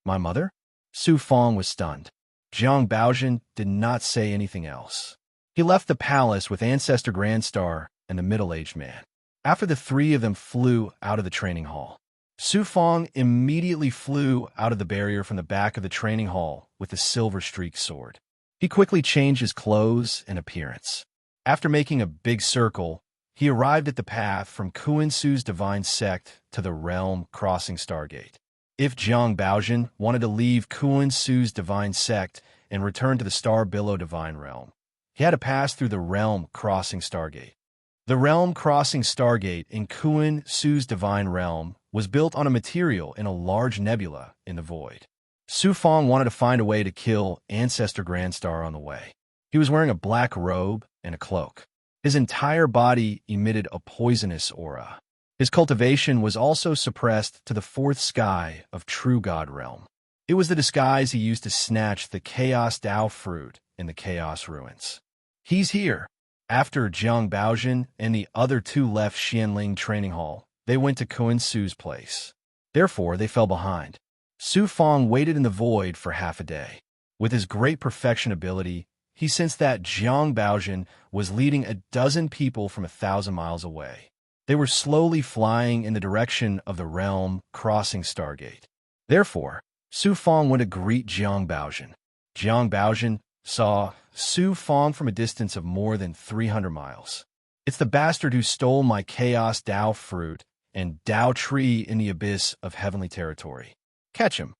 "My mother?" Su Fong was stunned. Jiang Baojun did not say anything else. He left the palace with Ancestor Grandstar and the middle-aged man. After the three of them flew out of the training hall, Su Fong immediately flew out of the barrier from the back of the training hall with the silver-streaked sword. He quickly changed his clothes and appearance. After making a big circle, he arrived at the path from Kuan Su's divine sect to the realm crossing Stargate. If Jiang Baojun wanted to leave Kuan Su's divine sect and return to the Star Billow divine realm, he had to pass through the realm crossing Stargate. The realm crossing Stargate in Kuan Su's divine realm was built on a material in a large nebula in the void. Su Fong wanted to find a way to kill Ancestor Grandstar on the way. He was wearing a black robe and a cloak. His entire body emitted a poisonous aura. His cultivation was also suppressed to the fourth sky of True God Realm. It was the disguise he used to snatch the Chaos Dao fruit in the Chaos Ruins. "He's here." After Jiang Baojun and the other two left Xianling Training Hall, they went to Kuan Su's place. Therefore, they fell behind. Su Fong waited in the void for half a day. With his great perfection ability, he sensed that Jiang Baojun was leading a dozen people from 1,000 miles away. They were slowly flying in the direction of the realm crossing Stargate. Therefore, Su Fong went to greet Jiang Baojun. Jiang Baojun saw Su Fong from a distance of more than 300 miles. "It's the bastard who stole my Chaos Dao fruit and Dao tree in the abyss of heavenly territory. Catch him."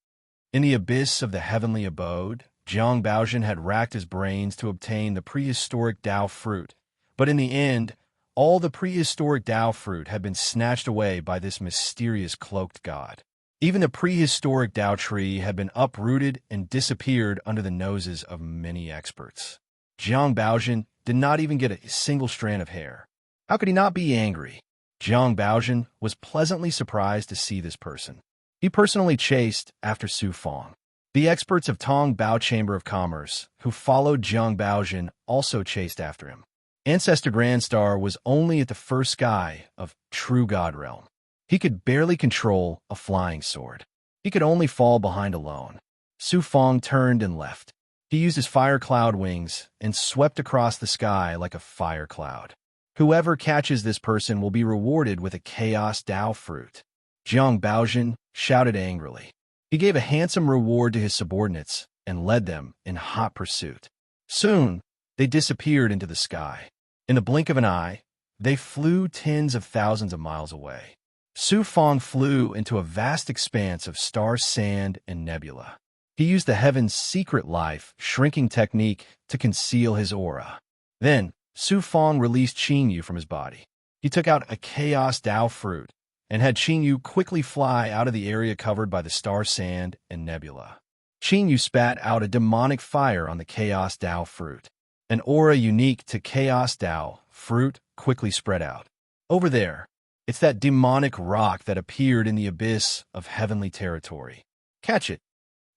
In the abyss of the heavenly abode, Jiang Baojun had racked his brains to obtain the prehistoric Dao fruit, but in the end, all the prehistoric Dao fruit had been snatched away by this mysterious cloaked god. Even the prehistoric Dao tree had been uprooted and disappeared under the noses of many experts. Jiang Baojun did not even get a single strand of hair. How could he not be angry? Jiang Baojun was pleasantly surprised to see this person. He personally chased after Su Fong. The experts of Tong Bao Chamber of Commerce, who followed Jiang Baojun, also chased after him. Ancestor Grandstar was only at the first sky of True God Realm. He could barely control a flying sword. He could only fall behind alone. Su Fong turned and left. He used his fire cloud wings and swept across the sky like a fire cloud. Whoever catches this person will be rewarded with a Chaos Dao fruit. Jiang Baojun shouted angrily. He gave a handsome reward to his subordinates and led them in hot pursuit. Soon, they disappeared into the sky. In the blink of an eye, they flew tens of thousands of miles away. Su Fong flew into a vast expanse of star sand and nebula. He used the heaven's secret life shrinking technique to conceal his aura. Then, Su Fong released Qin Yu from his body. He took out a Chaos Dao fruit and had Qin Yu quickly fly out of the area covered by the star sand and nebula. Qin Yu spat out a demonic fire on the Chaos Dao fruit. An aura unique to Chaos Dao fruit quickly spread out. "Over there, it's that demonic rock that appeared in the abyss of heavenly territory. Catch it."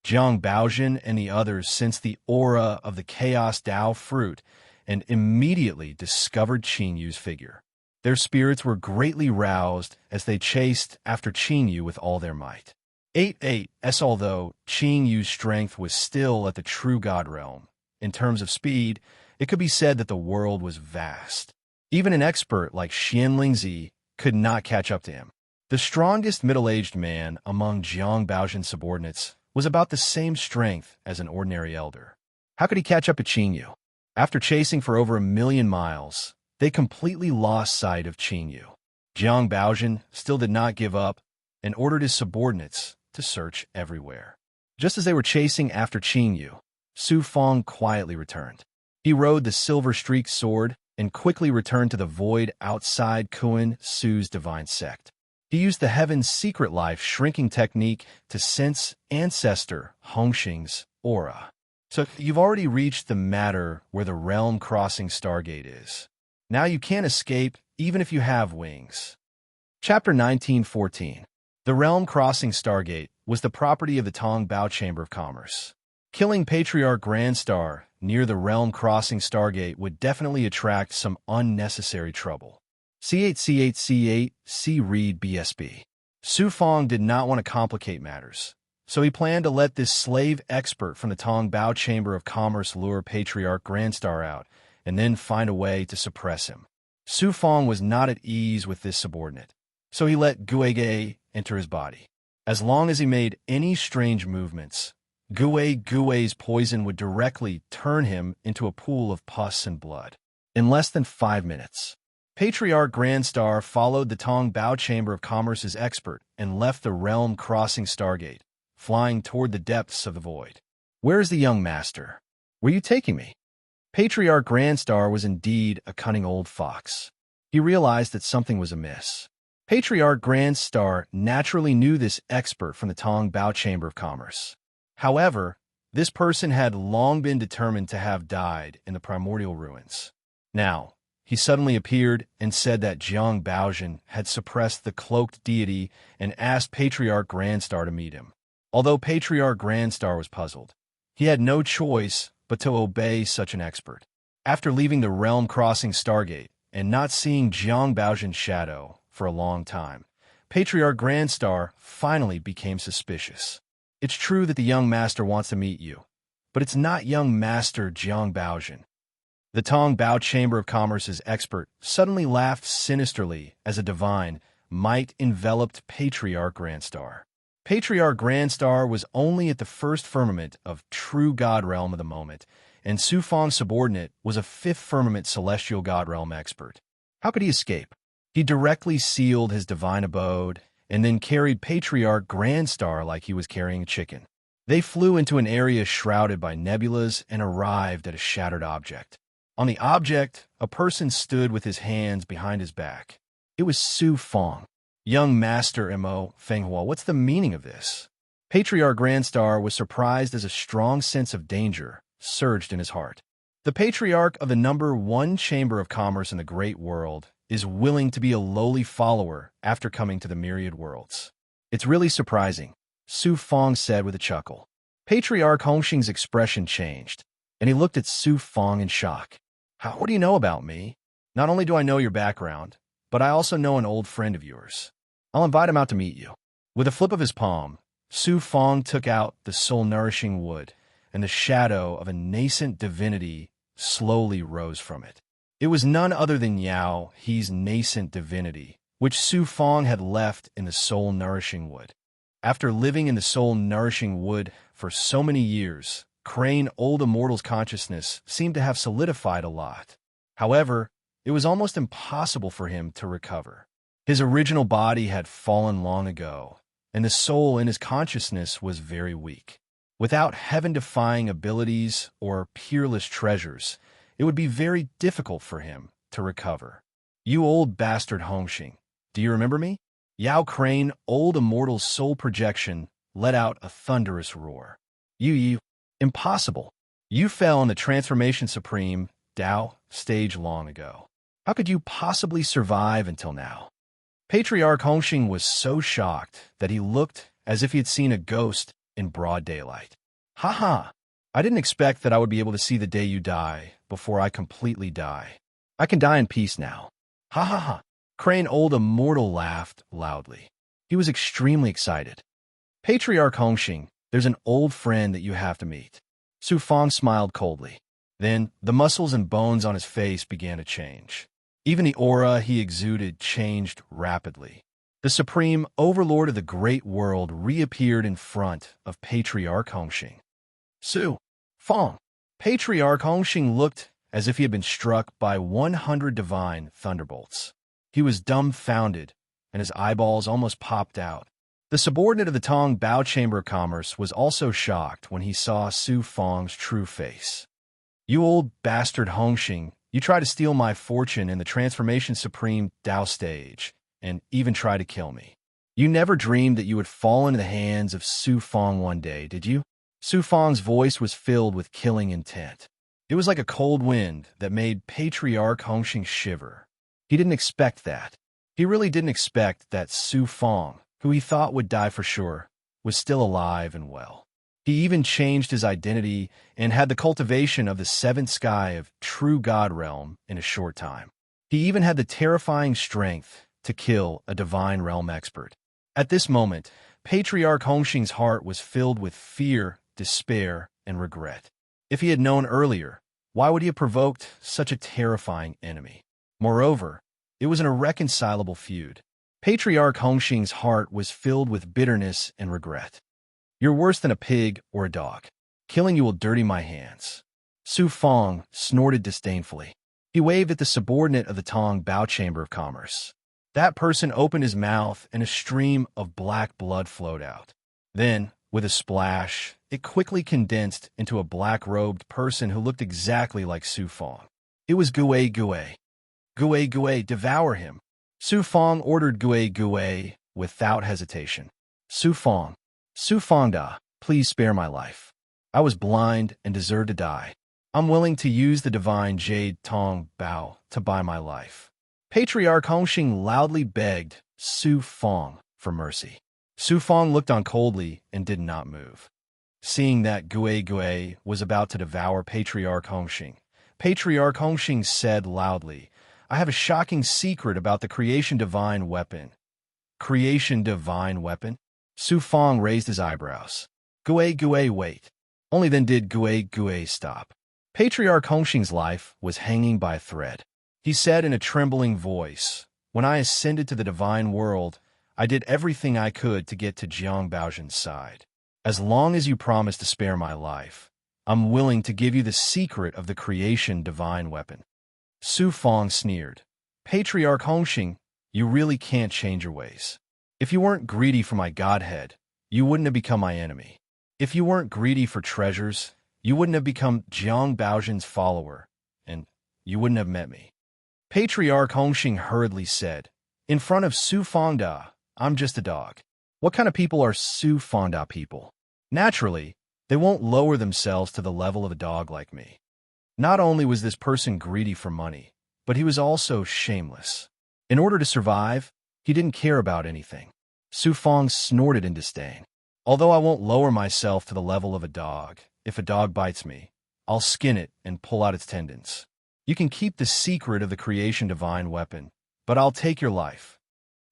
Jiang Baojun and the others sensed the aura of the Chaos Dao fruit and immediately discovered Qin Yu's figure. Their spirits were greatly roused as they chased after Qin Yu with all their might. 8-8s Although Qin Yu's strength was still at the True God Realm, in terms of speed, it could be said that the world was vast. Even an expert like Xianling Zi could not catch up to him. The strongest middle-aged man among Jiang Baojun's subordinates was about the same strength as an ordinary elder. How could he catch up to Qin Yu? After chasing for over 1,000,000 miles, they completely lost sight of Qin Yu. Jiang Baojun still did not give up and ordered his subordinates to search everywhere. Just as they were chasing after Qin Yu, Su Fong quietly returned. He rode the silver-streaked sword and quickly returned to the void outside Kuan Su's divine sect. He used the Heaven's secret life shrinking technique to sense ancestor Hongxing's aura. So you've already reached the matter where the realm-crossing Stargate is. Now you can't escape even if you have wings. Chapter 1914. The realm-crossing Stargate was the property of the Tong Bao Chamber of Commerce. Killing Patriarch Grandstar near the realm-crossing Stargate would definitely attract some unnecessary trouble. C8C8C8 C read BSB. Su Fong did not want to complicate matters, so he planned to let this slave expert from the Tong Bao Chamber of Commerce lure Patriarch Grandstar out and then find a way to suppress him. Su Fong was not at ease with this subordinate, so he let Guege enter his body. As long as he made any strange movements, Gue's poison would directly turn him into a pool of pus and blood. In less than 5 minutes, Patriarch Grandstar followed the Tong Bao Chamber of Commerce's expert and left the realm-crossing Stargate, flying toward the depths of the void. "Where is the young master? Where are you taking me?" Patriarch Grandstar was indeed a cunning old fox. He realized that something was amiss. Patriarch Grandstar naturally knew this expert from the Tong Bao Chamber of Commerce. However, this person had long been determined to have died in the primordial ruins. Now, he suddenly appeared and said that Jiang Baozhen had suppressed the cloaked deity and asked Patriarch Grandstar to meet him. Although Patriarch Grandstar was puzzled, he had no choice but to obey such an expert. After leaving the realm-crossing Stargate and not seeing Jiang Baozhen's shadow for a long time, Patriarch Grandstar finally became suspicious. "It's true that the young master wants to meet you, but it's not young master Jiang Baozhen." The Tong Bao Chamber of Commerce's expert suddenly laughed sinisterly as a divine might enveloped Patriarch Grandstar. Patriarch Grandstar was only at the first firmament of true God Realm of the moment, and Su Fong's subordinate was a fifth firmament celestial God Realm expert. How could he escape? He directly sealed his divine abode and then carried Patriarch Grandstar like he was carrying a chicken. They flew into an area shrouded by nebulas and arrived at a shattered object. On the object, a person stood with his hands behind his back. It was Su Fong. "Young Master Mo Fenghua, what's the meaning of this?" Patriarch Grandstar was surprised as a strong sense of danger surged in his heart. The Patriarch of the #1 Chamber of Commerce in the Great World is willing to be a lowly follower after coming to the myriad worlds. "It's really surprising," Su Fong said with a chuckle. Patriarch Hongxing's expression changed, and he looked at Su Fong in shock. What do you know about me? Not only do I know your background, but I also know an old friend of yours. I'll invite him out to meet you." With a flip of his palm, Su Fong took out the soul-nourishing wood, and the shadow of a nascent divinity slowly rose from it. It was none other than Yao He's nascent divinity, which Su Fong had left in the soul-nourishing wood. After living in the soul-nourishing wood for so many years, Crane Old Immortal's consciousness seemed to have solidified a lot. However, it was almost impossible for him to recover. His original body had fallen long ago, and the soul in his consciousness was very weak. Without heaven-defying abilities or peerless treasures, it would be very difficult for him to recover. "You old bastard Hongxing, do you remember me?" Yao Crane Old Immortal's soul projection let out a thunderous roar. You, impossible. You fell in the Transformation Supreme Dao stage long ago. How could you possibly survive until now?" Patriarch Hongxing was so shocked that he looked as if he had seen a ghost in broad daylight. "Ha! I didn't expect that I would be able to see the day you die before I completely die. I can die in peace now. Ha! Crane Old Immortal laughed loudly. He was extremely excited. "Patriarch Hongxing, there's an old friend that you have to meet." Su Fong smiled coldly. Then the muscles and bones on his face began to change. Even the aura he exuded changed rapidly. The supreme overlord of the great world reappeared in front of Patriarch Hongxing. "Su Fong." Patriarch Hongxing looked as if he had been struck by 100 divine thunderbolts. He was dumbfounded, and his eyeballs almost popped out. The subordinate of the Tong Bao Chamber of Commerce was also shocked when he saw Su Fong's true face. "You old bastard Hongxing, you try to steal my fortune in the Transformation Supreme Dao stage, and even try to kill me. You never dreamed that you would fall into the hands of Su Fong one day, did you? Su Fong's voice was filled with killing intent. It was like a cold wind that made Patriarch Hongxing shiver. He didn't expect that. He really didn't expect that Su Fong, who he thought would die for sure, was still alive and well. He even changed his identity and had the cultivation of the seventh sky of true God realm in a short time. He even had the terrifying strength to kill a divine realm expert. At this moment, Patriarch Hongxing's heart was filled with fear, despair, and regret. If he had known earlier, why would he have provoked such a terrifying enemy? Moreover, it was an irreconcilable feud. Patriarch Hongxing's heart was filled with bitterness and regret. You're worse than a pig or a dog. Killing you will dirty my hands. Su Fong snorted disdainfully. He waved at the subordinate of the Tong Bao Chamber of Commerce. That person opened his mouth and a stream of black blood flowed out. Then, with a splash, it quickly condensed into a black-robed person who looked exactly like Su Fong. It was Gue Gue. Gue Gue, devour him. Su Fong ordered Gue Gue without hesitation. Su Fong Da, please spare my life. I was blind and deserve to die. I'm willing to use the divine Jade Tong Bao to buy my life. Patriarch Hongxing loudly begged Su Fong for mercy. Su Fong looked on coldly and did not move. Seeing that Gue Gue was about to devour Patriarch Hongxing, Patriarch Hongxing said loudly, I have a shocking secret about the creation divine weapon. Creation divine weapon? Su Fong raised his eyebrows. Gue Gue, wait. Only then did Gue Gue stop. Patriarch Hongxing's life was hanging by a thread. He said in a trembling voice, when I ascended to the divine world, I did everything I could to get to Jiang Baozhen's side. As long as you promise to spare my life, I'm willing to give you the secret of the creation divine weapon. Su Fong sneered. Patriarch Hongxing, you really can't change your ways. If you weren't greedy for my godhead, you wouldn't have become my enemy. If you weren't greedy for treasures, you wouldn't have become Jiang Baozhen's follower, and you wouldn't have met me. Patriarch Hongxing hurriedly said, in front of Su Fong Da, I'm just a dog. What kind of people are Su Fong Da people? Naturally, they won't lower themselves to the level of a dog like me. Not only was this person greedy for money, but he was also shameless. In order to survive, he didn't care about anything. Su Fong snorted in disdain. Although I won't lower myself to the level of a dog, if a dog bites me, I'll skin it and pull out its tendons. You can keep the secret of the creation divine weapon, but I'll take your life.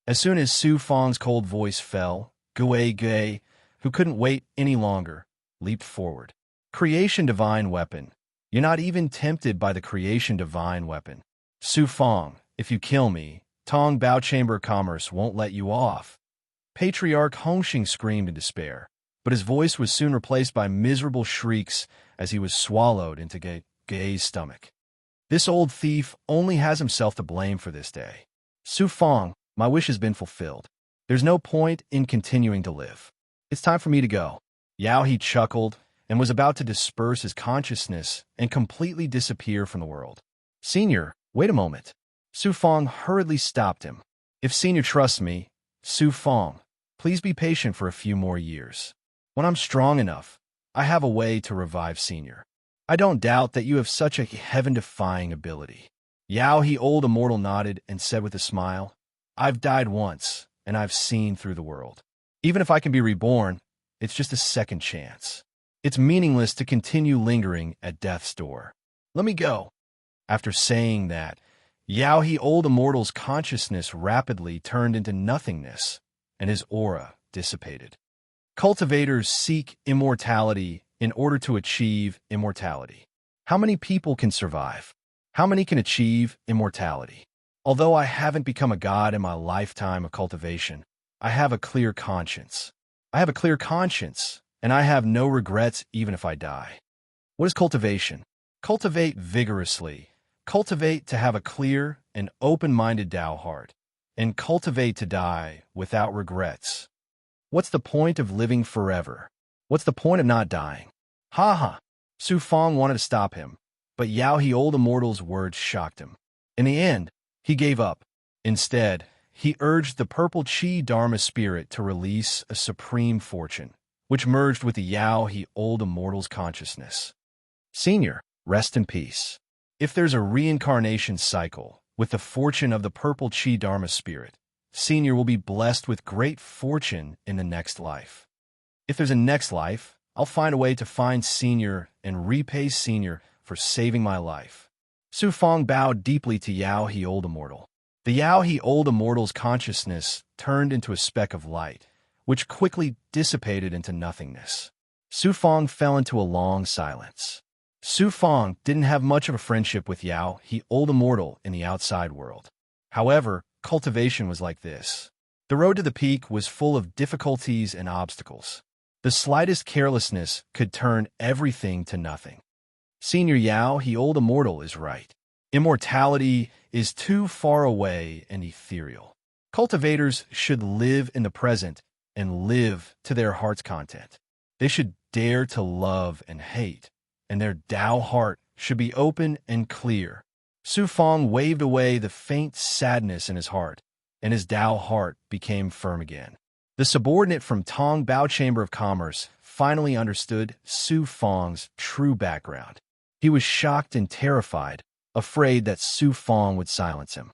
As soon as Su Fong's cold voice fell, Gue Gue, who couldn't wait any longer, leaped forward. Creation divine weapon. You're not even tempted by the creation divine weapon. Su Fong, if you kill me, Tong Bao Chamber of Commerce won't let you off. Patriarch Hongxing screamed in despair, but his voice was soon replaced by miserable shrieks as he was swallowed into Gue's stomach. This old thief only has himself to blame for this day. Su Fong, my wish has been fulfilled. There's no point in continuing to live. It's time for me to go. Yao He chuckled and was about to disperse his consciousness and completely disappear from the world. Senior, wait a moment. Su Fong hurriedly stopped him. If Senior trusts me, Su Fong, please be patient for a few more years. When I'm strong enough, I have a way to revive Senior. I don't doubt that you have such a heaven-defying ability. Yao He old immortal nodded and said with a smile, I've died once, and I've seen through the world. Even if I can be reborn, it's just a second chance. It's meaningless to continue lingering at death's door. Let me go. After saying that, Yao He old immortal's consciousness rapidly turned into nothingness, and his aura dissipated. Cultivators seek immortality in order to achieve immortality. How many people can survive? How many can achieve immortality? Although I haven't become a god in my lifetime of cultivation, I have a clear conscience. I have a clear conscience, and I have no regrets even if I die. What is cultivation? Cultivate vigorously. Cultivate to have a clear and open-minded Tao heart, and cultivate to die without regrets. What's the point of living forever? What's the point of not dying? Ha ha! Su Fong wanted to stop him, but Yao He old immortal's words shocked him. In the end, he gave up. Instead, he urged the purple Chi Dharma spirit to release a supreme fortune, which merged with the Yao He Old Immortal's consciousness. Senior, rest in peace. If there's a reincarnation cycle with the fortune of the purple Chi Dharma spirit, Senior will be blessed with great fortune in the next life. If there's a next life, I'll find a way to find Senior and repay Senior for saving my life. Su Fong bowed deeply to Yao He Old Immortal. The Yao He Old Immortal's consciousness turned into a speck of light, which quickly dissipated into nothingness. Su Fong fell into a long silence. Su Fong didn't have much of a friendship with Yao He Old Immortal in the outside world. However, cultivation was like this. The road to the peak was full of difficulties and obstacles. The slightest carelessness could turn everything to nothing. Senior Yao He Old Immortal is right. Immortality is too far away and ethereal. Cultivators should live in the present and live to their heart's content. They should dare to love and hate, and their Tao heart should be open and clear. Su Fong waved away the faint sadness in his heart, and his Tao heart became firm again. The subordinate from Tong Bao Chamber of Commerce finally understood Su Fong's true background. He was shocked and terrified, afraid that Su Fong would silence him.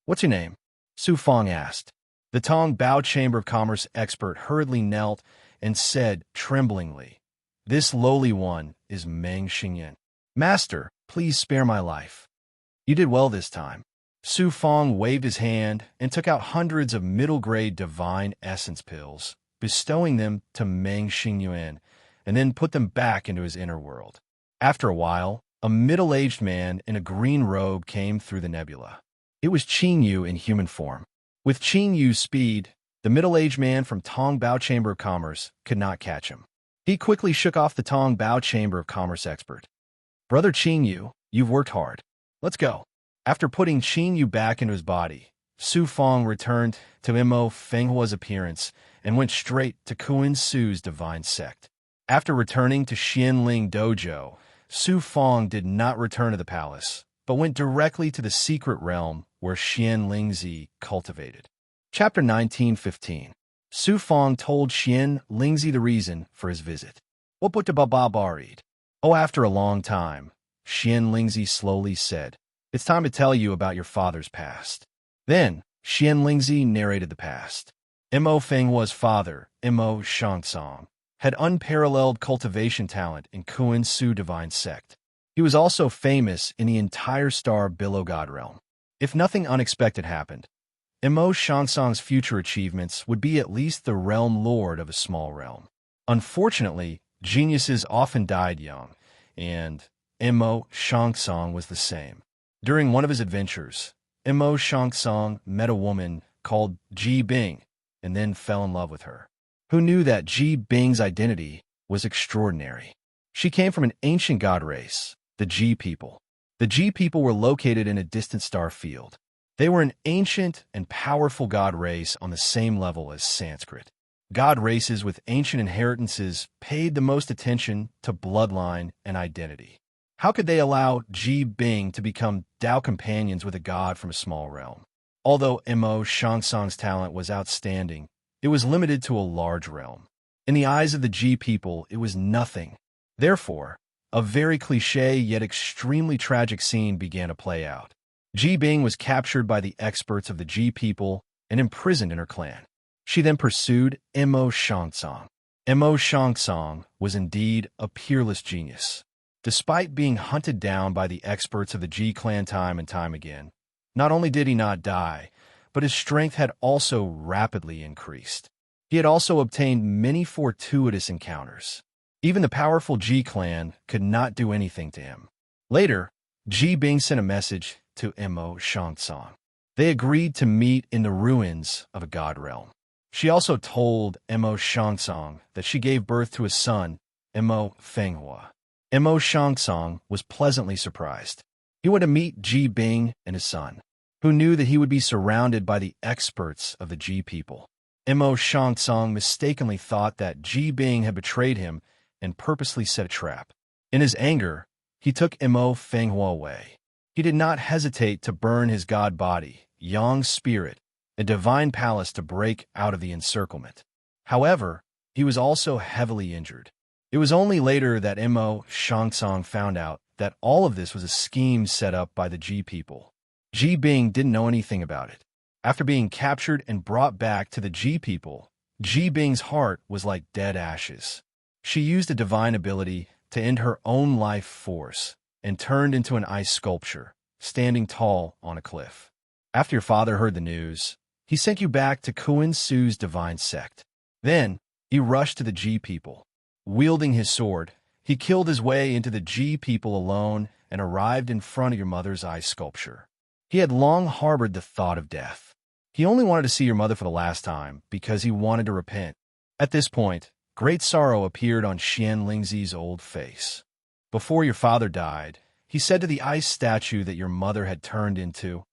"What's your name?" Su Fong asked. The Tong Bao Chamber of Commerce expert hurriedly knelt and said tremblingly, "This lowly one is Meng Xingyan. Master, please spare my life." "You did well this time." Su Fong waved his hand and took out hundreds of middle-grade divine essence pills, bestowing them to Meng Xingyuan, and then put them back into his inner world. After a while, a middle-aged man in a green robe came through the nebula. It was Qin Yu in human form. With Qin Yu's speed, the middle-aged man from Tong Bao Chamber of Commerce could not catch him. He quickly shook off the Tong Bao Chamber of Commerce expert. "Brother Qin Yu, you've worked hard. Let's go." After putting Qin Yu back into his body, Su Fong returned to Mo Fenghua's appearance and went straight to Kuan Su's divine sect. After returning to Xianling Dojo, Su Fong did not return to the palace, but went directly to the secret realm where Xian Lingzi cultivated. Chapter 19:15. Su Fong told Xian Lingzi the reason for his visit. "What book to Baba read?" "Oh, after a long time," Xian Lingzi slowly said. "It's time to tell you about your father's past." Then, Xian Lingzi narrated the past. Mo Fenghua's father, Mo Shangsong, had unparalleled cultivation talent in Kuan Su divine sect. He was also famous in the entire star Below God realm. If nothing unexpected happened, Mo Shangsong's future achievements would be at least the realm lord of a small realm. Unfortunately, geniuses often died young, and Mo Shangsong was the same. During one of his adventures, Mo Shangsong met a woman called Ji Bing and then fell in love with her. Who knew that Ji Bing's identity was extraordinary? She came from an ancient god race, the Ji people. The Ji people were located in a distant star field. They were an ancient and powerful god race on the same level as Sanskrit. God races with ancient inheritances paid the most attention to bloodline and identity. How could they allow Ji Bing to become Tao companions with a god from a small realm? Although Mo Shangsong's talent was outstanding, it was limited to a large realm. In the eyes of the Ji people, it was nothing. Therefore, a very cliché yet extremely tragic scene began to play out. Ji Bing was captured by the experts of the Ji people and imprisoned in her clan. She then pursued Mo Shangsong. Mo Shangsong was indeed a peerless genius. Despite being hunted down by the experts of the Ji clan time and time again, not only did he not die, but his strength had also rapidly increased. He had also obtained many fortuitous encounters. Even the powerful Ji clan could not do anything to him. Later, Ji Bing sent a message to Mo Shangsong. They agreed to meet in the ruins of a god realm. She also told Mo Shangsong that she gave birth to a son, Mo Fenghua. Mo Shangsong was pleasantly surprised. He went to meet Ji Bing and his son, who knew that he would be surrounded by the experts of the Ji people. Mo Shangsong mistakenly thought that Ji Bing had betrayed him and purposely set a trap. In his anger, he took Mo Fenghua away. He did not hesitate to burn his god body, Yang's spirit, a divine palace to break out of the encirclement. However, he was also heavily injured. It was only later that Mo Shangsong found out that all of this was a scheme set up by the Ji people. Ji Bing didn't know anything about it. After being captured and brought back to the Ji people, Ji Bing's heart was like dead ashes. She used a divine ability to end her own life force and turned into an ice sculpture, standing tall on a cliff. After your father heard the news, he sent you back to Kuan Su's divine sect. Then, he rushed to the Ji people. Wielding his sword, he killed his way into the Ji people alone and arrived in front of your mother's ice sculpture. He had long harbored the thought of death. He only wanted to see your mother for the last time because he wanted to repent. At this point, great sorrow appeared on Xian Lingzi's old face. Before your father died, he said to the ice statue that your mother had turned into,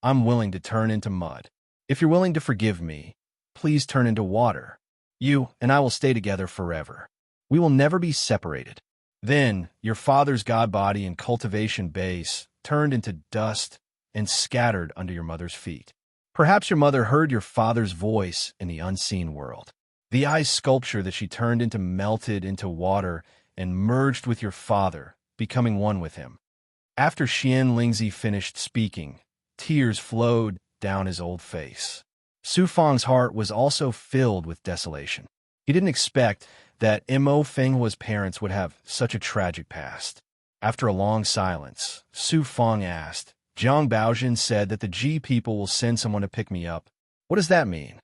"I'm willing to turn into mud. If you're willing to forgive me, please turn into water. You and I will stay together forever. We will never be separated." Then, your father's god body and cultivation base turned into dust and scattered under your mother's feet. Perhaps your mother heard your father's voice in the unseen world. The ice sculpture that she turned into melted into water and merged with your father, becoming one with him. After Xian Lingzi finished speaking, tears flowed down his old face. Su Fang's heart was also filled with desolation. He didn't expect that Mo Fenghua's parents would have such a tragic past. After a long silence, Su Fang asked, "Jiang Baojin said that the Ji people will send someone to pick me up. What does that mean?"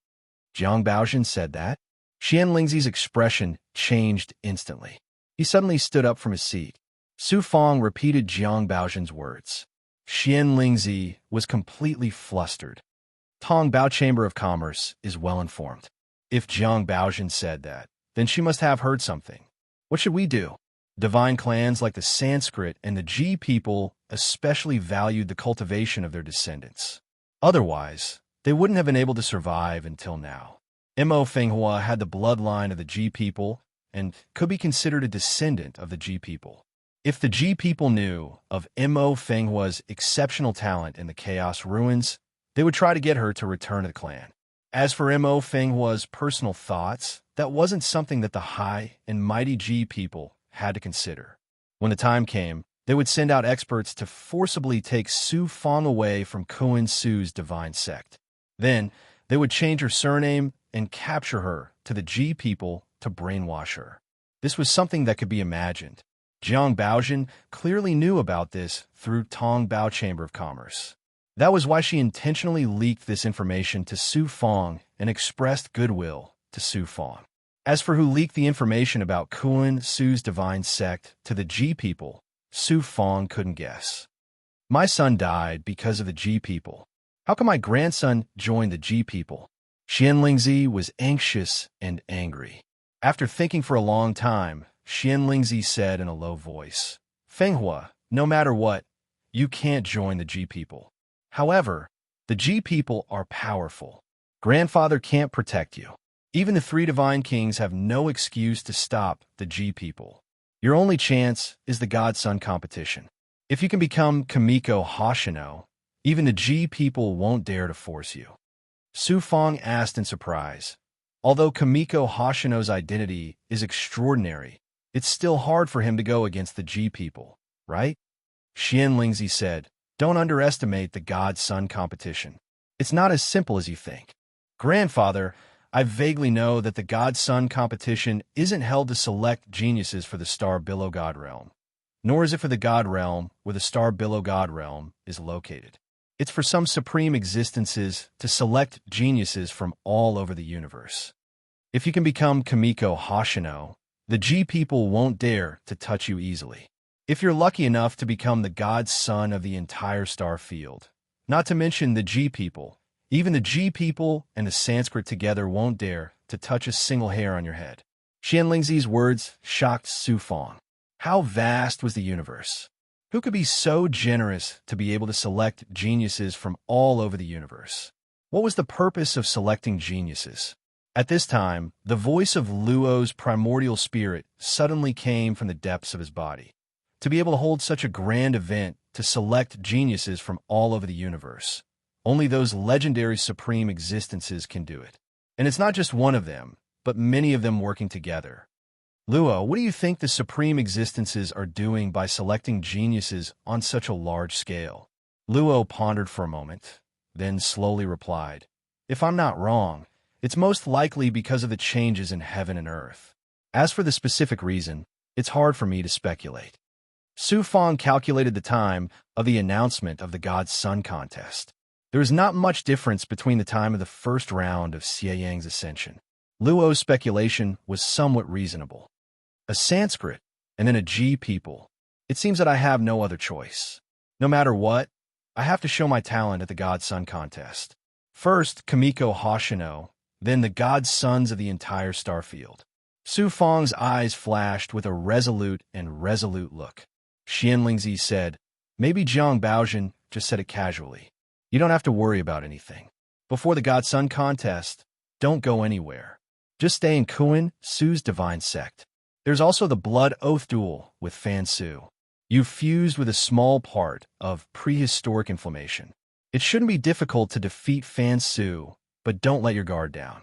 Jiang Baojin said that? Xian Lingzi's expression changed instantly. He suddenly stood up from his seat. Su Fang repeated Jiang Baojin's words. Xian Lingzi was completely flustered. Tong Bao Chamber of Commerce is well informed. If Jiang Baojin said that, then she must have heard something. What should we do? Divine clans like the Sanskrit and the Ji people especially valued the cultivation of their descendants. Otherwise, they wouldn't have been able to survive until now. Mo Fenghua had the bloodline of the Ji people and could be considered a descendant of the Ji people. If the Ji people knew of Mo Fenghua's exceptional talent in the Chaos Ruins, they would try to get her to return to the clan. As for Mo Fenghua's personal thoughts, that wasn't something that the high and mighty Ji people had to consider. When the time came, they would send out experts to forcibly take Su Fang away from Kuan Su's divine sect. Then, they would change her surname and capture her to the Ji people to brainwash her. This was something that could be imagined. Jiang Baojin clearly knew about this through Tong Bao Chamber of Commerce. That was why she intentionally leaked this information to Su Fang and expressed goodwill to Su Fang. As for who leaked the information about Kuan Su's divine sect to the Ji people, Su Fang couldn't guess. My son died because of the Ji people. How can my grandson join the Ji people? Xian Lingzi was anxious and angry. After thinking for a long time, Xian Lingzi said in a low voice, "Fenghua, no matter what, you can't join the Ji people. However, the Ji people are powerful. Grandfather can't protect you. Even the three divine kings have no excuse to stop the Ji people. Your only chance is the God-Son competition. If you can become Kamiko Hoshino, even the Ji people won't dare to force you." Su Fang asked in surprise. Although Kamiko Hoshino's identity is extraordinary, it's still hard for him to go against the Ji people, right? Xian Lingzi said, "Don't underestimate the God-Son competition. It's not as simple as you think. Grandfather, I vaguely know that the God-Son competition isn't held to select geniuses for the Star Below God Realm, nor is it for the God Realm where the Star Below God Realm is located. It's for some supreme existences to select geniuses from all over the universe. If you can become Kamiko Hoshino, the Ji people won't dare to touch you easily. If you're lucky enough to become the God-Son of the entire star field, not to mention the Ji people, even the Ji people and the Sanskrit together won't dare to touch a single hair on your head." Xian Lingzi's words shocked Su Fang. How vast was the universe? Who could be so generous to be able to select geniuses from all over the universe? What was the purpose of selecting geniuses? At this time, the voice of Luo's primordial spirit suddenly came from the depths of his body. To be able to hold such a grand event to select geniuses from all over the universe, Only those legendary supreme existences can do it. And it's not just one of them, but many of them working together. Luo, what do you think the supreme existences are doing by selecting geniuses on such a large scale? Luo pondered for a moment, then slowly replied, if I'm not wrong, it's most likely because of the changes in heaven and earth. As for the specific reason, it's hard for me to speculate. Su Fong calculated the time of the announcement of the God's Sun contest. There is not much difference between the time of the first round of Xie Yang's ascension. Luo's speculation was somewhat reasonable. A Sanskrit, and then a G people. It seems that I have no other choice. No matter what, I have to show my talent at the God's Sun contest. First, Kamiko Hoshino, then the God's Sons of the entire starfield. Su Fong's eyes flashed with a resolute look. Xianlingzi said, maybe Jiang Baozhen just said it casually. You don't have to worry about anything. Before the God's Sun contest, don't go anywhere. Just stay in Kuan Su's divine sect. There's also the blood oath duel with Fan Su. You've fused with a small part of prehistoric inflammation. It shouldn't be difficult to defeat Fan Su, but don't let your guard down.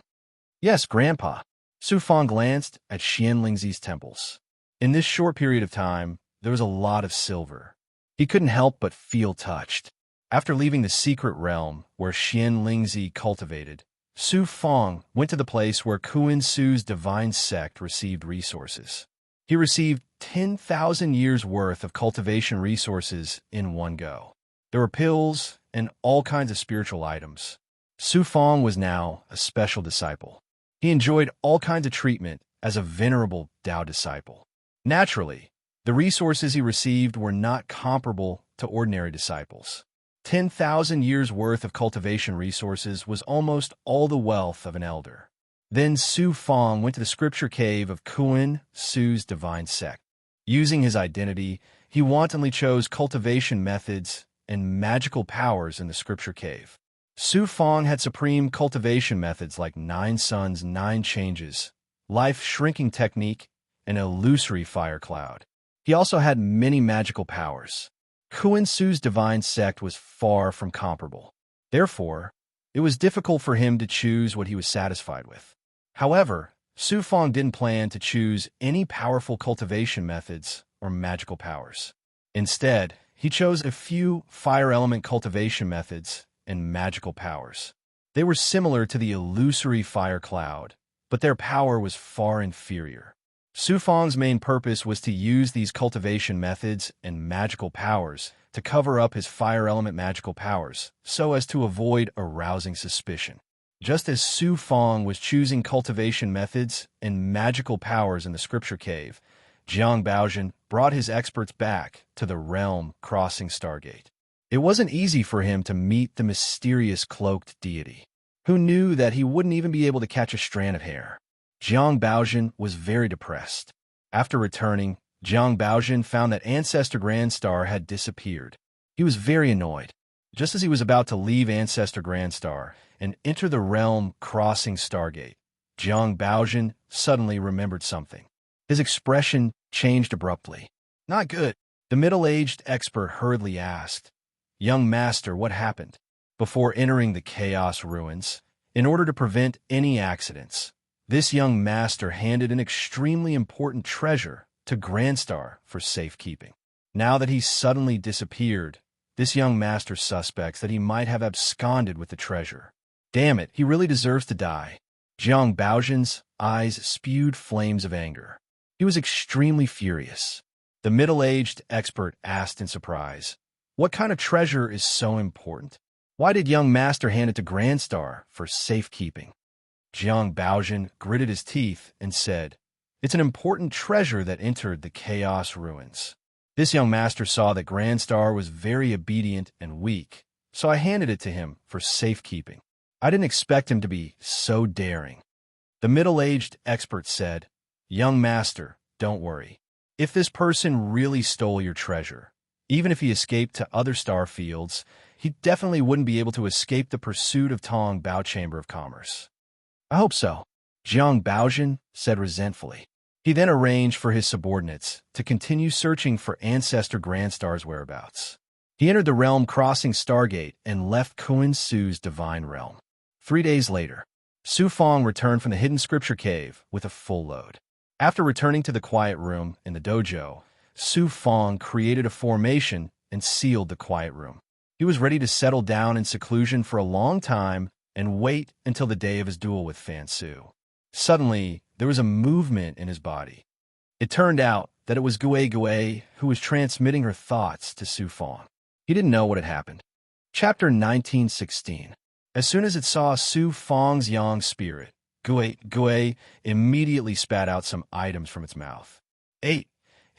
Yes, Grandpa. Su Fong glanced at Xianlingzi's temples. In this short period of time, there was a lot of silver. He couldn't help but feel touched. After leaving the secret realm where Xianlingzi cultivated, Su Fong went to the place where Kuan Su's divine sect received resources. He received 10,000 years' worth of cultivation resources in one go. There were pills and all kinds of spiritual items. Su Fong was now a special disciple. He enjoyed all kinds of treatment as a venerable Tao disciple. Naturally, the resources he received were not comparable to ordinary disciples. 10,000 years' worth of cultivation resources was almost all the wealth of an elder. Then Su Fong went to the scripture cave of Kuan Su's divine sect. Using his identity, he wantonly chose cultivation methods and magical powers in the scripture cave. Su Fong had supreme cultivation methods like 9 suns, 9 changes, life-shrinking technique, and illusory fire cloud. He also had many magical powers. Kuan Su's divine sect was far from comparable. Therefore, it was difficult for him to choose what he was satisfied with. However, Su Fong didn't plan to choose any powerful cultivation methods or magical powers. Instead, he chose a few fire element cultivation methods and magical powers. They were similar to the illusory fire cloud, but their power was far inferior. Su Fong's main purpose was to use these cultivation methods and magical powers to cover up his fire element magical powers, so as to avoid arousing suspicion. Just as Su Fong was choosing cultivation methods and magical powers in the scripture cave, Jiang Baozhen brought his experts back to the realm crossing Stargate. It wasn't easy for him to meet the mysterious cloaked deity, who knew that he wouldn't even be able to catch a strand of hair. Jiang Baozhen was very depressed. After returning, Jiang Baozhen found that Ancestor Grandstar had disappeared. He was very annoyed. Just as he was about to leave Ancestor Grandstar and enter the realm crossing Stargate, Jiang Baozhen suddenly remembered something. His expression changed abruptly. Not good. The middle-aged expert hurriedly asked, Young Master, what happened? Before entering the Chaos Ruins, in order to prevent any accidents, this young master handed an extremely important treasure to Grandstar for safekeeping. Now that he's suddenly disappeared, this young master suspects that he might have absconded with the treasure. Damn it, he really deserves to die. Jiang Baozhen's eyes spewed flames of anger. He was extremely furious. The middle-aged expert asked in surprise, what kind of treasure is so important? Why did young master hand it to Grandstar for safekeeping? Jiang Baozhen gritted his teeth and said, it's an important treasure that entered the Chaos Ruins. This young master saw that Grandstar was very obedient and weak, so I handed it to him for safekeeping. I didn't expect him to be so daring. The middle-aged expert said, Young master, don't worry. If this person really stole your treasure, even if he escaped to other star fields, he definitely wouldn't be able to escape the pursuit of Tong Bao Chamber of Commerce. I hope so, Jiang Baozhen said resentfully. He then arranged for his subordinates to continue searching for Ancestor Grandstar's whereabouts. He entered the realm crossing Stargate and left Kuan Su's divine realm. 3 days later, Su Fong returned from the hidden scripture cave with a full load. After returning to the quiet room in the dojo, Su Fong created a formation and sealed the quiet room. He was ready to settle down in seclusion for a long time and wait until the day of his duel with Fan Su. Suddenly, there was a movement in his body. It turned out that it was Gue who was transmitting her thoughts to Su Fong. He didn't know what had happened. Chapter 1916. As soon as it saw Su Fong's young spirit, Gue immediately spat out some items from its mouth. Eight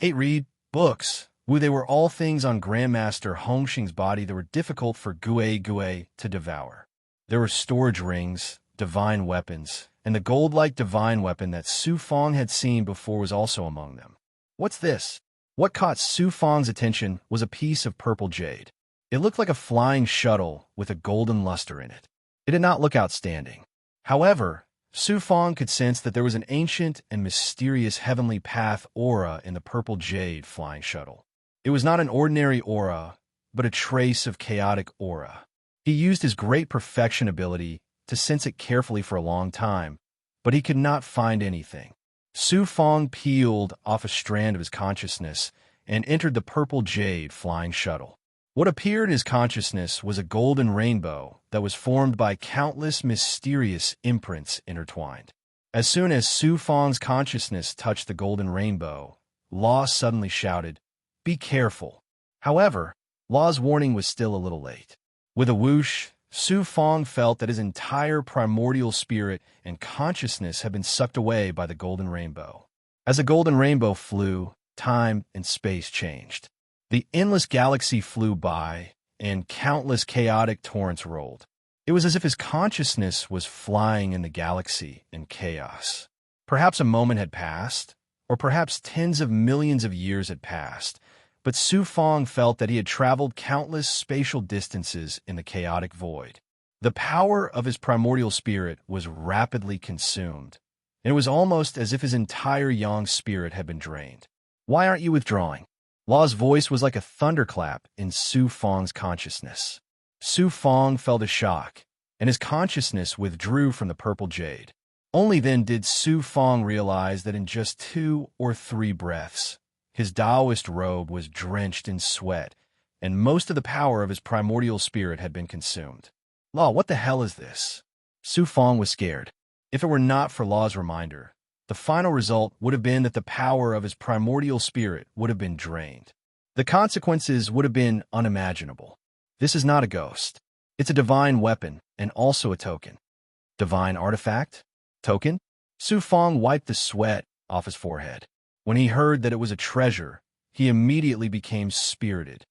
read books. They were all things on Grandmaster Hongxing's body that were difficult for Gue to devour. There were storage rings, divine weapons, and the gold-like divine weapon that Su Fong had seen before was also among them. What's this? What caught Su Fong's attention was a piece of purple jade. It looked like a flying shuttle with a golden luster in it. It did not look outstanding. However, Su Fong could sense that there was an ancient and mysterious heavenly path aura in the purple jade flying shuttle. It was not an ordinary aura, but a trace of chaotic aura. He used his great perfection ability to sense it carefully for a long time, but he could not find anything. Su Fong peeled off a strand of his consciousness and entered the purple jade flying shuttle. What appeared in his consciousness was a golden rainbow that was formed by countless mysterious imprints intertwined. As soon as Su Fong's consciousness touched the golden rainbow, Law suddenly shouted, "Be careful." However, Law's warning was still a little late. With a whoosh, Su Fong felt that his entire primordial spirit and consciousness had been sucked away by the golden rainbow. As the golden rainbow flew, time and space changed. The endless galaxy flew by, and countless chaotic torrents rolled. It was as if his consciousness was flying in the galaxy in chaos. Perhaps a moment had passed, or perhaps tens of millions of years had passed, but Su Fong felt that he had traveled countless spatial distances in the chaotic void. The power of his primordial spirit was rapidly consumed, and it was almost as if his entire young spirit had been drained. "Why aren't you withdrawing?" Law's voice was like a thunderclap in Su Fong's consciousness. Su Fong felt a shock, and his consciousness withdrew from the purple jade. Only then did Su Fong realize that in just 2 or 3 breaths, his Taoist robe was drenched in sweat, and most of the power of his primordial spirit had been consumed. "Law, what the hell is this?" Su Fong was scared. If it were not for Law's reminder, the final result would have been that the power of his primordial spirit would have been drained. The consequences would have been unimaginable. This is not a ghost. It's a divine weapon and also a token. Divine artifact? Token? Su Fong wiped the sweat off his forehead. When he heard that it was a treasure, he immediately became spirited.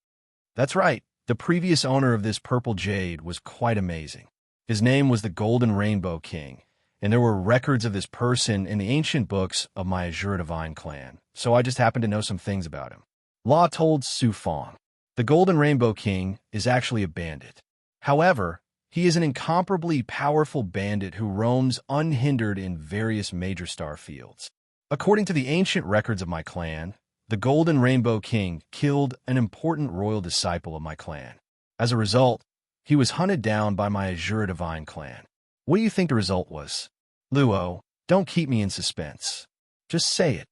That's right, the previous owner of this purple jade was quite amazing. His name was the Golden Rainbow King, and there were records of this person in the ancient books of my Azure Divine clan, so I just happened to know some things about him. Law told Su Fong, the Golden Rainbow King is actually a bandit. However, he is an incomparably powerful bandit who roams unhindered in various major star fields. According to the ancient records of my clan, the Golden Rainbow King killed an important royal disciple of my clan. As a result, he was hunted down by my Azure Divine clan. What do you think the result was? Luo, don't keep me in suspense. Just say it.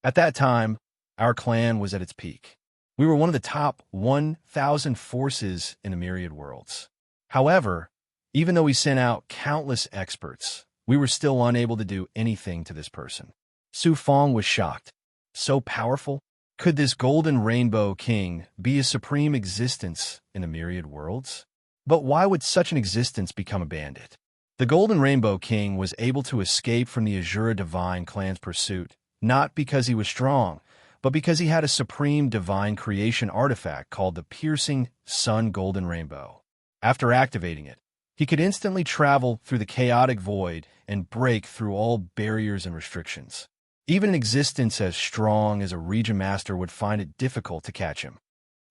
At that time, our clan was at its peak. We were one of the top 1,000 forces in the myriad worlds. However, even though we sent out countless experts, we were still unable to do anything to this person. Su Fong was shocked. So powerful? Could this Golden Rainbow King be a supreme existence in the myriad worlds? But why would such an existence become a bandit? The Golden Rainbow King was able to escape from the Azure Divine clan's pursuit, not because he was strong, but because he had a supreme divine creation artifact called the Piercing Sun Golden Rainbow. After activating it, he could instantly travel through the chaotic void and break through all barriers and restrictions. Even an existence as strong as a Region Master would find it difficult to catch him.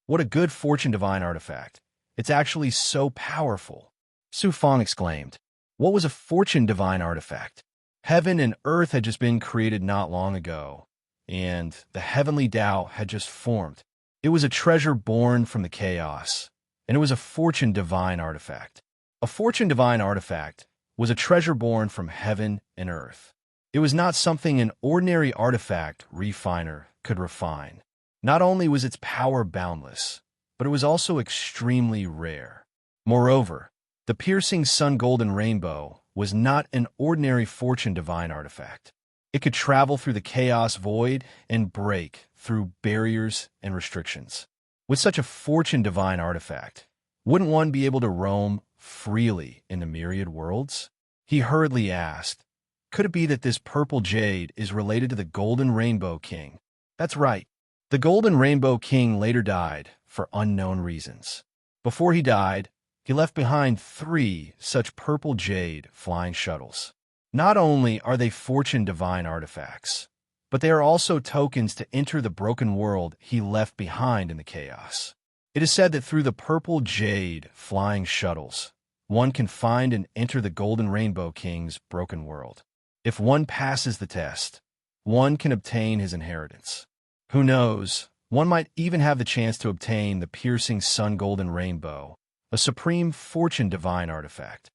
What a good fortune divine artifact. It's actually so powerful. Su Fong exclaimed. What was a fortune divine artifact? Heaven and earth had just been created not long ago, and the heavenly Tao had just formed. It was a treasure born from the chaos, and it was a fortune divine artifact. A fortune divine artifact was a treasure born from heaven and earth. It was not something an ordinary artifact refiner could refine. Not only was its power boundless, but it was also extremely rare. Moreover, the piercing sun golden rainbow was not an ordinary fortune divine artifact. It could travel through the chaos void and break through barriers and restrictions. With such a fortune divine artifact, wouldn't one be able to roam freely in the myriad worlds? He hurriedly asked, could it be that this purple jade is related to the Golden Rainbow King? That's right. The Golden Rainbow King later died for unknown reasons. Before he died, he left behind 3 such purple jade flying shuttles. Not only are they fortune divine artifacts, but they are also tokens to enter the broken world he left behind in the chaos. It is said that through the purple jade flying shuttles, one can find and enter the Golden Rainbow King's broken world. If one passes the test, one can obtain his inheritance. Who knows, one might even have the chance to obtain the piercing sun golden rainbow, a supreme fortune divine artifact.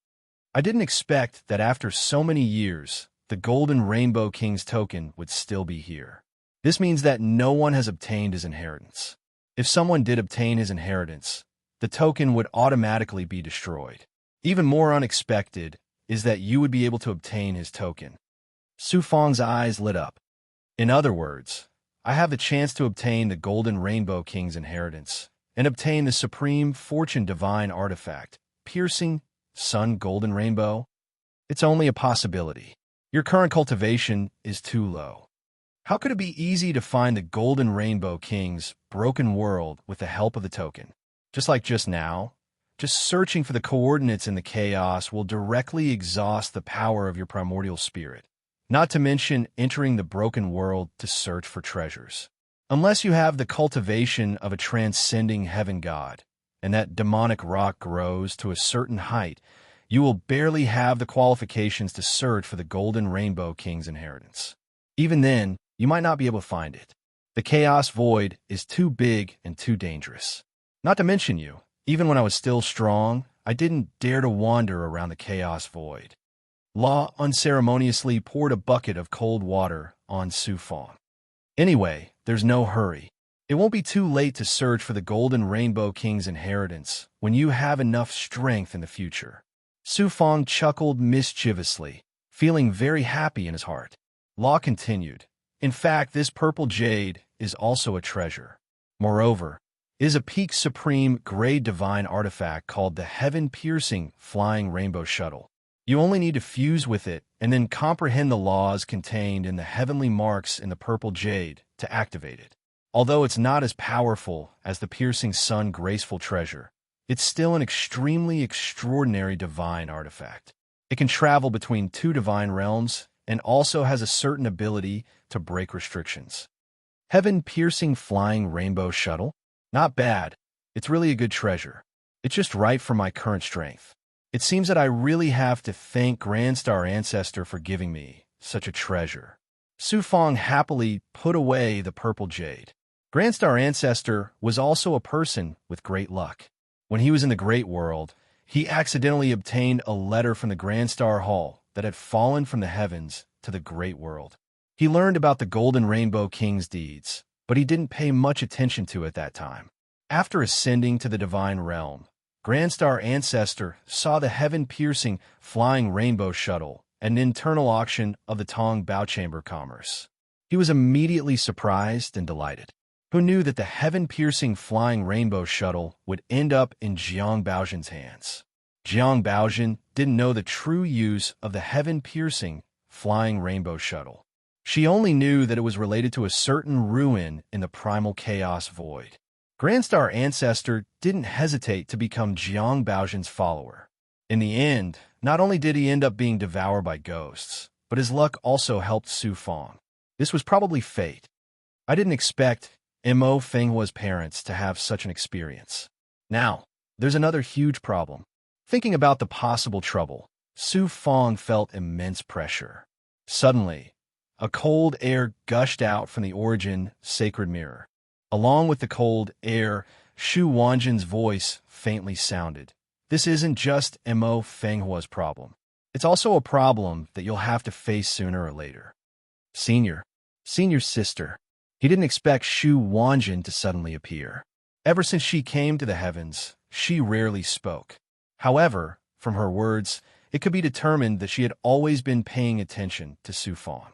I didn't expect that after so many years, the Golden Rainbow King's token would still be here. This means that no one has obtained his inheritance. If someone did obtain his inheritance, the token would automatically be destroyed. Even more unexpected is that you would be able to obtain his token. Su Fang's eyes lit up. In other words, I have the chance to obtain the Golden Rainbow King's inheritance and obtain the supreme fortune divine artifact, piercing sun golden rainbow. It's only a possibility. Your current cultivation is too low. How could it be easy to find the Golden Rainbow King's broken world with the help of the token? Just like just now, just searching for the coordinates in the chaos will directly exhaust the power of your primordial spirit, not to mention entering the broken world to search for treasures. Unless you have the cultivation of a transcending heaven god, and that demonic rock grows to a certain height, you will barely have the qualifications to search for the Golden Rainbow King's inheritance. Even then, you might not be able to find it. The chaos void is too big and too dangerous. Not to mention you, even when I was still strong, I didn't dare to wander around the chaos void. Law unceremoniously poured a bucket of cold water on Su Fang. Anyway, there's no hurry. It won't be too late to search for the Golden Rainbow King's inheritance when you have enough strength in the future. Su Fang chuckled mischievously, feeling very happy in his heart. Law continued, in fact, this purple jade is also a treasure. Moreover, it is a peak supreme grade divine artifact called the heaven-piercing flying rainbow shuttle. You only need to fuse with it and then comprehend the laws contained in the heavenly marks in the purple jade to activate it. Although it's not as powerful as the piercing sun graceful treasure, it's still an extremely extraordinary divine artifact. It can travel between 2 divine realms and also has a certain ability to break restrictions. Heaven-piercing flying rainbow shuttle? Not bad. It's really a good treasure. It's just right for my current strength. It seems that I really have to thank Grand Star Ancestor for giving me such a treasure. Su Fang happily put away the purple jade. Grand Star Ancestor was also a person with great luck. When he was in the Great World, he accidentally obtained a letter from the Grand Star Hall that had fallen from the heavens to the Great World. He learned about the Golden Rainbow King's deeds, but he didn't pay much attention to it at that time. After ascending to the divine realm, Grand Star Ancestor saw the heaven-piercing flying rainbow shuttle at an internal auction of the Tong Bao Chamber Commerce. He was immediately surprised and delighted. Who knew that the heaven-piercing flying rainbow shuttle would end up in Jiang Baojian's hands? Jiang Baojian didn't know the true use of the heaven-piercing flying rainbow shuttle. She only knew that it was related to a certain ruin in the primal chaos void. Grand Star Ancestor didn't hesitate to become Jiang Baojian's follower. In the end, not only did he end up being devoured by ghosts, but his luck also helped Su Fang. This was probably fate. I didn't expect Mo Fenghua's parents to have such an experience. Now, there's another huge problem. Thinking about the possible trouble, Su Fang felt immense pressure. Suddenly, a cold air gushed out from the origin sacred mirror. Along with the cold air, Shu Wanjin's voice faintly sounded. This isn't just Mo Fenghua's problem. It's also a problem that you'll have to face sooner or later. Senior's sister. He didn't expect Shu Wanjin to suddenly appear. Ever since she came to the heavens, she rarely spoke. However, from her words, it could be determined that she had always been paying attention to Su Fong.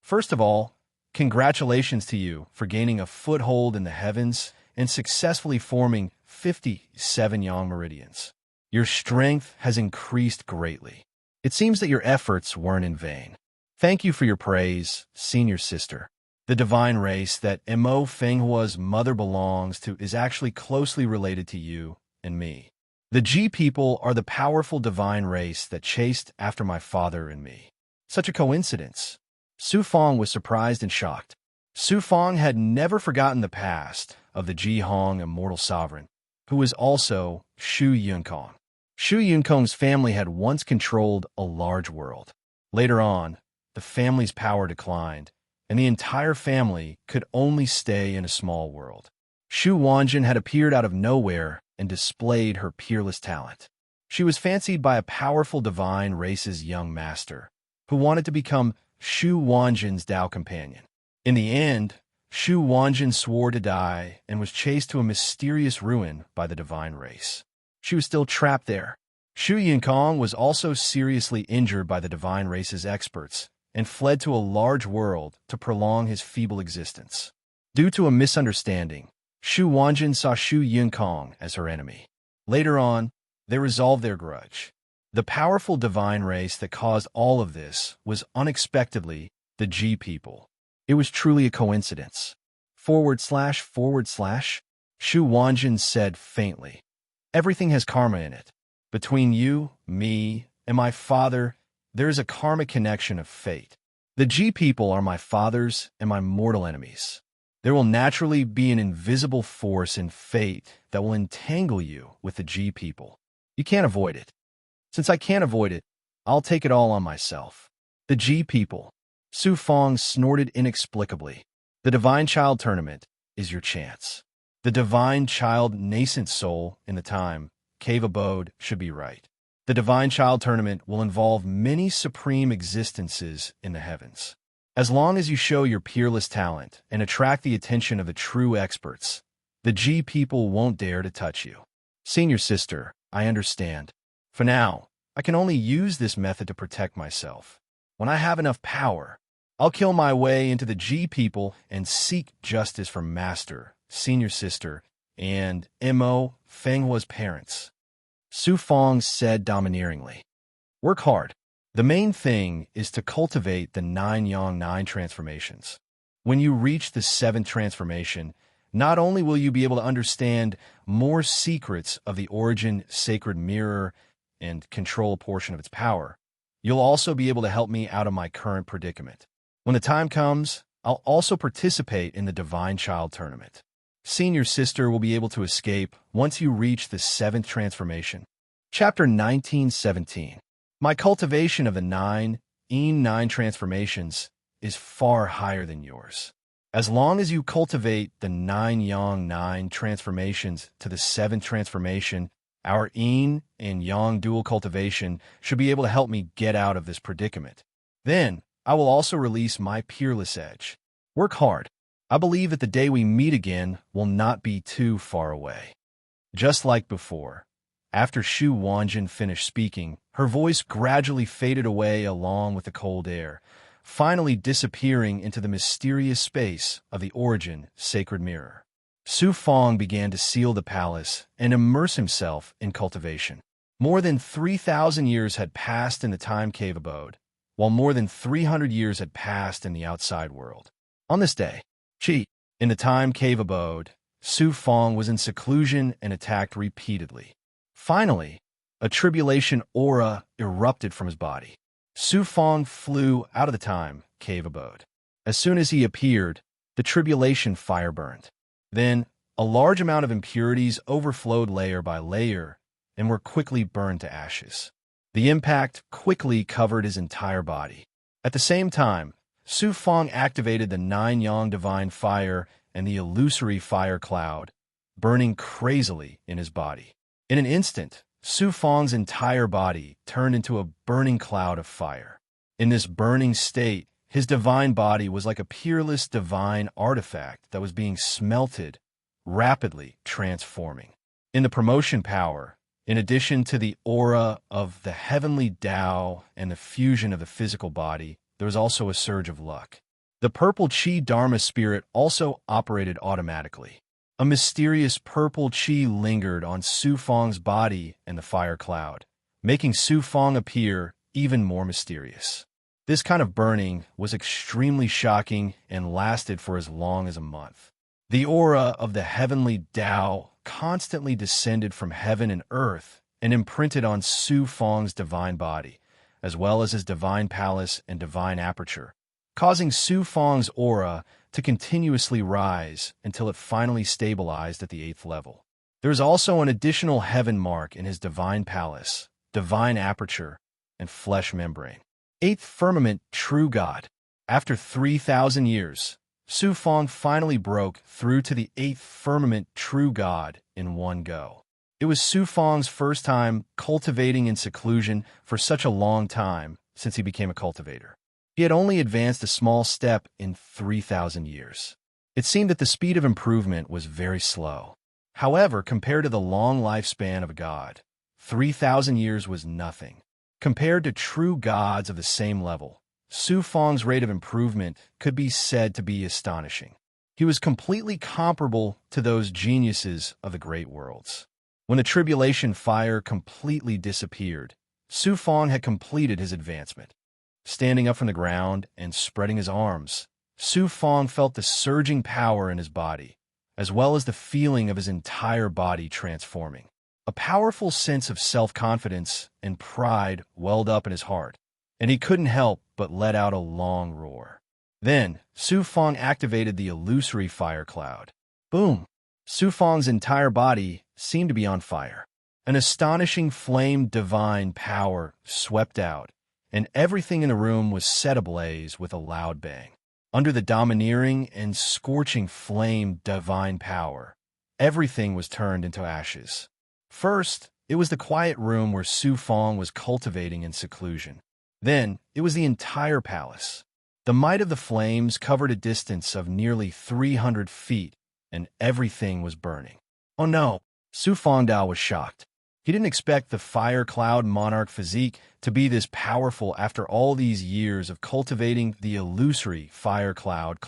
First of all, congratulations to you for gaining a foothold in the heavens and successfully forming 57 yang meridians. Your strength has increased greatly. It seems that your efforts weren't in vain. Thank you for your praise, senior sister. The divine race that Mo Fenghua's mother belongs to is actually closely related to you and me. The Ji people are the powerful divine race that chased after my father and me. Such a coincidence. Su Fong was surprised and shocked. Su Fong had never forgotten the past of the Ji Hong immortal sovereign, who was also Shu Yunkong. Shu Yunkong's family had once controlled a large world. Later on, the family's power declined, and the entire family could only stay in a small world. Shu Wanjin had appeared out of nowhere and displayed her peerless talent. She was fancied by a powerful divine race's young master, who wanted to become Shu Wanjin's Tao companion. In the end, Shu Wanjin swore to die and was chased to a mysterious ruin by the divine race. She was still trapped there. Shu Yunkong was also seriously injured by the divine race's experts and fled to a large world to prolong his feeble existence. Due to a misunderstanding, Shu Wanjin saw Shu Yunkong as her enemy. Later on, they resolved their grudge. The powerful divine race that caused all of this was unexpectedly the Ji people. It was truly a coincidence. / Shu Wanjin said faintly. Everything has karma in it. Between you, me, and my father, there is a karmic connection of fate. The Ji people are my father's and my mortal enemies. There will naturally be an invisible force in fate that will entangle you with the Ji people. You can't avoid it. Since I can't avoid it, I'll take it all on myself. The Ji people. Su Fong snorted inexplicably. The Divine Child Tournament is your chance. The Divine Child nascent soul in the time, cave abode, should be right. The Divine Child Tournament will involve many supreme existences in the heavens. As long as you show your peerless talent and attract the attention of the true experts, the Ji people won't dare to touch you. Senior sister, I understand. For now, I can only use this method to protect myself. When I have enough power, I'll kill my way into the Ji people and seek justice for Master, Senior Sister, and Mo Fenghua's parents. Su Fong said domineeringly. Work hard. The main thing is to cultivate the 9 Yang 9 transformations. When you reach the 7th transformation, not only will you be able to understand more secrets of the origin sacred mirror and control a portion of its power, you'll also be able to help me out of my current predicament. When the time comes, I'll also participate in the Divine Child Tournament. Senior Sister will be able to escape once you reach the 7th transformation. Chapter 1917. My cultivation of the 9 transformations is far higher than yours. As long as you cultivate the 9 Yang 9 transformations to the 7th transformation, our Yin and Yang dual cultivation should be able to help me get out of this predicament. Then, I will also release my peerless edge. Work hard. I believe that the day we meet again will not be too far away. Just like before, after Shu Wanjin finished speaking, her voice gradually faded away along with the cold air, finally disappearing into the mysterious space of the origin sacred mirror. Su Fong began to seal the palace and immerse himself in cultivation. More than 3,000 years had passed in the time cave abode, while more than 300 years had passed in the outside world. On this day, in the time cave abode, Su Fong was in seclusion and attacked repeatedly. Finally, a tribulation aura erupted from his body. Su Fong flew out of the time cave abode. As soon as he appeared, the tribulation fire burned. Then, a large amount of impurities overflowed layer by layer and were quickly burned to ashes. The impact quickly covered his entire body. At the same time, Su Fong activated the 9 Yang divine fire and the illusory fire cloud, burning crazily in his body. In an instant, Su Fang's entire body turned into a burning cloud of fire. In this burning state, his divine body was like a peerless divine artifact that was being smelted, rapidly transforming. In the promotion power, in addition to the aura of the heavenly Tao and the fusion of the physical body, there was also a surge of luck. The purple Qi Dharma spirit also operated automatically. A mysterious purple Qi lingered on Su Fang's body and the fire cloud, making Su Fang appear even more mysterious. This kind of burning was extremely shocking and lasted for as long as a month. The aura of the heavenly Tao constantly descended from heaven and earth and imprinted on Su Fang's divine body, as well as his divine palace and divine aperture, causing Su Fang's aura to continuously rise until it finally stabilized at the 8th level. There is also an additional heaven mark in his divine palace, divine aperture, and flesh membrane. 8th firmament, true God. After 3,000 years, Su Fang finally broke through to the 8th firmament, true God, in one go. It was Su Fang's first time cultivating in seclusion for such a long time since he became a cultivator. He had only advanced a small step in 3,000 years. It seemed that the speed of improvement was very slow. However, compared to the long lifespan of a god, 3,000 years was nothing. Compared to true gods of the same level, Su Fang's rate of improvement could be said to be astonishing. He was completely comparable to those geniuses of the great worlds. When the tribulation fire completely disappeared, Su Fang had completed his advancement. Standing up from the ground and spreading his arms, Su Fang felt the surging power in his body, as well as the feeling of his entire body transforming. A powerful sense of self-confidence and pride welled up in his heart, and he couldn't help but let out a long roar. Then, Su Fang activated the illusory fire cloud. Boom! Su Fang's entire body seemed to be on fire. An astonishing flame divine power swept out, and everything in the room was set ablaze with a loud bang. Under the domineering and scorching flame divine power, everything was turned into ashes. First, it was the quiet room where Su Fang was cultivating in seclusion. Then, it was the entire palace. The might of the flames covered a distance of nearly 300 feet, and everything was burning. Oh no! Su Fangdao was shocked. He didn't expect the fire cloud monarch physique to be this powerful after all these years of cultivating the illusory fire cloud.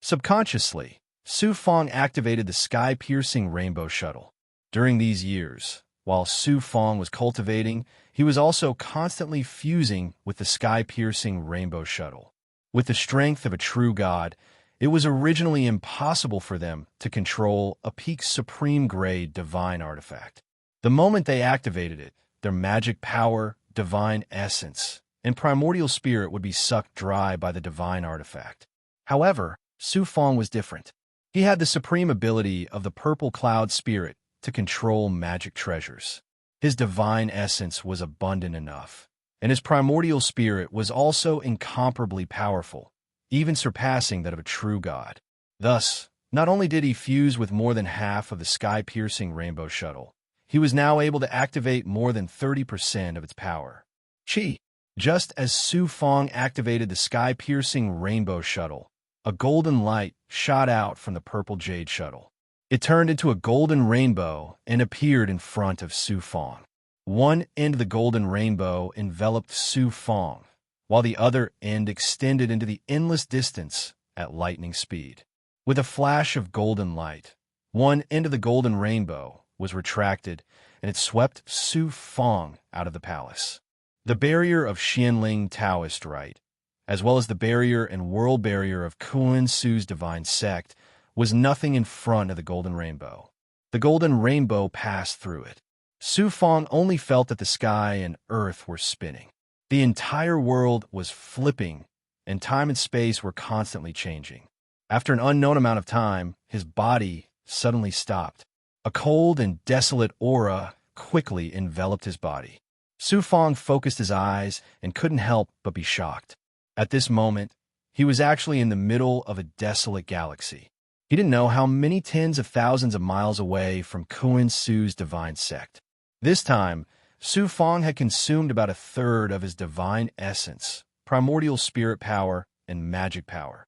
Subconsciously, Su Fang activated the sky-piercing rainbow shuttle. During these years, while Su Fang was cultivating, he was also constantly fusing with the sky-piercing rainbow shuttle. With the strength of a true god, it was originally impossible for them to control a peak supreme-grade divine artifact. The moment they activated it, their magic power, divine essence, and primordial spirit would be sucked dry by the divine artifact. However, Su Fang was different. He had the supreme ability of the purple cloud spirit to control magic treasures. His divine essence was abundant enough, and his primordial spirit was also incomparably powerful, even surpassing that of a true god. Thus, not only did he fuse with more than half of the sky-piercing rainbow shuttle, he was now able to activate more than 30% of its power. Qi. Just as Su Fang activated the sky-piercing rainbow shuttle, a golden light shot out from the purple jade shuttle. It turned into a golden rainbow and appeared in front of Su Fang. One end of the golden rainbow enveloped Su Fang, while the other end extended into the endless distance at lightning speed. With a flash of golden light, one end of the golden rainbow was retracted, and it swept Su Fang out of the palace. The barrier of Xianling Taoist rite, as well as the barrier and world barrier of Kuan Su's divine sect, was nothing in front of the golden rainbow. The golden rainbow passed through it. Su Fang only felt that the sky and earth were spinning. The entire world was flipping, and time and space were constantly changing. After an unknown amount of time, his body suddenly stopped. A cold and desolate aura quickly enveloped his body. Su Fang focused his eyes and couldn't help but be shocked. At this moment, He was actually in the middle of a desolate galaxy. He didn't know how many tens of thousands of miles away from Kuan Su's divine sect. This time, Su Fong had consumed about a third of his divine essence, primordial spirit power, and magic power.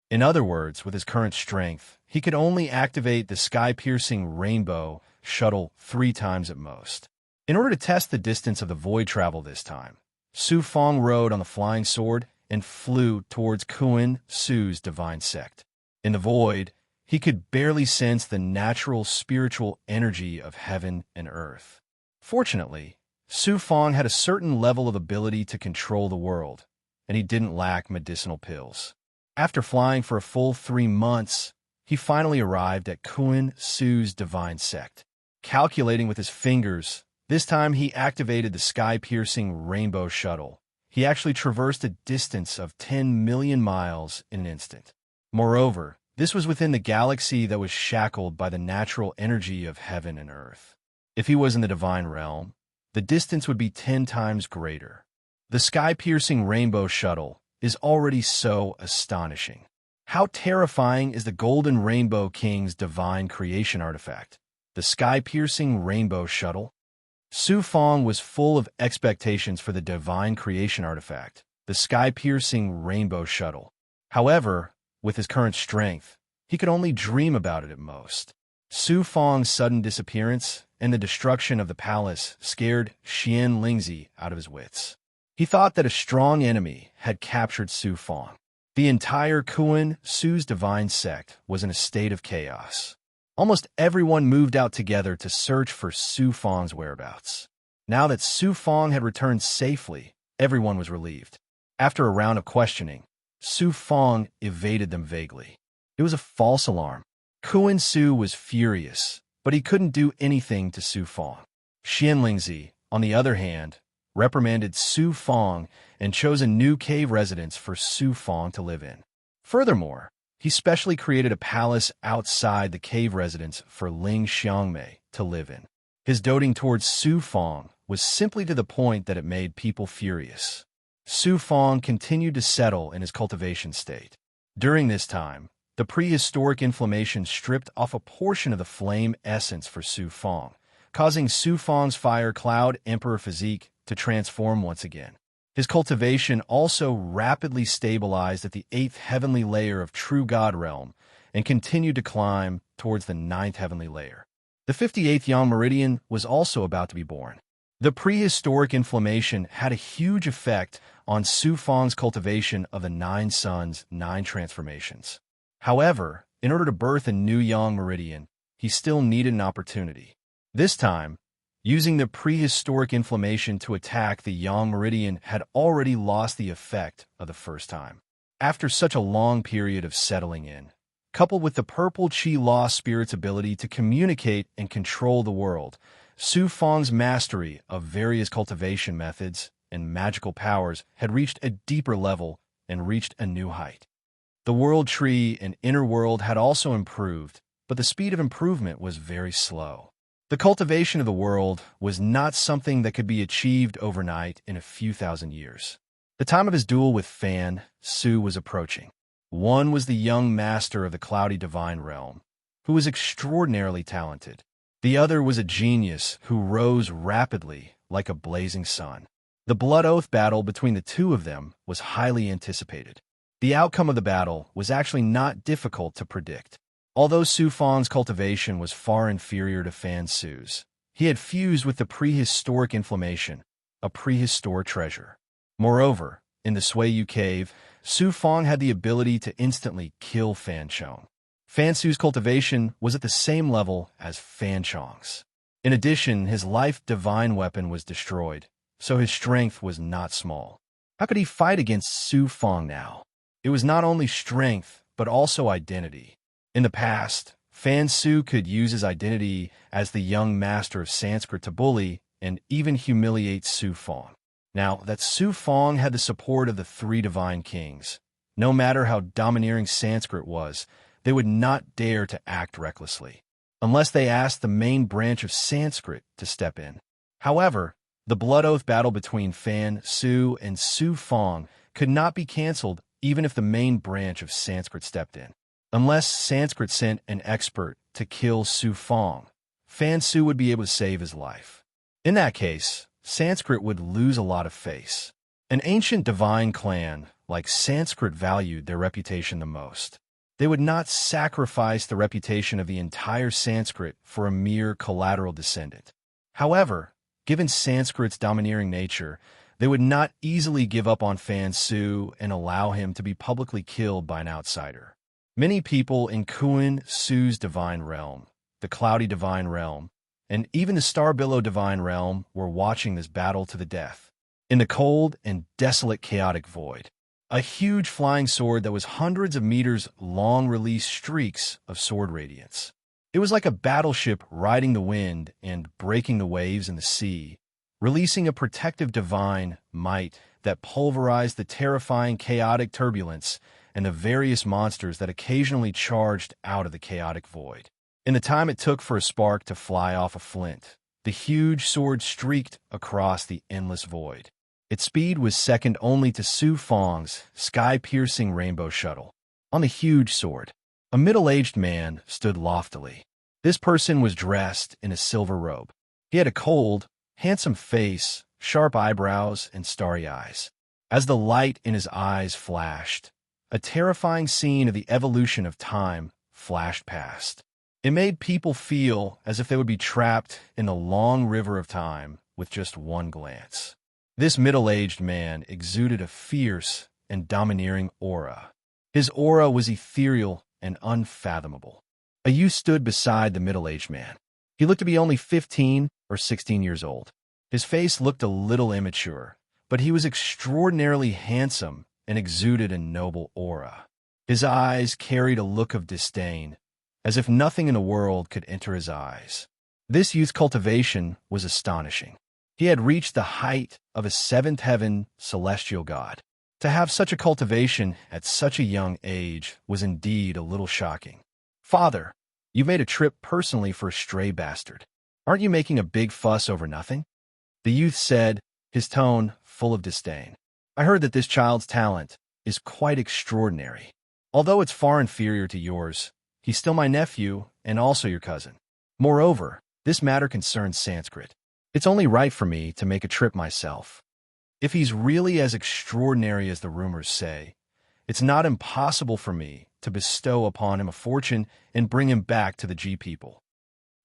In other words, with his current strength, he could only activate the sky-piercing rainbow shuttle 3 times at most. In order to test the distance of the void travel this time, Su Fong rode on the flying sword and flew towards Kuan Su's divine sect. In the void, he could barely sense the natural spiritual energy of heaven and earth. Fortunately, Su Fong had a certain level of ability to control the world, and he didn't lack medicinal pills. After flying for a full 3 months, he finally arrived at Kuan Su's divine sect. Calculating with his fingers, this time he activated the sky-piercing rainbow shuttle. He actually traversed a distance of 10 million miles in an instant. Moreover, this was within the galaxy that was shackled by the natural energy of heaven and earth. If he was in the divine realm, the distance would be 10 times greater. The sky-piercing rainbow shuttle is already so astonishing. How terrifying is the Golden Rainbow King's divine creation artifact, the sky-piercing rainbow shuttle? Su Fong was full of expectations for the divine creation artifact, the sky-piercing rainbow shuttle. However, with his current strength, he could only dream about it at most. Su Fong's sudden disappearance and the destruction of the palace scared Xian Lingzi out of his wits. He thought that a strong enemy had captured Su Fong. The entire Kuan Su's divine sect was in a state of chaos. Almost everyone moved out together to search for Su Fong's whereabouts. Now that Su Fong had returned safely, everyone was relieved. After a round of questioning, Su Fong evaded them vaguely. It was a false alarm. Kuan Su was furious, but he couldn't do anything to Su Fong. Xian Lingzi, on the other hand, reprimanded Su Fong and chose a new cave residence for Su Fong to live in. Furthermore, he specially created a palace outside the cave residence for Ling Xiangmei to live in. His doting towards Su Fong was simply to the point that it made people furious. Su Fong continued to settle in his cultivation state. During this time, the prehistoric inflammation stripped off a portion of the flame essence for Su Fong, causing Su Fong's fire cloud emperor physique to transform once again. His cultivation also rapidly stabilized at the 8th heavenly layer of True God Realm and continued to climb towards the 9th heavenly layer. The 58th Yang Meridian was also about to be born. The prehistoric inflammation had a huge effect on Su Fong's cultivation of the 9 suns, 9 transformations. However, in order to birth a new Yang Meridian, he still needed an opportunity. This time, using the prehistoric inflammation to attack the Yang Meridian had already lost the effect of the first time. After such a long period of settling in, coupled with the purple Qi lost spirit's ability to communicate and control the world, Su Fong's mastery of various cultivation methods and magical powers had reached a deeper level and reached a new height. The world tree and inner world had also improved, but the speed of improvement was very slow. The cultivation of the world was not something that could be achieved overnight in a few thousand years. The time of his duel with Fan Su was approaching. One was the young master of the cloudy divine realm, who was extraordinarily talented. The other was a genius who rose rapidly like a blazing sun. The blood oath battle between the two of them was highly anticipated. The outcome of the battle was actually not difficult to predict. Although Su Fong's cultivation was far inferior to Fan Su's, he had fused with the prehistoric inflammation, a prehistoric treasure. Moreover, in the Suiyu cave, Su Fong had the ability to instantly kill Fan Chong. Fan Su's cultivation was at the same level as Fan Chong's. In addition, his life divine weapon was destroyed, so his strength was not small. How could he fight against Su Fong now? It was not only strength, but also identity. In the past, Fan Su could use his identity as the young master of Sanskrit to bully and even humiliate Su Fong. Now that Su Fong had the support of the 3 divine kings, no matter how domineering Sanskrit was, they would not dare to act recklessly, unless they asked the main branch of Sanskrit to step in. However, the blood oath battle between Fan Su and Su Fong could not be cancelled even if the main branch of Sanskrit stepped in. Unless Sanskrit sent an expert to kill Su Fong, Fan Su would be able to save his life. In that case, Sanskrit would lose a lot of face. An ancient divine clan like Sanskrit valued their reputation the most. They would not sacrifice the reputation of the entire Sanskrit for a mere collateral descendant. However, given Sanskrit's domineering nature, they would not easily give up on Fan Su and allow him to be publicly killed by an outsider. Many people in Kuan Su's divine realm, the cloudy divine realm, and even the star billow divine realm were watching this battle to the death. In the cold and desolate chaotic void, a huge flying sword that was hundreds of meters long released streaks of sword radiance. It was like a battleship riding the wind and breaking the waves in the sea, releasing a protective divine might that pulverized the terrifying chaotic turbulence and the various monsters that occasionally charged out of the chaotic void. In the time it took for a spark to fly off a flint, the huge sword streaked across the endless void. Its speed was second only to Su Fong's sky-piercing rainbow shuttle. On the huge sword, a middle-aged man stood loftily. This person was dressed in a silver robe. He had a cold, handsome face, sharp eyebrows, and starry eyes. As the light in his eyes flashed, a terrifying scene of the evolution of time flashed past. It made people feel as if they would be trapped in the long river of time with just one glance. This middle-aged man exuded a fierce and domineering aura. His aura was ethereal and unfathomable. A youth stood beside the middle-aged man. He looked to be only 15 or 16 years old. His face looked a little immature, but he was extraordinarily handsome and exuded a noble aura. His eyes carried a look of disdain, as if nothing in the world could enter his eyes. This youth's cultivation was astonishing. He had reached the height of a seventh heaven celestial god. To have such a cultivation at such a young age was indeed a little shocking. "Father, you've made a trip personally for a stray bastard. Aren't you making a big fuss over nothing?" The youth said, his tone full of disdain. "I heard that this child's talent is quite extraordinary. Although it's far inferior to yours, he's still my nephew and also your cousin. Moreover, this matter concerns Sanskrit. It's only right for me to make a trip myself. If he's really as extraordinary as the rumors say, it's not impossible for me to bestow upon him a fortune and bring him back to the G people."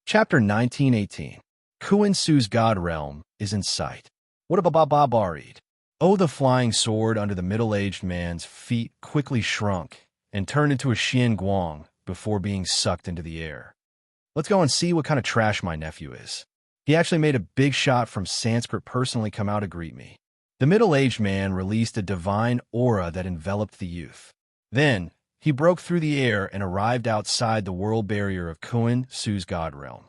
Chapter 1918. Kuan Su's God Realm is in sight. What a bababarid. Oh, the flying sword under the middle-aged man's feet quickly shrunk and turned into a Xian Guang before being sucked into the air. Let's go and see what kind of trash my nephew is. He actually made a big shot from Sanskrit personally come out to greet me. The middle-aged man released a divine aura that enveloped the youth. Then, he broke through the air and arrived outside the world barrier of Kuan Su's God Realm.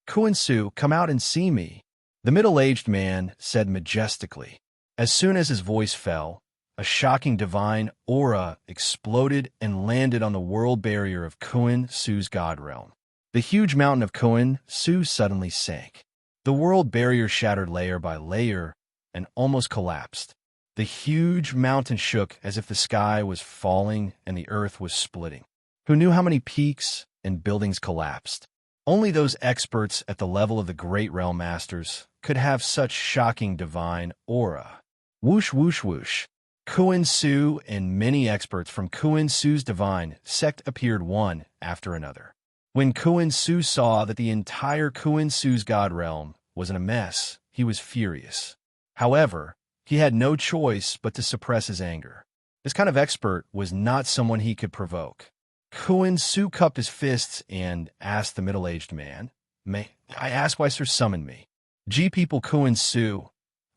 "Kuan Su, come out and see me," the middle-aged man said majestically. As soon as his voice fell, a shocking divine aura exploded and landed on the world barrier of Kuan Su's God Realm. The huge mountain of Kuan Su suddenly sank. The world barrier shattered layer by layer and almost collapsed. The huge mountain shook as if the sky was falling and the earth was splitting. Who knew how many peaks and buildings collapsed? Only those experts at the level of the great realm masters could have such shocking divine aura. Whoosh, whoosh, whoosh. Kuan Su and many experts from Kuan Su's divine sect appeared one after another. When Kuan Su saw that the entire Kuan Su's God Realm was in a mess, he was furious. However, he had no choice but to suppress his anger. This kind of expert was not someone he could provoke. Kuan Su cupped his fists and asked the middle-aged man, "May I ask why Sir summoned me?" "G people Kuan Su,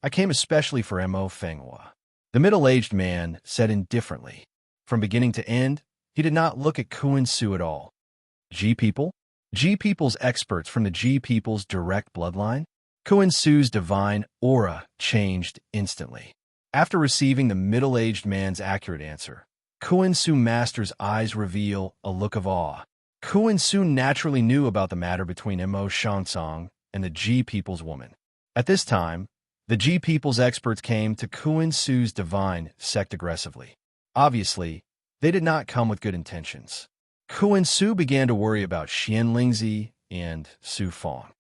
I came especially for Mo Fenghua," the middle-aged man said indifferently. From beginning to end, he did not look at Kuan Su at all. G people? G people's experts from the G people's direct bloodline? Kuan Su's divine aura changed instantly. After receiving the middle-aged man's accurate answer, Kuan Su Master's eyes reveal a look of awe. Kuan Su naturally knew about the matter between Mo Shansong and the G people's woman. At this time, the G people's experts came to Kuan Su's divine sect aggressively. Obviously, they did not come with good intentions. Ku and Su began to worry about Xian Lingzi and Su Fang.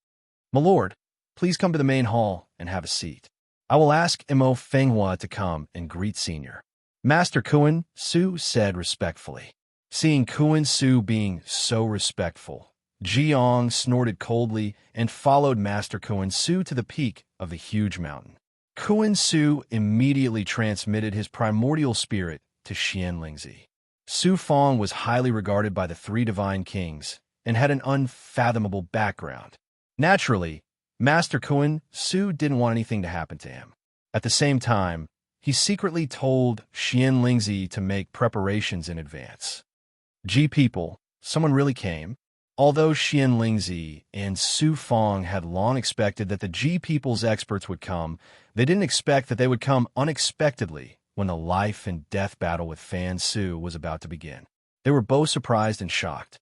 "My lord, please come to the main hall and have a seat. I will ask Mo Fenghua to come and greet Senior." "Master Kuan," Su said respectfully. Seeing Kuan Su being so respectful, Jiang snorted coldly and followed Master Kuan Su to the peak of the huge mountain. Kuan Su immediately transmitted his primordial spirit to Xian Lingzi. Su Fang was highly regarded by the three divine kings and had an unfathomable background. Naturally, Master Kuan Su didn't want anything to happen to him. At the same time, he secretly told Xian Lingzi to make preparations in advance. "Ji people, someone really came?" Although Xian Lingzi and Su Fang had long expected that the Ji people's experts would come, they didn't expect that they would come unexpectedly when the life and death battle with Fan Su was about to begin. They were both surprised and shocked.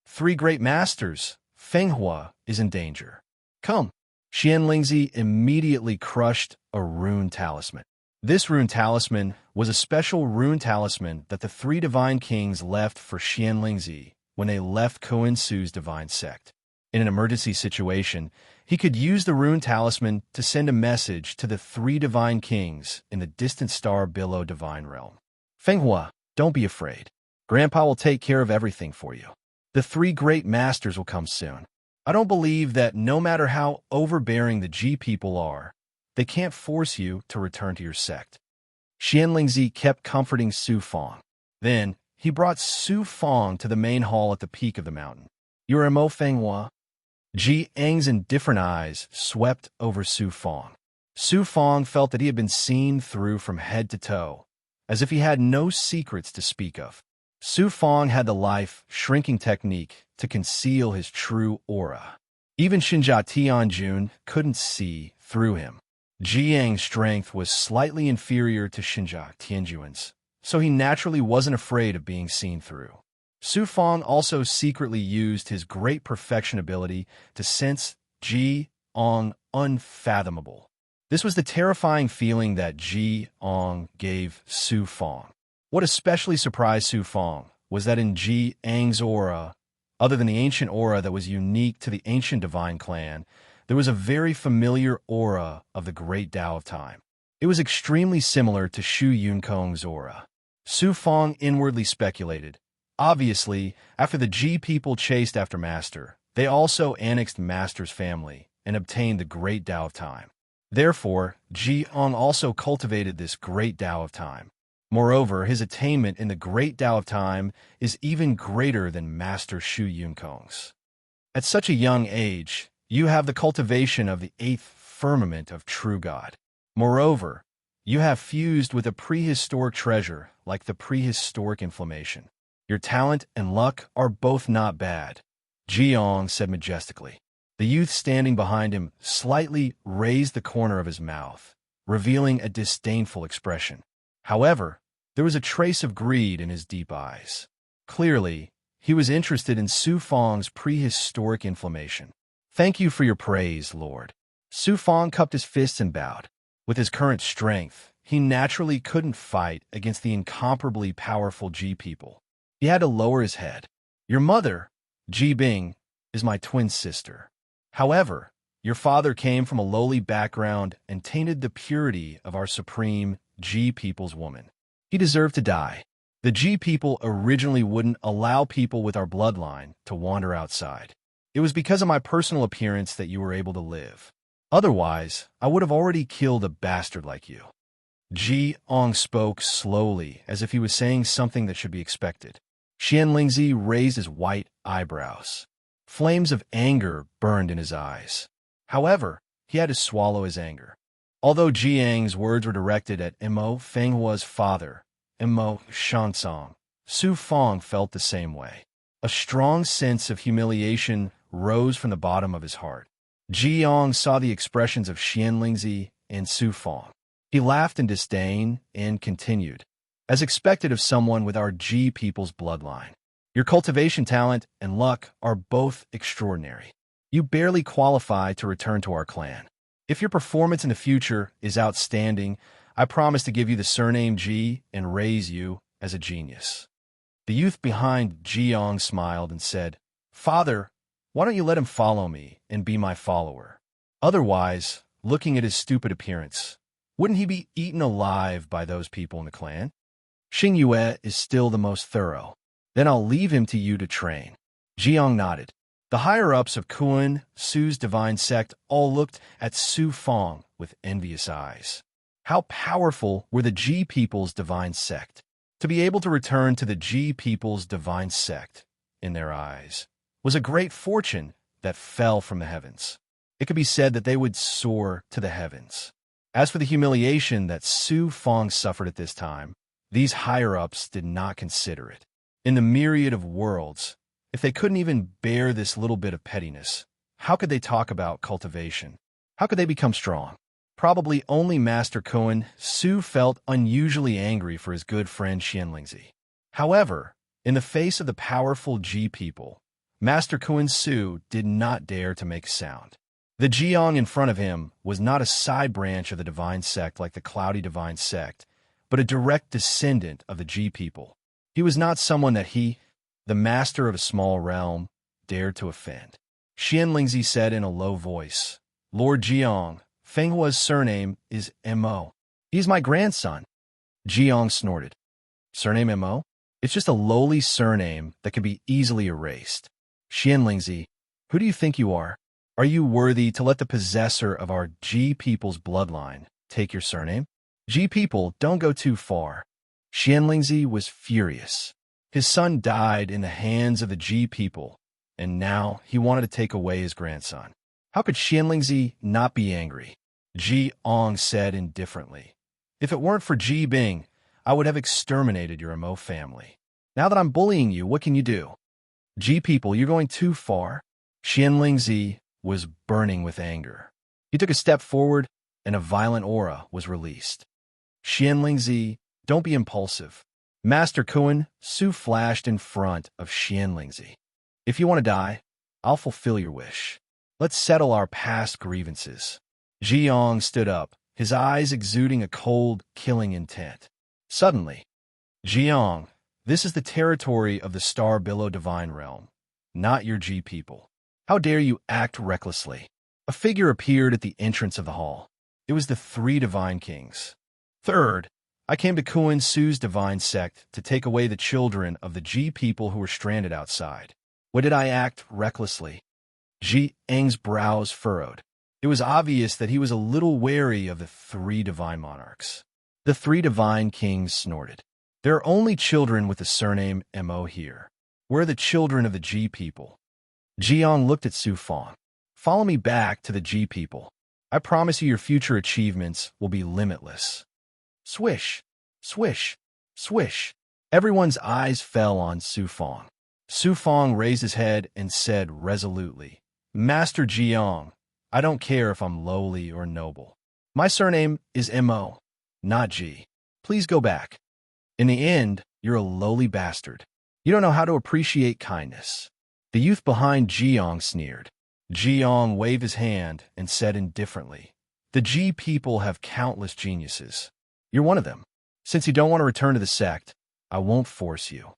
"Three great masters, Fenghua is in danger. Come." Xian Lingzi immediately crushed a rune talisman. This rune talisman was a special rune talisman that the three divine kings left for Xian Lingzi when they left Kuan Su's divine sect. In an emergency situation, he could use the rune talisman to send a message to the three divine kings in the distant star below divine realm. "Fenghua, don't be afraid. Grandpa will take care of everything for you. The three great masters will come soon. I don't believe that no matter how overbearing the Ji people are, they can't force you to return to your sect." Xian Lingzi kept comforting Su Fang. Then, he brought Su Fang to the main hall at the peak of the mountain. "You're Mo Fenghua?" Ji Ang's indifferent eyes swept over Su Fang. Su Fang felt that he had been seen through from head to toe, as if he had no secrets to speak of. Su Fang had the life-shrinking technique to conceal his true aura. Even Xinjia Tianjun couldn't see through him. Ji Ang's strength was slightly inferior to Xinjia Tianjun's, so he naturally wasn't afraid of being seen through. Su Fang also secretly used his great perfection ability to sense Ji Ang unfathomable. This was the terrifying feeling that Ji Ang gave Su Fang. What especially surprised Su Fang was that in Ji Ang's aura, other than the ancient aura that was unique to the ancient divine clan, there was a very familiar aura of the great Tao of time. It was extremely similar to Shu Yunkong's aura. Su Fang inwardly speculated. Obviously, after the Ji people chased after Master, they also annexed Master's family and obtained the great Tao of time. Therefore, Ji Ang also cultivated this great Tao of time. Moreover, his attainment in the great Tao of time is even greater than Master Shu Yunkong's. At such a young age, you have the cultivation of the eighth firmament of true God. Moreover, you have fused with a prehistoric treasure like the prehistoric inflammation. Your talent and luck are both not bad, Ji Ang said majestically. The youth standing behind him slightly raised the corner of his mouth, revealing a disdainful expression. However, there was a trace of greed in his deep eyes. Clearly, he was interested in Su Fang's prehistoric inflammation. "Thank you for your praise, Lord." Su Fang cupped his fists and bowed. With his current strength, he naturally couldn't fight against the incomparably powerful Ji people. He had to lower his head. "Your mother, Ji Bing, is my twin sister. However, your father came from a lowly background and tainted the purity of our supreme Ji people's woman. He deserved to die. The Ji people originally wouldn't allow people with our bloodline to wander outside. It was because of my personal appearance that you were able to live. Otherwise, I would have already killed a bastard like you." Ji Ang spoke slowly, as if he was saying something that should be expected. Xian Lingzi raised his white eyebrows. Flames of anger burned in his eyes. However, he had to swallow his anger. Although Ji Ang's words were directed at Mo Fenghua's father, Mo Shansong, Su Fang felt the same way. A strong sense of humiliation rose from the bottom of his heart. Ji Ang saw the expressions of Xian Lingzi and Su Fang. He laughed in disdain and continued. "As expected of someone with our Ji people's bloodline, your cultivation talent and luck are both extraordinary. You barely qualify to return to our clan. If your performance in the future is outstanding, I promise to give you the surname Ji and raise you as a genius. The youth behind Jiang smiled and said, "Father, why don't you let him follow me and be my follower? Otherwise, looking at his stupid appearance, wouldn't he be eaten alive by those people in the clan? Xing Yue is still the most thorough. Then I'll leave him to you to train." Jiang nodded. The higher-ups of Kuan Su's divine sect all looked at Su Fong with envious eyes. How powerful were the Ji people's divine sect? To be able to return to the Ji people's divine sect, in their eyes, was a great fortune that fell from the heavens. It could be said that they would soar to the heavens. As for the humiliation that Su Fong suffered at this time, these higher-ups did not consider it. In the myriad of worlds, if they couldn't even bear this little bit of pettiness, how could they talk about cultivation? How could they become strong? Probably only Master Kuan Su felt unusually angry for his good friend Xianlingzi. However, in the face of the powerful Ji people, Master Kuan Su did not dare to make a sound. The Jiang in front of him was not a side branch of the divine sect like the cloudy divine sect, but a direct descendant of the Ji people. He was not someone that he, the master of a small realm, dared to offend. Xianlingzi said in a low voice, "Lord Jiang, Fenghua's surname is Mo. He's my grandson." Jiang snorted. "Surname Mo? It's just a lowly surname that can be easily erased. Xianlingzi, who do you think you are? Are you worthy to let the possessor of our Ji people's bloodline take your surname? Ji people don't go too far." Xianlingzi was furious. His son died in the hands of the Ji people, and now he wanted to take away his grandson. How could Xianlingzi not be angry? Ji Ong said indifferently, "If it weren't for Ji Bing, I would have exterminated your Mo family. Now that I'm bullying you, what can you do? Ji people, you're going too far." Xianlingzi was burning with anger. He took a step forward, and a violent aura was released. "Xianlingzi, don't be impulsive." Master Kuan Su flashed in front of Xianlingzi. "If you want to die, I'll fulfill your wish. Let's settle our past grievances." Jiang stood up, his eyes exuding a cold, killing intent. Suddenly, "Jiang, this is the territory of the Star Billow Divine Realm, not your Ji people. How dare you act recklessly?" A figure appeared at the entrance of the hall. It was the three divine kings. "Third, I came to Kuan Su's divine sect to take away the children of the Ji people who were stranded outside. What did I act recklessly?" Ji Eng's brows furrowed. It was obvious that he was a little wary of the three divine monarchs. The three divine kings snorted. "There are only children with the surname Mo here. We're the children of the Ji people." Jiang looked at Su Fong. "Follow me back to the Ji people. I promise you your future achievements will be limitless." Swish, swish, swish. Everyone's eyes fell on Su Fong. Su Fong raised his head and said resolutely, "Master Jiang, I don't care if I'm lowly or noble. My surname is Mo, not Ji. Please go back. In the end, you're a lowly bastard. You don't know how to appreciate kindness." The youth behind Jiang sneered. Jiang waved his hand and said indifferently, "The Ji people have countless geniuses. You're one of them. Since you don't want to return to the sect, I won't force you."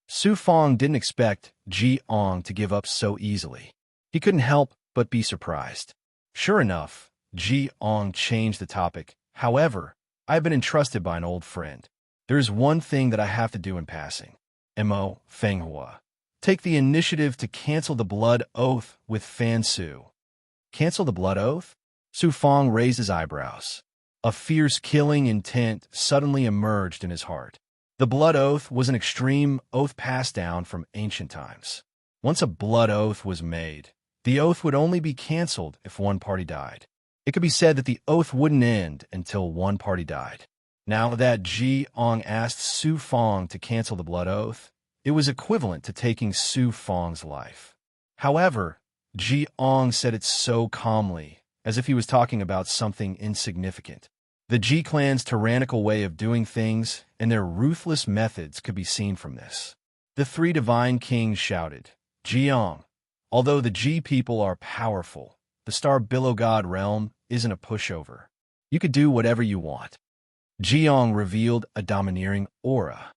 Su Fong didn't expect Jiang to give up so easily. He couldn't help but be surprised. Sure enough, Jiang changed the topic. "However, I've been entrusted by an old friend. There is one thing that I have to do in passing. Mo Fenghua. Take the initiative to cancel the blood oath with Fan Su." "Cancel the blood oath?" Su Fong raised his eyebrows. A fierce killing intent suddenly emerged in his heart. The blood oath was an extreme oath passed down from ancient times. Once a blood oath was made, the oath would only be canceled if one party died. It could be said that the oath wouldn't end until one party died. Now that Jiang asked Su Fong to cancel the blood oath, it was equivalent to taking Su Fong's life. However, Jiang said it so calmly, as if he was talking about something insignificant. The Ji clan's tyrannical way of doing things and their ruthless methods could be seen from this. The three divine kings shouted, "Jiang, although the Ji people are powerful, the Star Billow God realm isn't a pushover. You could do whatever you want." Jiang revealed a domineering aura.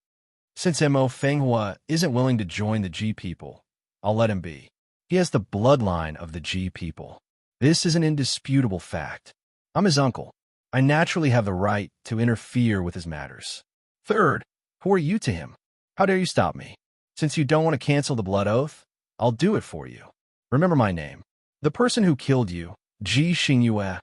Since Mo Fenghua isn't willing to join the G people, I'll let him be. He has the bloodline of the G people. This is an indisputable fact. I'm his uncle. I naturally have the right to interfere with his matters. Third, who are you to him? How dare you stop me? Since you don't want to cancel the blood oath, I'll do it for you. Remember my name. The person who killed you, Ji Xingyue,